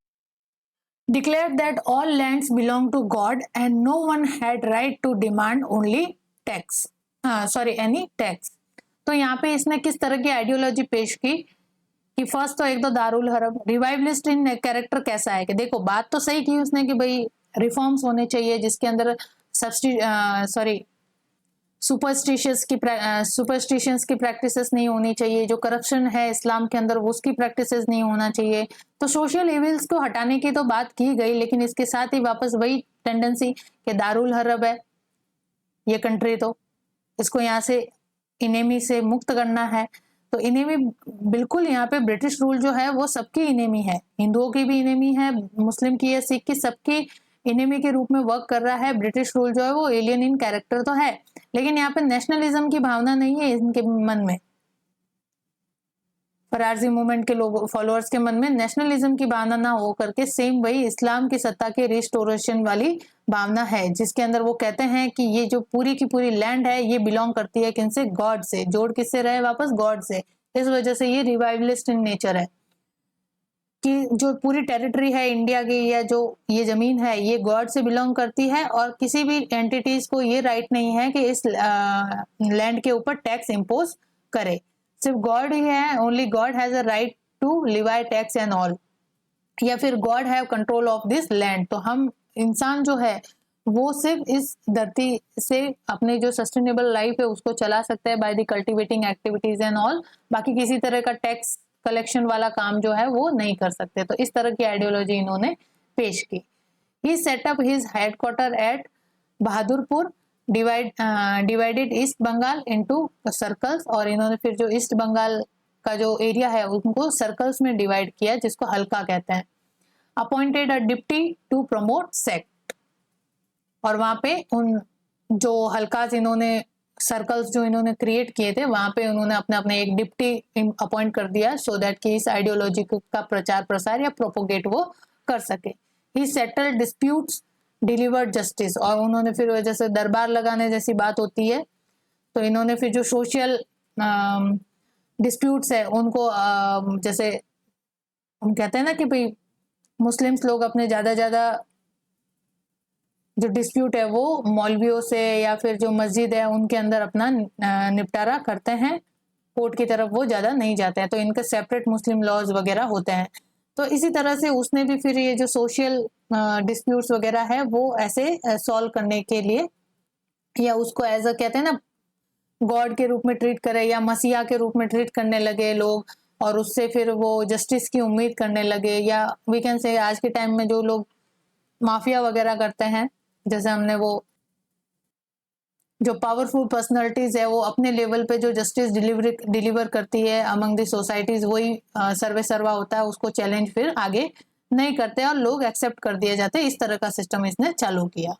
Declared that all lands belong to God and no one had right to demand only tax, any tax. तो यहाँ पे इसने किस तरह की आइडियोलॉजी पेश की कि फर्स्ट तो एक तो दारुल हरब, रिवाइवलिस्ट इन कैरेक्टर कैसा है कि देखो बात तो सही की उसने कि भाई रिफॉर्म्स होने चाहिए जिसके अंदर सुपरस्टिशियंस की प्रैक्टिसेस नहीं होनी चाहिए, जो करप्शन है इस्लाम के अंदर उसकी प्रैक्टिसेस नहीं होना चाहिए। तो सोशल इविल्स को हटाने की तो बात की गई, लेकिन इसके साथ ही वापस वही टेंडेंसी कि दारुल हरब है ये कंट्री, तो इसको यहाँ से इनेमी से मुक्त करना है। तो इनेमी बिल्कुल यहाँ पे ब्रिटिश रूल जो है वो सबकी इनेमी है, हिंदुओं की भी इनेमी है, मुस्लिम की है, सिख की, सबकी इनेमी के रूप में वर्क कर रहा है। ब्रिटिश रूल जो है वो एलियन इन कैरेक्टर तो है, लेकिन यहाँ पे नेशनलिज्म की भावना नहीं है इनके मन में। फरारजी मूवमेंट के लोगों फॉलोअर्स के मन में नेशनलिज्म की भावना ना हो करके सेम वही इस्लाम की सत्ता के रिस्टोरेशन वाली भावना है, जिसके अंदर वो कहते हैं कि ये जो पूरी की पूरी लैंड है ये बिलोंग करती है किनसे, गॉड से। जोड़ किससे रहे वापस, गॉड से। इस वजह से ये रिवाइवलिस्ट इन नेचर है कि जो पूरी टेरिटरी है इंडिया की या जो ये जमीन है ये गॉड से बिलोंग करती है, और किसी भी एंटिटीज को ये राइट नहीं है कि इस लैंड के ऊपर टैक्स इम्पोज करे। सिर्फ गॉड ही है, only God has a right to levy tax and all, या फिर God have control of this land. तो हम इंसान जो है वो सिर्फ इस धरती से अपने जो सस्टेनेबल लाइफ है उसको चला सकता है by the cultivating activities and all, बाकी किसी तरह का टैक्स कलेक्शन वाला काम जो है वो नहीं कर सकते। तो इस तरह की आइडियोलॉजी इन्होंने पेश की। He set up his headquarter at Bahadurpur, divided East Bengal into circles, और इन्होंने फिर जो ईस्ट बंगाल का जो एरिया है उनको सर्कल्स में डिवाइड किया जिसको हल्का कहते हैं। Appointed a deputy to promote sect, और वहां पे उन जो हल्कास इन्होंने सर्कल्स जो इन्होंने क्रिएट किए थे वहां पे उन्होंने अपने अपने एक डिप्टी अपॉइंट कर दिया, सो दैट कि इस आइडियोलॉजी का प्रचार प्रसार या प्रोपोगेट वो कर सके। ही सेटल्ड डिस्प्यूट्स, डिलीवर्ड जस्टिस, और उन्होंने फिर जैसे दरबार लगाने जैसी बात होती है तो इन्होंने फिर जो सोशल डिस्प्यूट्स है उनको जैसे हम कहते हैं ना कि भाई मुस्लिम्स लोग अपने ज्यादा जो डिस्प्यूट है वो मौलवियों से या फिर जो मस्जिद है उनके अंदर अपना निपटारा करते हैं, कोर्ट की तरफ वो ज्यादा नहीं जाते हैं, तो इनके सेपरेट मुस्लिम लॉज वगैरह होते हैं। तो इसी तरह से उसने भी फिर ये जो सोशल डिस्प्यूट्स वगैरह है वो ऐसे सॉल्व करने के लिए, या उसको एज अ कहते हैं ना गॉड के रूप में ट्रीट करे या मसीहा के रूप में ट्रीट करने लगे लोग, और उससे फिर वो जस्टिस की उम्मीद करने लगे। या वी कैन से आज के टाइम में जो लोग माफिया वगैरह करते हैं, जैसे हमने वो जो पावरफुल पर्सनालिटीज है वो अपने लेवल पे जो जस्टिस डिलीवर करती है अमंग द सोसाइटीज, वही सर्वे सर्वा होता है, उसको चैलेंज फिर आगे नहीं करते और लोग एक्सेप्ट कर दिए जाते। इस तरह का सिस्टम इसने चालू किया।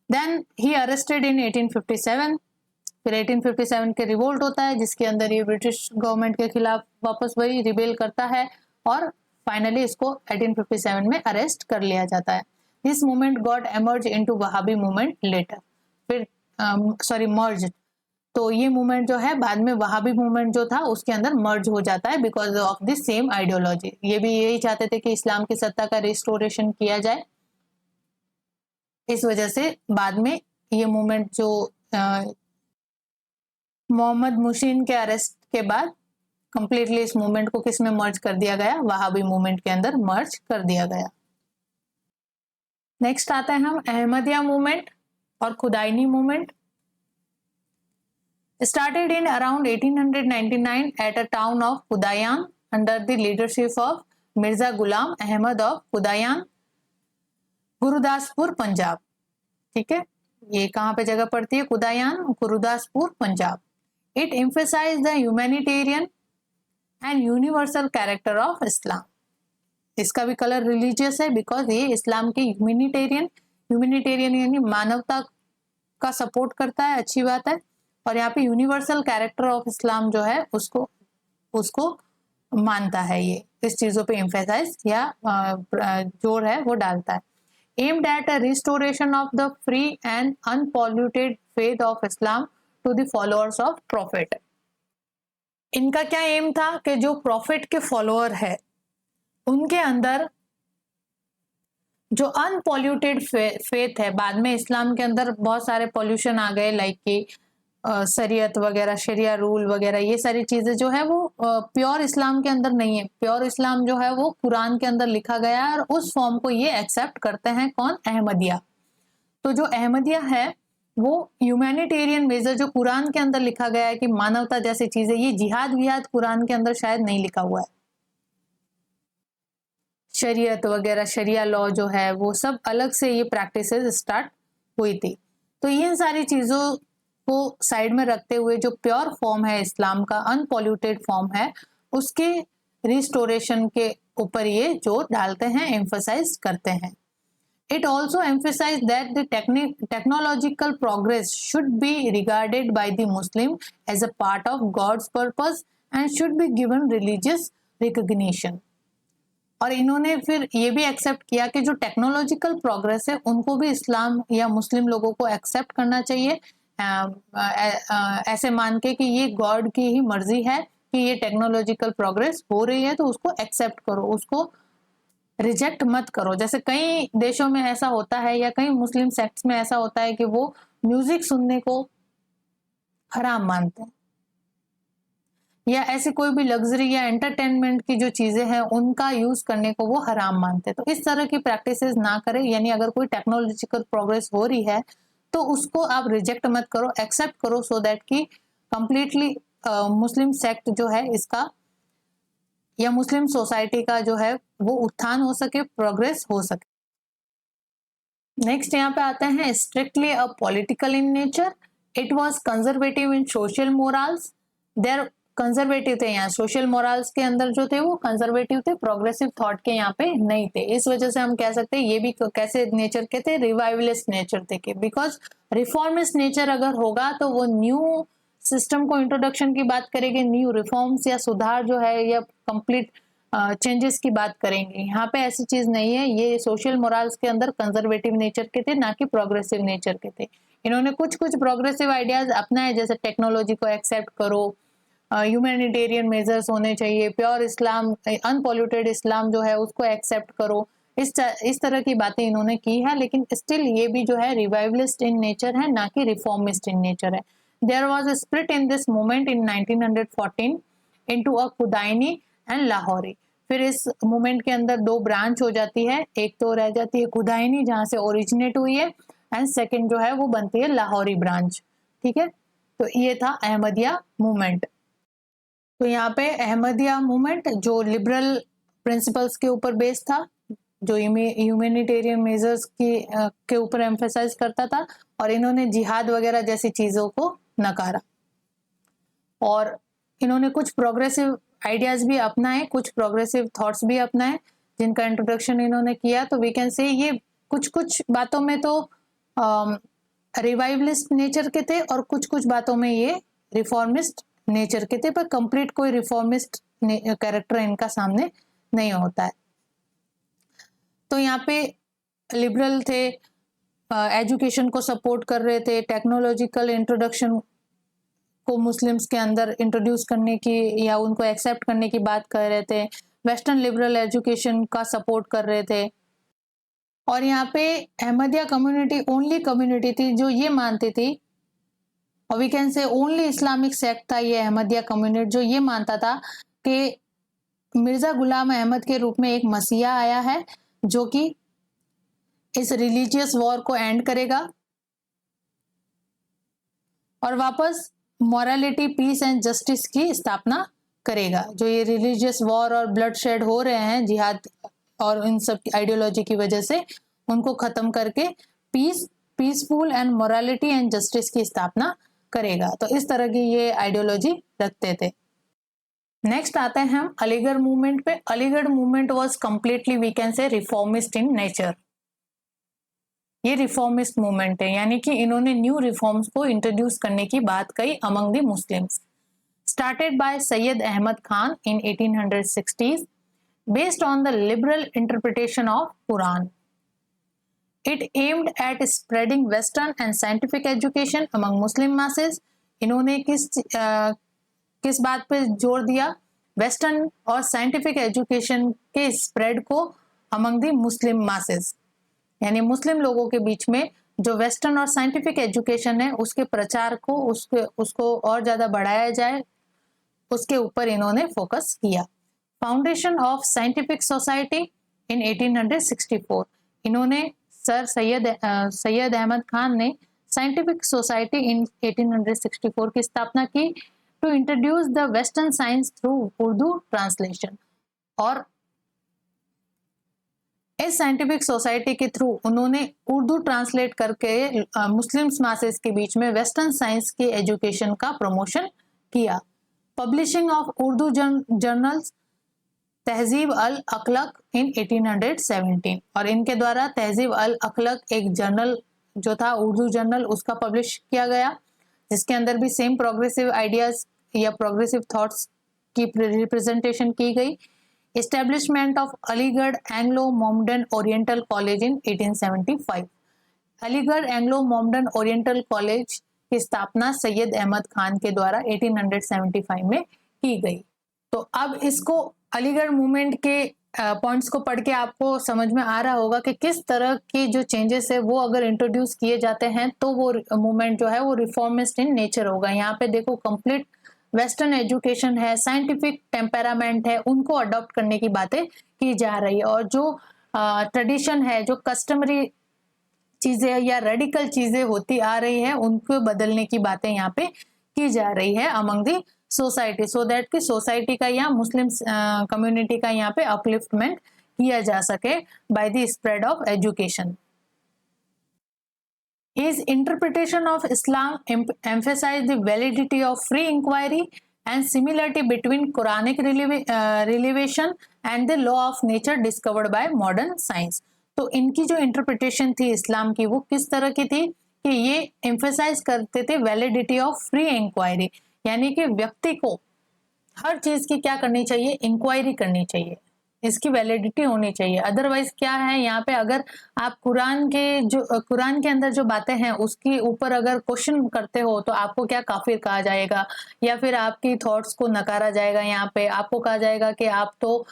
देन ही अरेस्टेड इन 1857, फिर 1857 के रिवोल्ट होता है जिसके अंदर ये ब्रिटिश गवर्नमेंट के खिलाफ वापस वही रिबेल करता है, और फाइनली इसको 1857 में अरेस्ट कर लिया जाता है। This movement got emerge into Wahhabi movement later, फिर मर्ज, तो ये मूवमेंट जो है बाद में वहाबी मूवमेंट जो था उसके अंदर मर्ज हो जाता है because of the same ideology. ये भी यही चाहते थे कि इस्लाम की सत्ता का रिस्टोरेशन किया जाए, इस वजह से बाद में ये मूवमेंट जो मोहम्मद मुशीन के अरेस्ट के बाद कंप्लीटली इस मूवमेंट को किस में मर्ज कर दिया गया, वहाबी मूवमेंट के अंदर मर्ज कर दिया गया। नेक्स्ट आते हैं हम अहमदिया मूवमेंट और खुदाइनी movement. Started in around 1899 at a town of Kudayan under the leadership of Mirza Ghulam Ahmad of Kudayan, Gurdaspur Punjab. ठीक है, ये कहाँ पे जगह पड़ती है? Qadian, Gurdaspur Punjab. It emphasise the humanitarian and universal character of Islam. इसका भी कलर रिलीजियस है बिकॉज ये इस्लाम के ह्यूमैनिटेरियन यानी मानवता का सपोर्ट करता है, अच्छी बात है। और यहाँ पे यूनिवर्सल कैरेक्टर ऑफ इस्लाम जो है उसको मानता है, ये इस चीजों पे एम्फेसाइज या जोर है वो डालता है। Aimed at a restoration of the free and unpolluted faith of Islam to the followers of prophet. इनका क्या एम था कि जो प्रॉफिट के फॉलोअर है उनके अंदर जो अनपॉल्यूटेड फेथ है, बाद में इस्लाम के अंदर बहुत सारे पॉल्यूशन आ गए, लाइक कि शरीयत वगैरह, शरिया रूल वगैरह, ये सारी चीजें जो है वो प्योर इस्लाम के अंदर नहीं है। प्योर इस्लाम जो है वो कुरान के अंदर लिखा गया है और उस फॉर्म को ये एक्सेप्ट करते हैं। कौन? अहमदिया। तो जो अहमदिया है वो ह्यूमैनिटेरियन मेजर जो कुरान के अंदर लिखा गया है कि मानवता जैसी चीजें, ये जिहाद विहाद कुरान के अंदर शायद नहीं लिखा हुआ है। शरीयत वगैरह, शरिया लॉ जो है वो सब अलग से ये प्रैक्टिसेस स्टार्ट हुई थी। तो इन सारी चीजों को साइड में रखते हुए जो प्योर फॉर्म है इस्लाम का, अनपॉल्यूटेड फॉर्म है, उसके रिस्टोरेशन के ऊपर ये जोर डालते हैं, एम्फसाइज करते हैं। It also emphasized that the technological progress should be regarded by the Muslim as a part of God's purpose and should be given religious recognition. और इन्होंने फिर ये भी एक्सेप्ट किया कि जो टेक्नोलॉजिकल प्रोग्रेस है उनको भी इस्लाम या मुस्लिम लोगों को एक्सेप्ट करना चाहिए, ऐसे मान के कि ये गॉड की ही मर्जी है कि ये टेक्नोलॉजिकल प्रोग्रेस हो रही है तो उसको एक्सेप्ट करो, उसको रिजेक्ट मत करो। जैसे कई देशों में ऐसा होता है या कई मुस्लिम सेक्ट्स में ऐसा होता है कि वो म्यूजिक सुनने को हराम मानते हैं या ऐसी कोई भी लग्जरी या एंटरटेनमेंट की जो चीजें हैं उनका यूज करने को वो हराम मानते हैं। तो इस तरह की प्रैक्टिसेस ना करें, यानी अगर कोई टेक्नोलॉजिकल प्रोग्रेस हो रही है तो उसको आप रिजेक्ट मत करो, एक्सेप्ट करो, सो दैट कि कंप्लीटली मुस्लिम सेक्ट जो है इसका या मुस्लिम सोसाइटी का जो है वो उत्थान हो सके, प्रोग्रेस हो सके। नेक्स्ट यहाँ पे आते हैं strictly a political in nature. It was conservative in social morals. They're conservative थे यहाँ, सोशल मोरल्स के अंदर जो थे वो कंजर्वेटिव थे, प्रोग्रेसिव थॉट के यहाँ पे नहीं थे। इस वजह से हम कह सकते हैं ये भी कैसे नेचर के थे, रिवाइवलिस्ट नेचर थे के, बिकॉज रिफॉर्मिस्ट नेचर अगर होगा तो वो न्यू सिस्टम को इंट्रोडक्शन की बात करेंगे, न्यू रिफॉर्म्स या सुधार जो है या कंप्लीट चेंजेस की बात करेंगे। यहाँ पे ऐसी चीज नहीं है, ये सोशल मोरल्स के अंदर कंजर्वेटिव नेचर के थे, ना कि प्रोग्रेसिव नेचर के थे। इन्होंने कुछ कुछ प्रोग्रेसिव आइडियाज अपनाए, जैसे टेक्नोलॉजी को एक्सेप्ट करो, ह्यूमैनिटेरियन मेजर्स होने चाहिए, प्योर इस्लाम, अनपॉल्यूटेड इस्लाम जो है उसको एक्सेप्ट करो, इस तरह की बातें इन्होंने की है। लेकिन स्टिल ये भी जो है रिवाइवलिस्ट इन नेचर है, ना कि रिफॉर्मिस्ट इन नेचर है। There was a split in this movement in 1914 into a Qadiani and Lahori. फिर इस मूवमेंट के अंदर दो ब्रांच हो जाती है, एक तो रह जाती है खुदाइनी जहां से ओरिजिनेट हुई है, एंड सेकंड जो है वो बनती है लाहौरी ब्रांच। ठीक है, तो ये था अहमदिया मूवमेंट। तो यहाँ पे अहमदिया मूवमेंट जो लिबरल प्रिंसिपल्स के ऊपर बेस्ड था, जो ह्यूमैनिटेरियन मेजर्स के ऊपर एम्फेसाइज करता था, और इन्होंने जिहाद वगैरह जैसी चीजों को नकारा। और इन्होंने कुछ प्रोग्रेसिव आइडियाज भी अपनाए, कुछ प्रोग्रेसिव थॉट्स भी अपनाए, जिनका इंट्रोडक्शन इन्होंने किया। तो वी कैन से ये कुछ कुछ बातों में तो रिवाइवलिस्ट नेचर के थे और कुछ कुछ बातों में ये रिफॉर्मिस्ट नेचर के थे, पर कंप्लीट कोई रिफॉर्मिस्ट कैरेक्टर इनका सामने नहीं होता है। तो यहाँ पे लिबरल थे, एजुकेशन को सपोर्ट कर रहे थे, टेक्नोलॉजिकल इंट्रोडक्शन को मुस्लिम्स के अंदर इंट्रोड्यूस करने की या उनको एक्सेप्ट करने की बात कर रहे थे, वेस्टर्न लिबरल एजुकेशन का सपोर्ट कर रहे थे। और यहाँ पे अहमदिया कम्युनिटी ओनली कम्युनिटी थी जो ये मानती थी, और we can say only Islamic sect था ये अहमदिया कम्युनिटी, जो ये मानता था कि मिर्जा गुलाम अहमद के रूप में एक मसीहा आया है जो कि इस रिलीजियस वॉर को एंड करेगा और वापस मॉरलिटी, पीस एंड जस्टिस की स्थापना करेगा। जो ये रिलीजियस वॉर और ब्लड शेड हो रहे हैं जिहाद और इन सब आइडियोलॉजी की वजह से, उनको खत्म करके peaceful and morality and justice की स्थापना करेगा। तो इस तरह की ये आइडियोलॉजी रखते थे। नेक्स्ट आते हैं हम अलीगढ़ मूवमेंट पे। Aligarh movement was completely we can say reformist in nature. ये रिफॉर्मिस्ट मूवमेंट है, यानी कि इन्होंने न्यू रिफॉर्म्स को इंट्रोड्यूस करने की बात कही among the Muslims. Started by Syed Ahmad Khan in 1860s based on the liberal interpretation of Quran. It aimed at spreading Western and scientific education among Muslim masses. इन्होंने किस बात पे जोर दिया? वेस्टर्न और साइंटिफिक एजुकेशन के स्प्रेड को अमंग द मुस्लिम मासेस, यानी मुस्लिम लोगों के बीच में जो वेस्टर्न और साइंटिफिक एजुकेशन है उसके प्रचार को उसको और ज्यादा बढ़ाया जाए, उसके ऊपर इन्होंने फोकस किया। Foundation of scientific society in 1864। इन्होंने सर सैयद अहमद खान ने साइंटिफिक सोसाइटी इन 1864 की स्थापना की to introduce the western science through Urdu translation. और इस साइंटिफिक सोसाइटी के थ्रू उन्होंने उर्दू ट्रांसलेट करके मुस्लिम मासेस के बीच में वेस्टर्न साइंस के एजुकेशन का प्रमोशन किया। पब्लिशिंग ऑफ उर्दू जर्नल्स तहजीब अल अखलक इन 1817, और इनके द्वारा तहजीब अल अखलक एक जर्नल जो था उर्दू जर्नल उसका पब्लिश किया गया, जिसके अंदर भी सेम प्रोग्रेसिव आइडियाज या प्रोग्रेसिव थॉट्स की रिप्रेजेंटेशन की गई। Establishment of Aligarh Anglo Mohammedan oriental college in 1875। Aligarh Anglo Mohammedan oriental college की स्थापना सैयद अहमद खान के द्वारा 1875 में की गई। तो अब इसको अलीगढ़ मूवमेंट के पॉइंट्स को पढ़ के आपको समझ में आ रहा होगा कि किस तरह के जो चेंजेस है वो अगर इंट्रोड्यूस किए जाते हैं तो वो मूवमेंट जो है वो रिफॉर्मिस्ट इन नेचर होगा। यहाँ पे देखो कंप्लीट वेस्टर्न एजुकेशन है, साइंटिफिक टेम्परामेंट है, उनको अडॉप्ट करने की बातें की जा रही है, और जो ट्रेडिशन है, जो कस्टमरी चीजें या रेडिकल चीजें होती आ रही है उनको बदलने की बातें यहाँ पे की जा रही है among the society, so that कि सोसाइटी का या मुस्लिम कम्युनिटी का यहाँ पे अपलिफ्टमेंट किया जा सके by the spread of education. His interpretation of Islam emphasized the validity of free inquiry and similarity between Quranic revelation and the law of nature discovered by modern science। तो इनकी जो इंटरप्रिटेशन थी इस्लाम की वो किस तरह की थी कि ये एम्फेसाइज करते थे वैलिडिटी ऑफ फ्री इंक्वायरी, यानी कि व्यक्ति को हर चीज की क्या करनी चाहिए, इंक्वायरी करनी चाहिए, इसकी वैलिडिटी होनी चाहिए। अदरवाइज क्या है यहाँ पे, अगर आप कुरान के अंदर जो बातें हैं उसके ऊपर अगर क्वेश्चन करते हो तो आपको क्या काफिर कहा जाएगा, या फिर आपकी थॉट्स को नकारा जाएगा, यहाँ पे आपको कहा जाएगा कि आप तो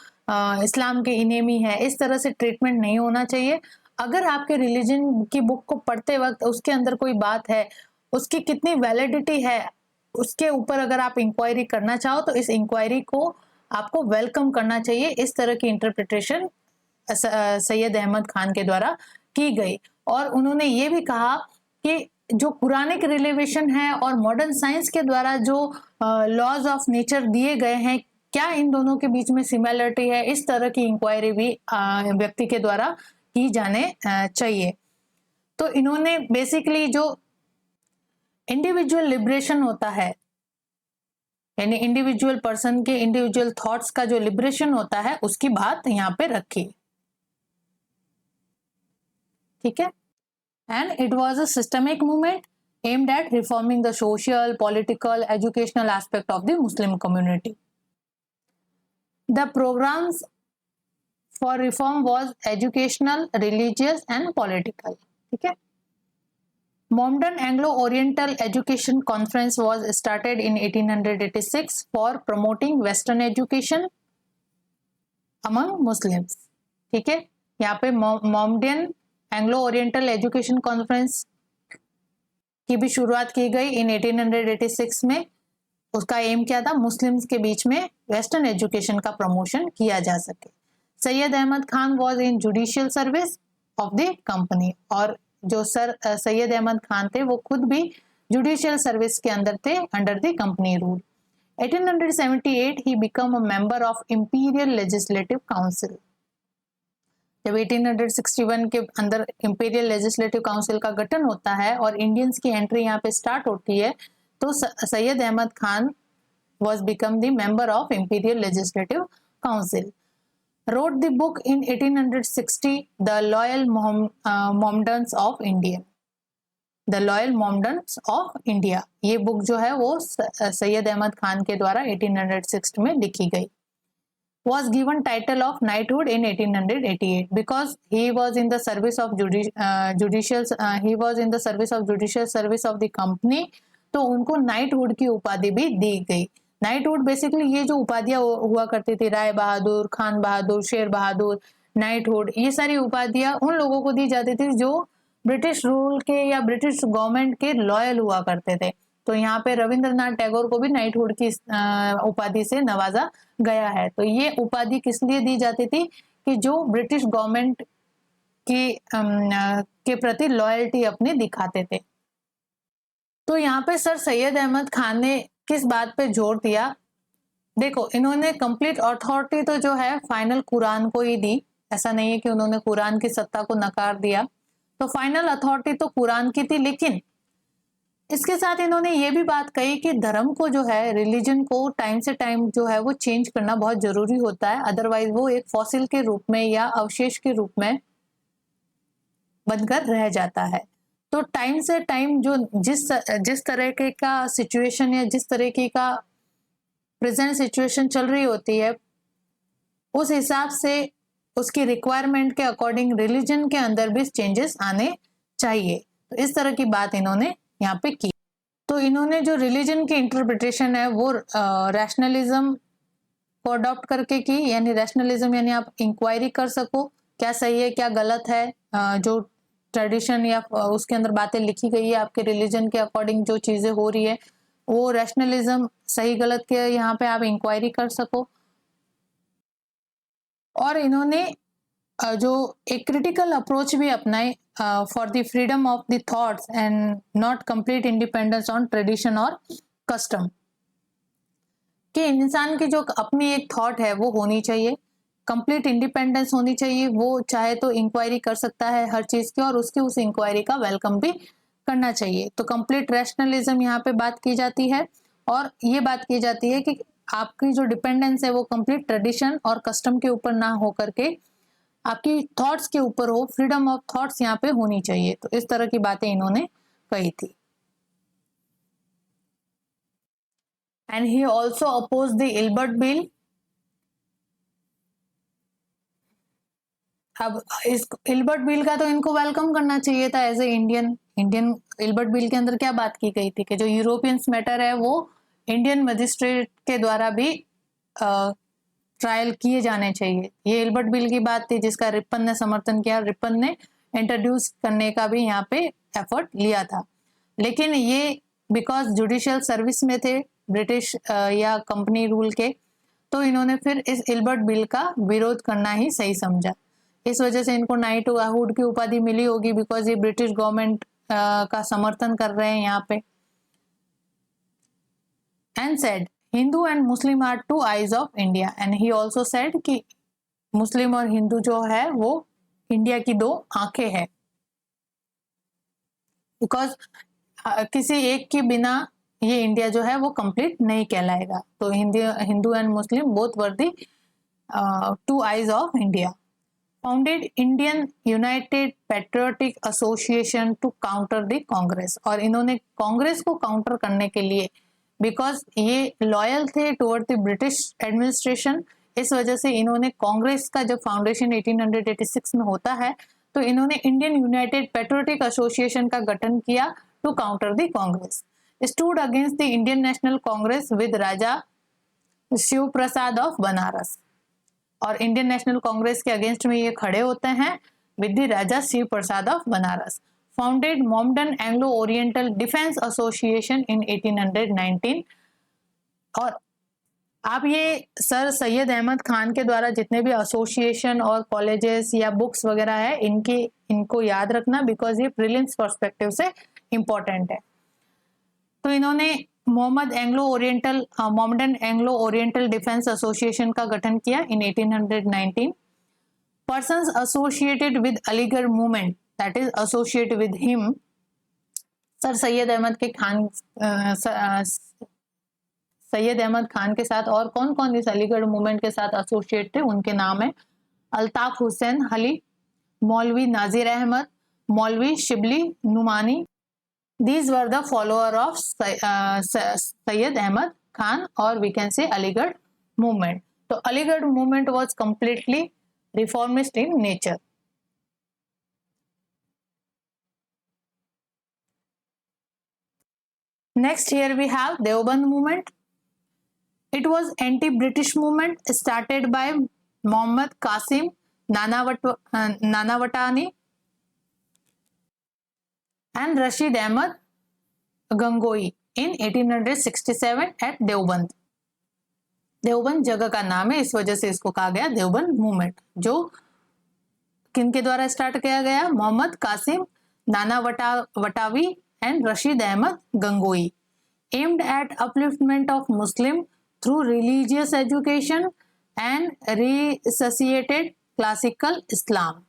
इस्लाम के इनेमी है। इस तरह से ट्रीटमेंट नहीं होना चाहिए। अगर आपके रिलीजन की बुक को पढ़ते वक्त उसके अंदर कोई बात है, उसकी कितनी वैलिडिटी है, उसके ऊपर अगर आप इंक्वायरी करना चाहो तो इस इंक्वायरी को आपको वेलकम करना चाहिए। इस तरह की इंटरप्रिटेशन सैयद अहमद खान के द्वारा की गई। और उन्होंने ये भी कहा कि जो पुरानिक रिलेवेशन है और मॉडर्न साइंस के द्वारा जो लॉज ऑफ नेचर दिए गए हैं, क्या इन दोनों के बीच में सिमिलरिटी है, इस तरह की इंक्वायरी भी व्यक्ति के द्वारा की जाने चाहिए। तो इन्होंने बेसिकली जो इंडिविजुअल लिबरेशन होता है, यानी इंडिविजुअल पर्सन के इंडिविजुअल थॉट्स का जो लिबरेशन होता है उसकी बात यहाँ पे रखी। ठीक है। And it was a systemic movement aimed at reforming the social, political, educational aspect of the Muslim community. The programs for reform was educational, religious and political. ठीक है। Mohammedan Anglo-Oriental Education Conference was started in 1886 for promoting Western education among Muslims। ठीक है। यहाँ पे Mohammedan Anglo-Oriental Education Conference की भी शुरुआत की गई इन 1886 में। उसका एम क्या था, मुस्लिम्स के बीच में वेस्टर्न एजुकेशन का प्रमोशन किया जा सके। Syed Ahmad Khan was in judicial service of the company. और जो सर सैयद अहमद खान थे वो खुद भी जुडिशियल सर्विस के अंदर थे under the company rule. 1878 he become a member of imperial legislative council. जब 1861 के अंदर इंपीरियल लेजिस्लेटिव काउंसिल का गठन होता है और इंडियंस की एंट्री यहाँ पे स्टार्ट होती है, तो Syed Ahmad Khan was become the member of Imperial Legislative Council. Wrote the book in 1860, The Loyal Mohammedans of India. The Loyal Mohammedans of India. ये बुक जो है वो सैयद अहमद खान के द्वारा 1860 में लिखी गई। Was given title of knighthood in 1888 because he was in the service of judicial service of the company, तो उनको नाइटहुड की उपाधि भी दी गई। नाइटहुड बेसिकली ये जो उपाधियां हुआ करती थी, राय बहादुर, खान बहादुर, शेर बहादुर, नाइटहुड, ये सारी उपाधियां उन लोगों को दी जाती थी जो ब्रिटिश रूल के या ब्रिटिश गवर्नमेंट के लॉयल हुआ करते थे। तो यहाँ पे रविंद्रनाथ टैगोर को भी नाइटहुड की उपाधि से नवाजा गया है। तो ये उपाधि किस लिए दी जाती थी कि जो ब्रिटिश गवर्नमेंट के प्रति लॉयल्टी अपनी दिखाते थे। तो यहाँ पे सर सैयद अहमद खान ने किस बात पे जोर दिया? देखो, इन्होंने कंप्लीट अथॉरिटी तो जो है फाइनल कुरान को ही दी, ऐसा नहीं है कि उन्होंने कुरान की सत्ता को नकार दिया। तो फाइनल अथॉरिटी तो कुरान की थी, लेकिन इसके साथ इन्होंने ये भी बात कही कि धर्म को जो है, रिलीजन को टाइम से टाइम जो है वो चेंज करना बहुत जरूरी होता है, अदरवाइज वो एक फॉसिल के रूप में या अवशेष के रूप में बनकर रह जाता है। तो टाइम से टाइम जो जिस तरह के का सिचुएशन या जिस तरह की का प्रेजेंट सिचुएशन चल रही होती है, उस हिसाब से उसकी रिक्वायरमेंट के अकॉर्डिंग रिलीजन के अंदर भी चेंजेस आने चाहिए। तो इस तरह की बात इन्होंने यहाँ पे की। तो इन्होंने जो रिलीजन की इंटरप्रिटेशन है वो रैशनलिज्म को अडॉप्ट करके की, यानी रैशनलिज्म यानी आप इंक्वायरी कर सको क्या सही है क्या गलत है, जो ट्रेडिशन या उसके अंदर बातें लिखी गई है आपके रिलीजन के अकॉर्डिंग जो चीजें हो रही है वो रैशनलिज्म सही गलत के यहाँ पे आप इंक्वायरी कर सको। और इन्होंने जो एक क्रिटिकल अप्रोच भी अपनाई for the freedom of the thoughts and not complete independence on tradition और कस्टम, कि इंसान की जो अपनी एक थॉट है वो होनी चाहिए, कंप्लीट इंडिपेंडेंस होनी चाहिए, वो चाहे तो इंक्वायरी कर सकता है हर चीज की और उसकी उस इंक्वायरी का वेलकम भी करना चाहिए। तो कंप्लीट रैशनलिज्म यहाँ पे बात की जाती है और ये बात की जाती है कि आपकी जो डिपेंडेंस है वो कंप्लीट ट्रेडिशन और कस्टम के ऊपर ना हो करके आपकी थॉट्स के ऊपर हो, फ्रीडम ऑफ थॉट्स यहाँ पे होनी चाहिए। तो इस तरह की बातें इन्होंने कही थी। And he also oppose the Ilbert bill. अब इस इल्बर्ट बिल का तो इनको वेलकम करना चाहिए था as a Indian. Ilbert bill के अंदर क्या बात की गई थी कि जो यूरोपियंस मैटर है वो इंडियन मजिस्ट्रेट के द्वारा भी ट्रायल किए जाने चाहिए। ये इल्बर्ट बिल की बात थी जिसका रिपन ने समर्थन किया, रिपन ने इंट्रोड्यूस करने का भी यहाँ पे एफर्ट लिया था। लेकिन ये बिकॉज जुडिशियल सर्विस में थे ब्रिटिश या कंपनी रूल के, तो इन्होंने फिर इस इल्बर्ट बिल का विरोध करना ही सही समझा। इस वजह से इनको नाइटहुड की उपाधि मिली होगी, बिकॉज ये ब्रिटिश गवर्नमेंट का समर्थन कर रहे हैं यहाँ पे। And said Hindu and Muslim are two eyes of India, and he also said कि मुस्लिम और हिंदू जो है वो इंडिया की दो आंखें हैं, बिकॉज किसी एक के बिना ये इंडिया जो है वो कंप्लीट नहीं कहलाएगा। तो Hindu and Muslim both were the two eyes of India. Founded Indian united patriotic association to counter the Congress, और इन्होंने कांग्रेस को काउंटर करने के लिए, बिकॉज ये लॉयल थे टुवर्ड द ब्रिटिश एडमिनिस्ट्रेशन, इस वजह से इन्होंने कांग्रेस का जब फाउंडेशन 1886 में होता है तो इन्होंने इंडियन यूनाइटेड पैट्रियोटिक एसोसिएशन का गठन किया to counter the Congress. Stood against the Indian national Congress with Raja Shiv Prasad of Banaras, और इंडियन नेशनल कांग्रेस के अगेंस्ट में ये खड़े होते हैं with the Raja Shiv Prasad of Banaras. Founded Mohammedan Anglo oriental defence Association in 1819, और आप ये सर सैयद अहमद खान के द्वारा जितने भी एसोसिएशन और कॉलेजेस या बुक्स वगैरह है इनको याद रखना, बिकॉज ये प्रीलिम्स पर्सपेक्टिव से इम्पोर्टेंट है। तो इन्होंने Mohammedan Anglo oriental defence association का गठन किया in 1819। Persons associated with Aligarh movement, that is associate with him, sir Syed Ahmad Khan के साथ और कौन कौन इस अलीगढ़ मूवमेंट के साथ एसोसिएट थे, उनके नाम है अल्ताफ हुसैन अली, मौलवी नाजिर अहमद, मौलवी Shibli Numani. These were the follower of Sayyid Ahmad Khan, or we can say Aligarh movement. So Aligarh movement was completely reformist in nature. Next, here we have Deoband movement. It was anti-British movement started by Muhammad Qasim Nanawatani and Rashid Ahmad Gangohi in 1867 at Deoband. Deoband जगह का नाम है, इस वजह से इसको कहा गया देवबंद मूवमेंट, जो किनके द्वारा स्टार्ट किया गया, Mohammad Qasim Nanautavi and Rashid Ahmad Gangohi, aimed at upliftment of Muslim through religious education and resuscitated classical Islam.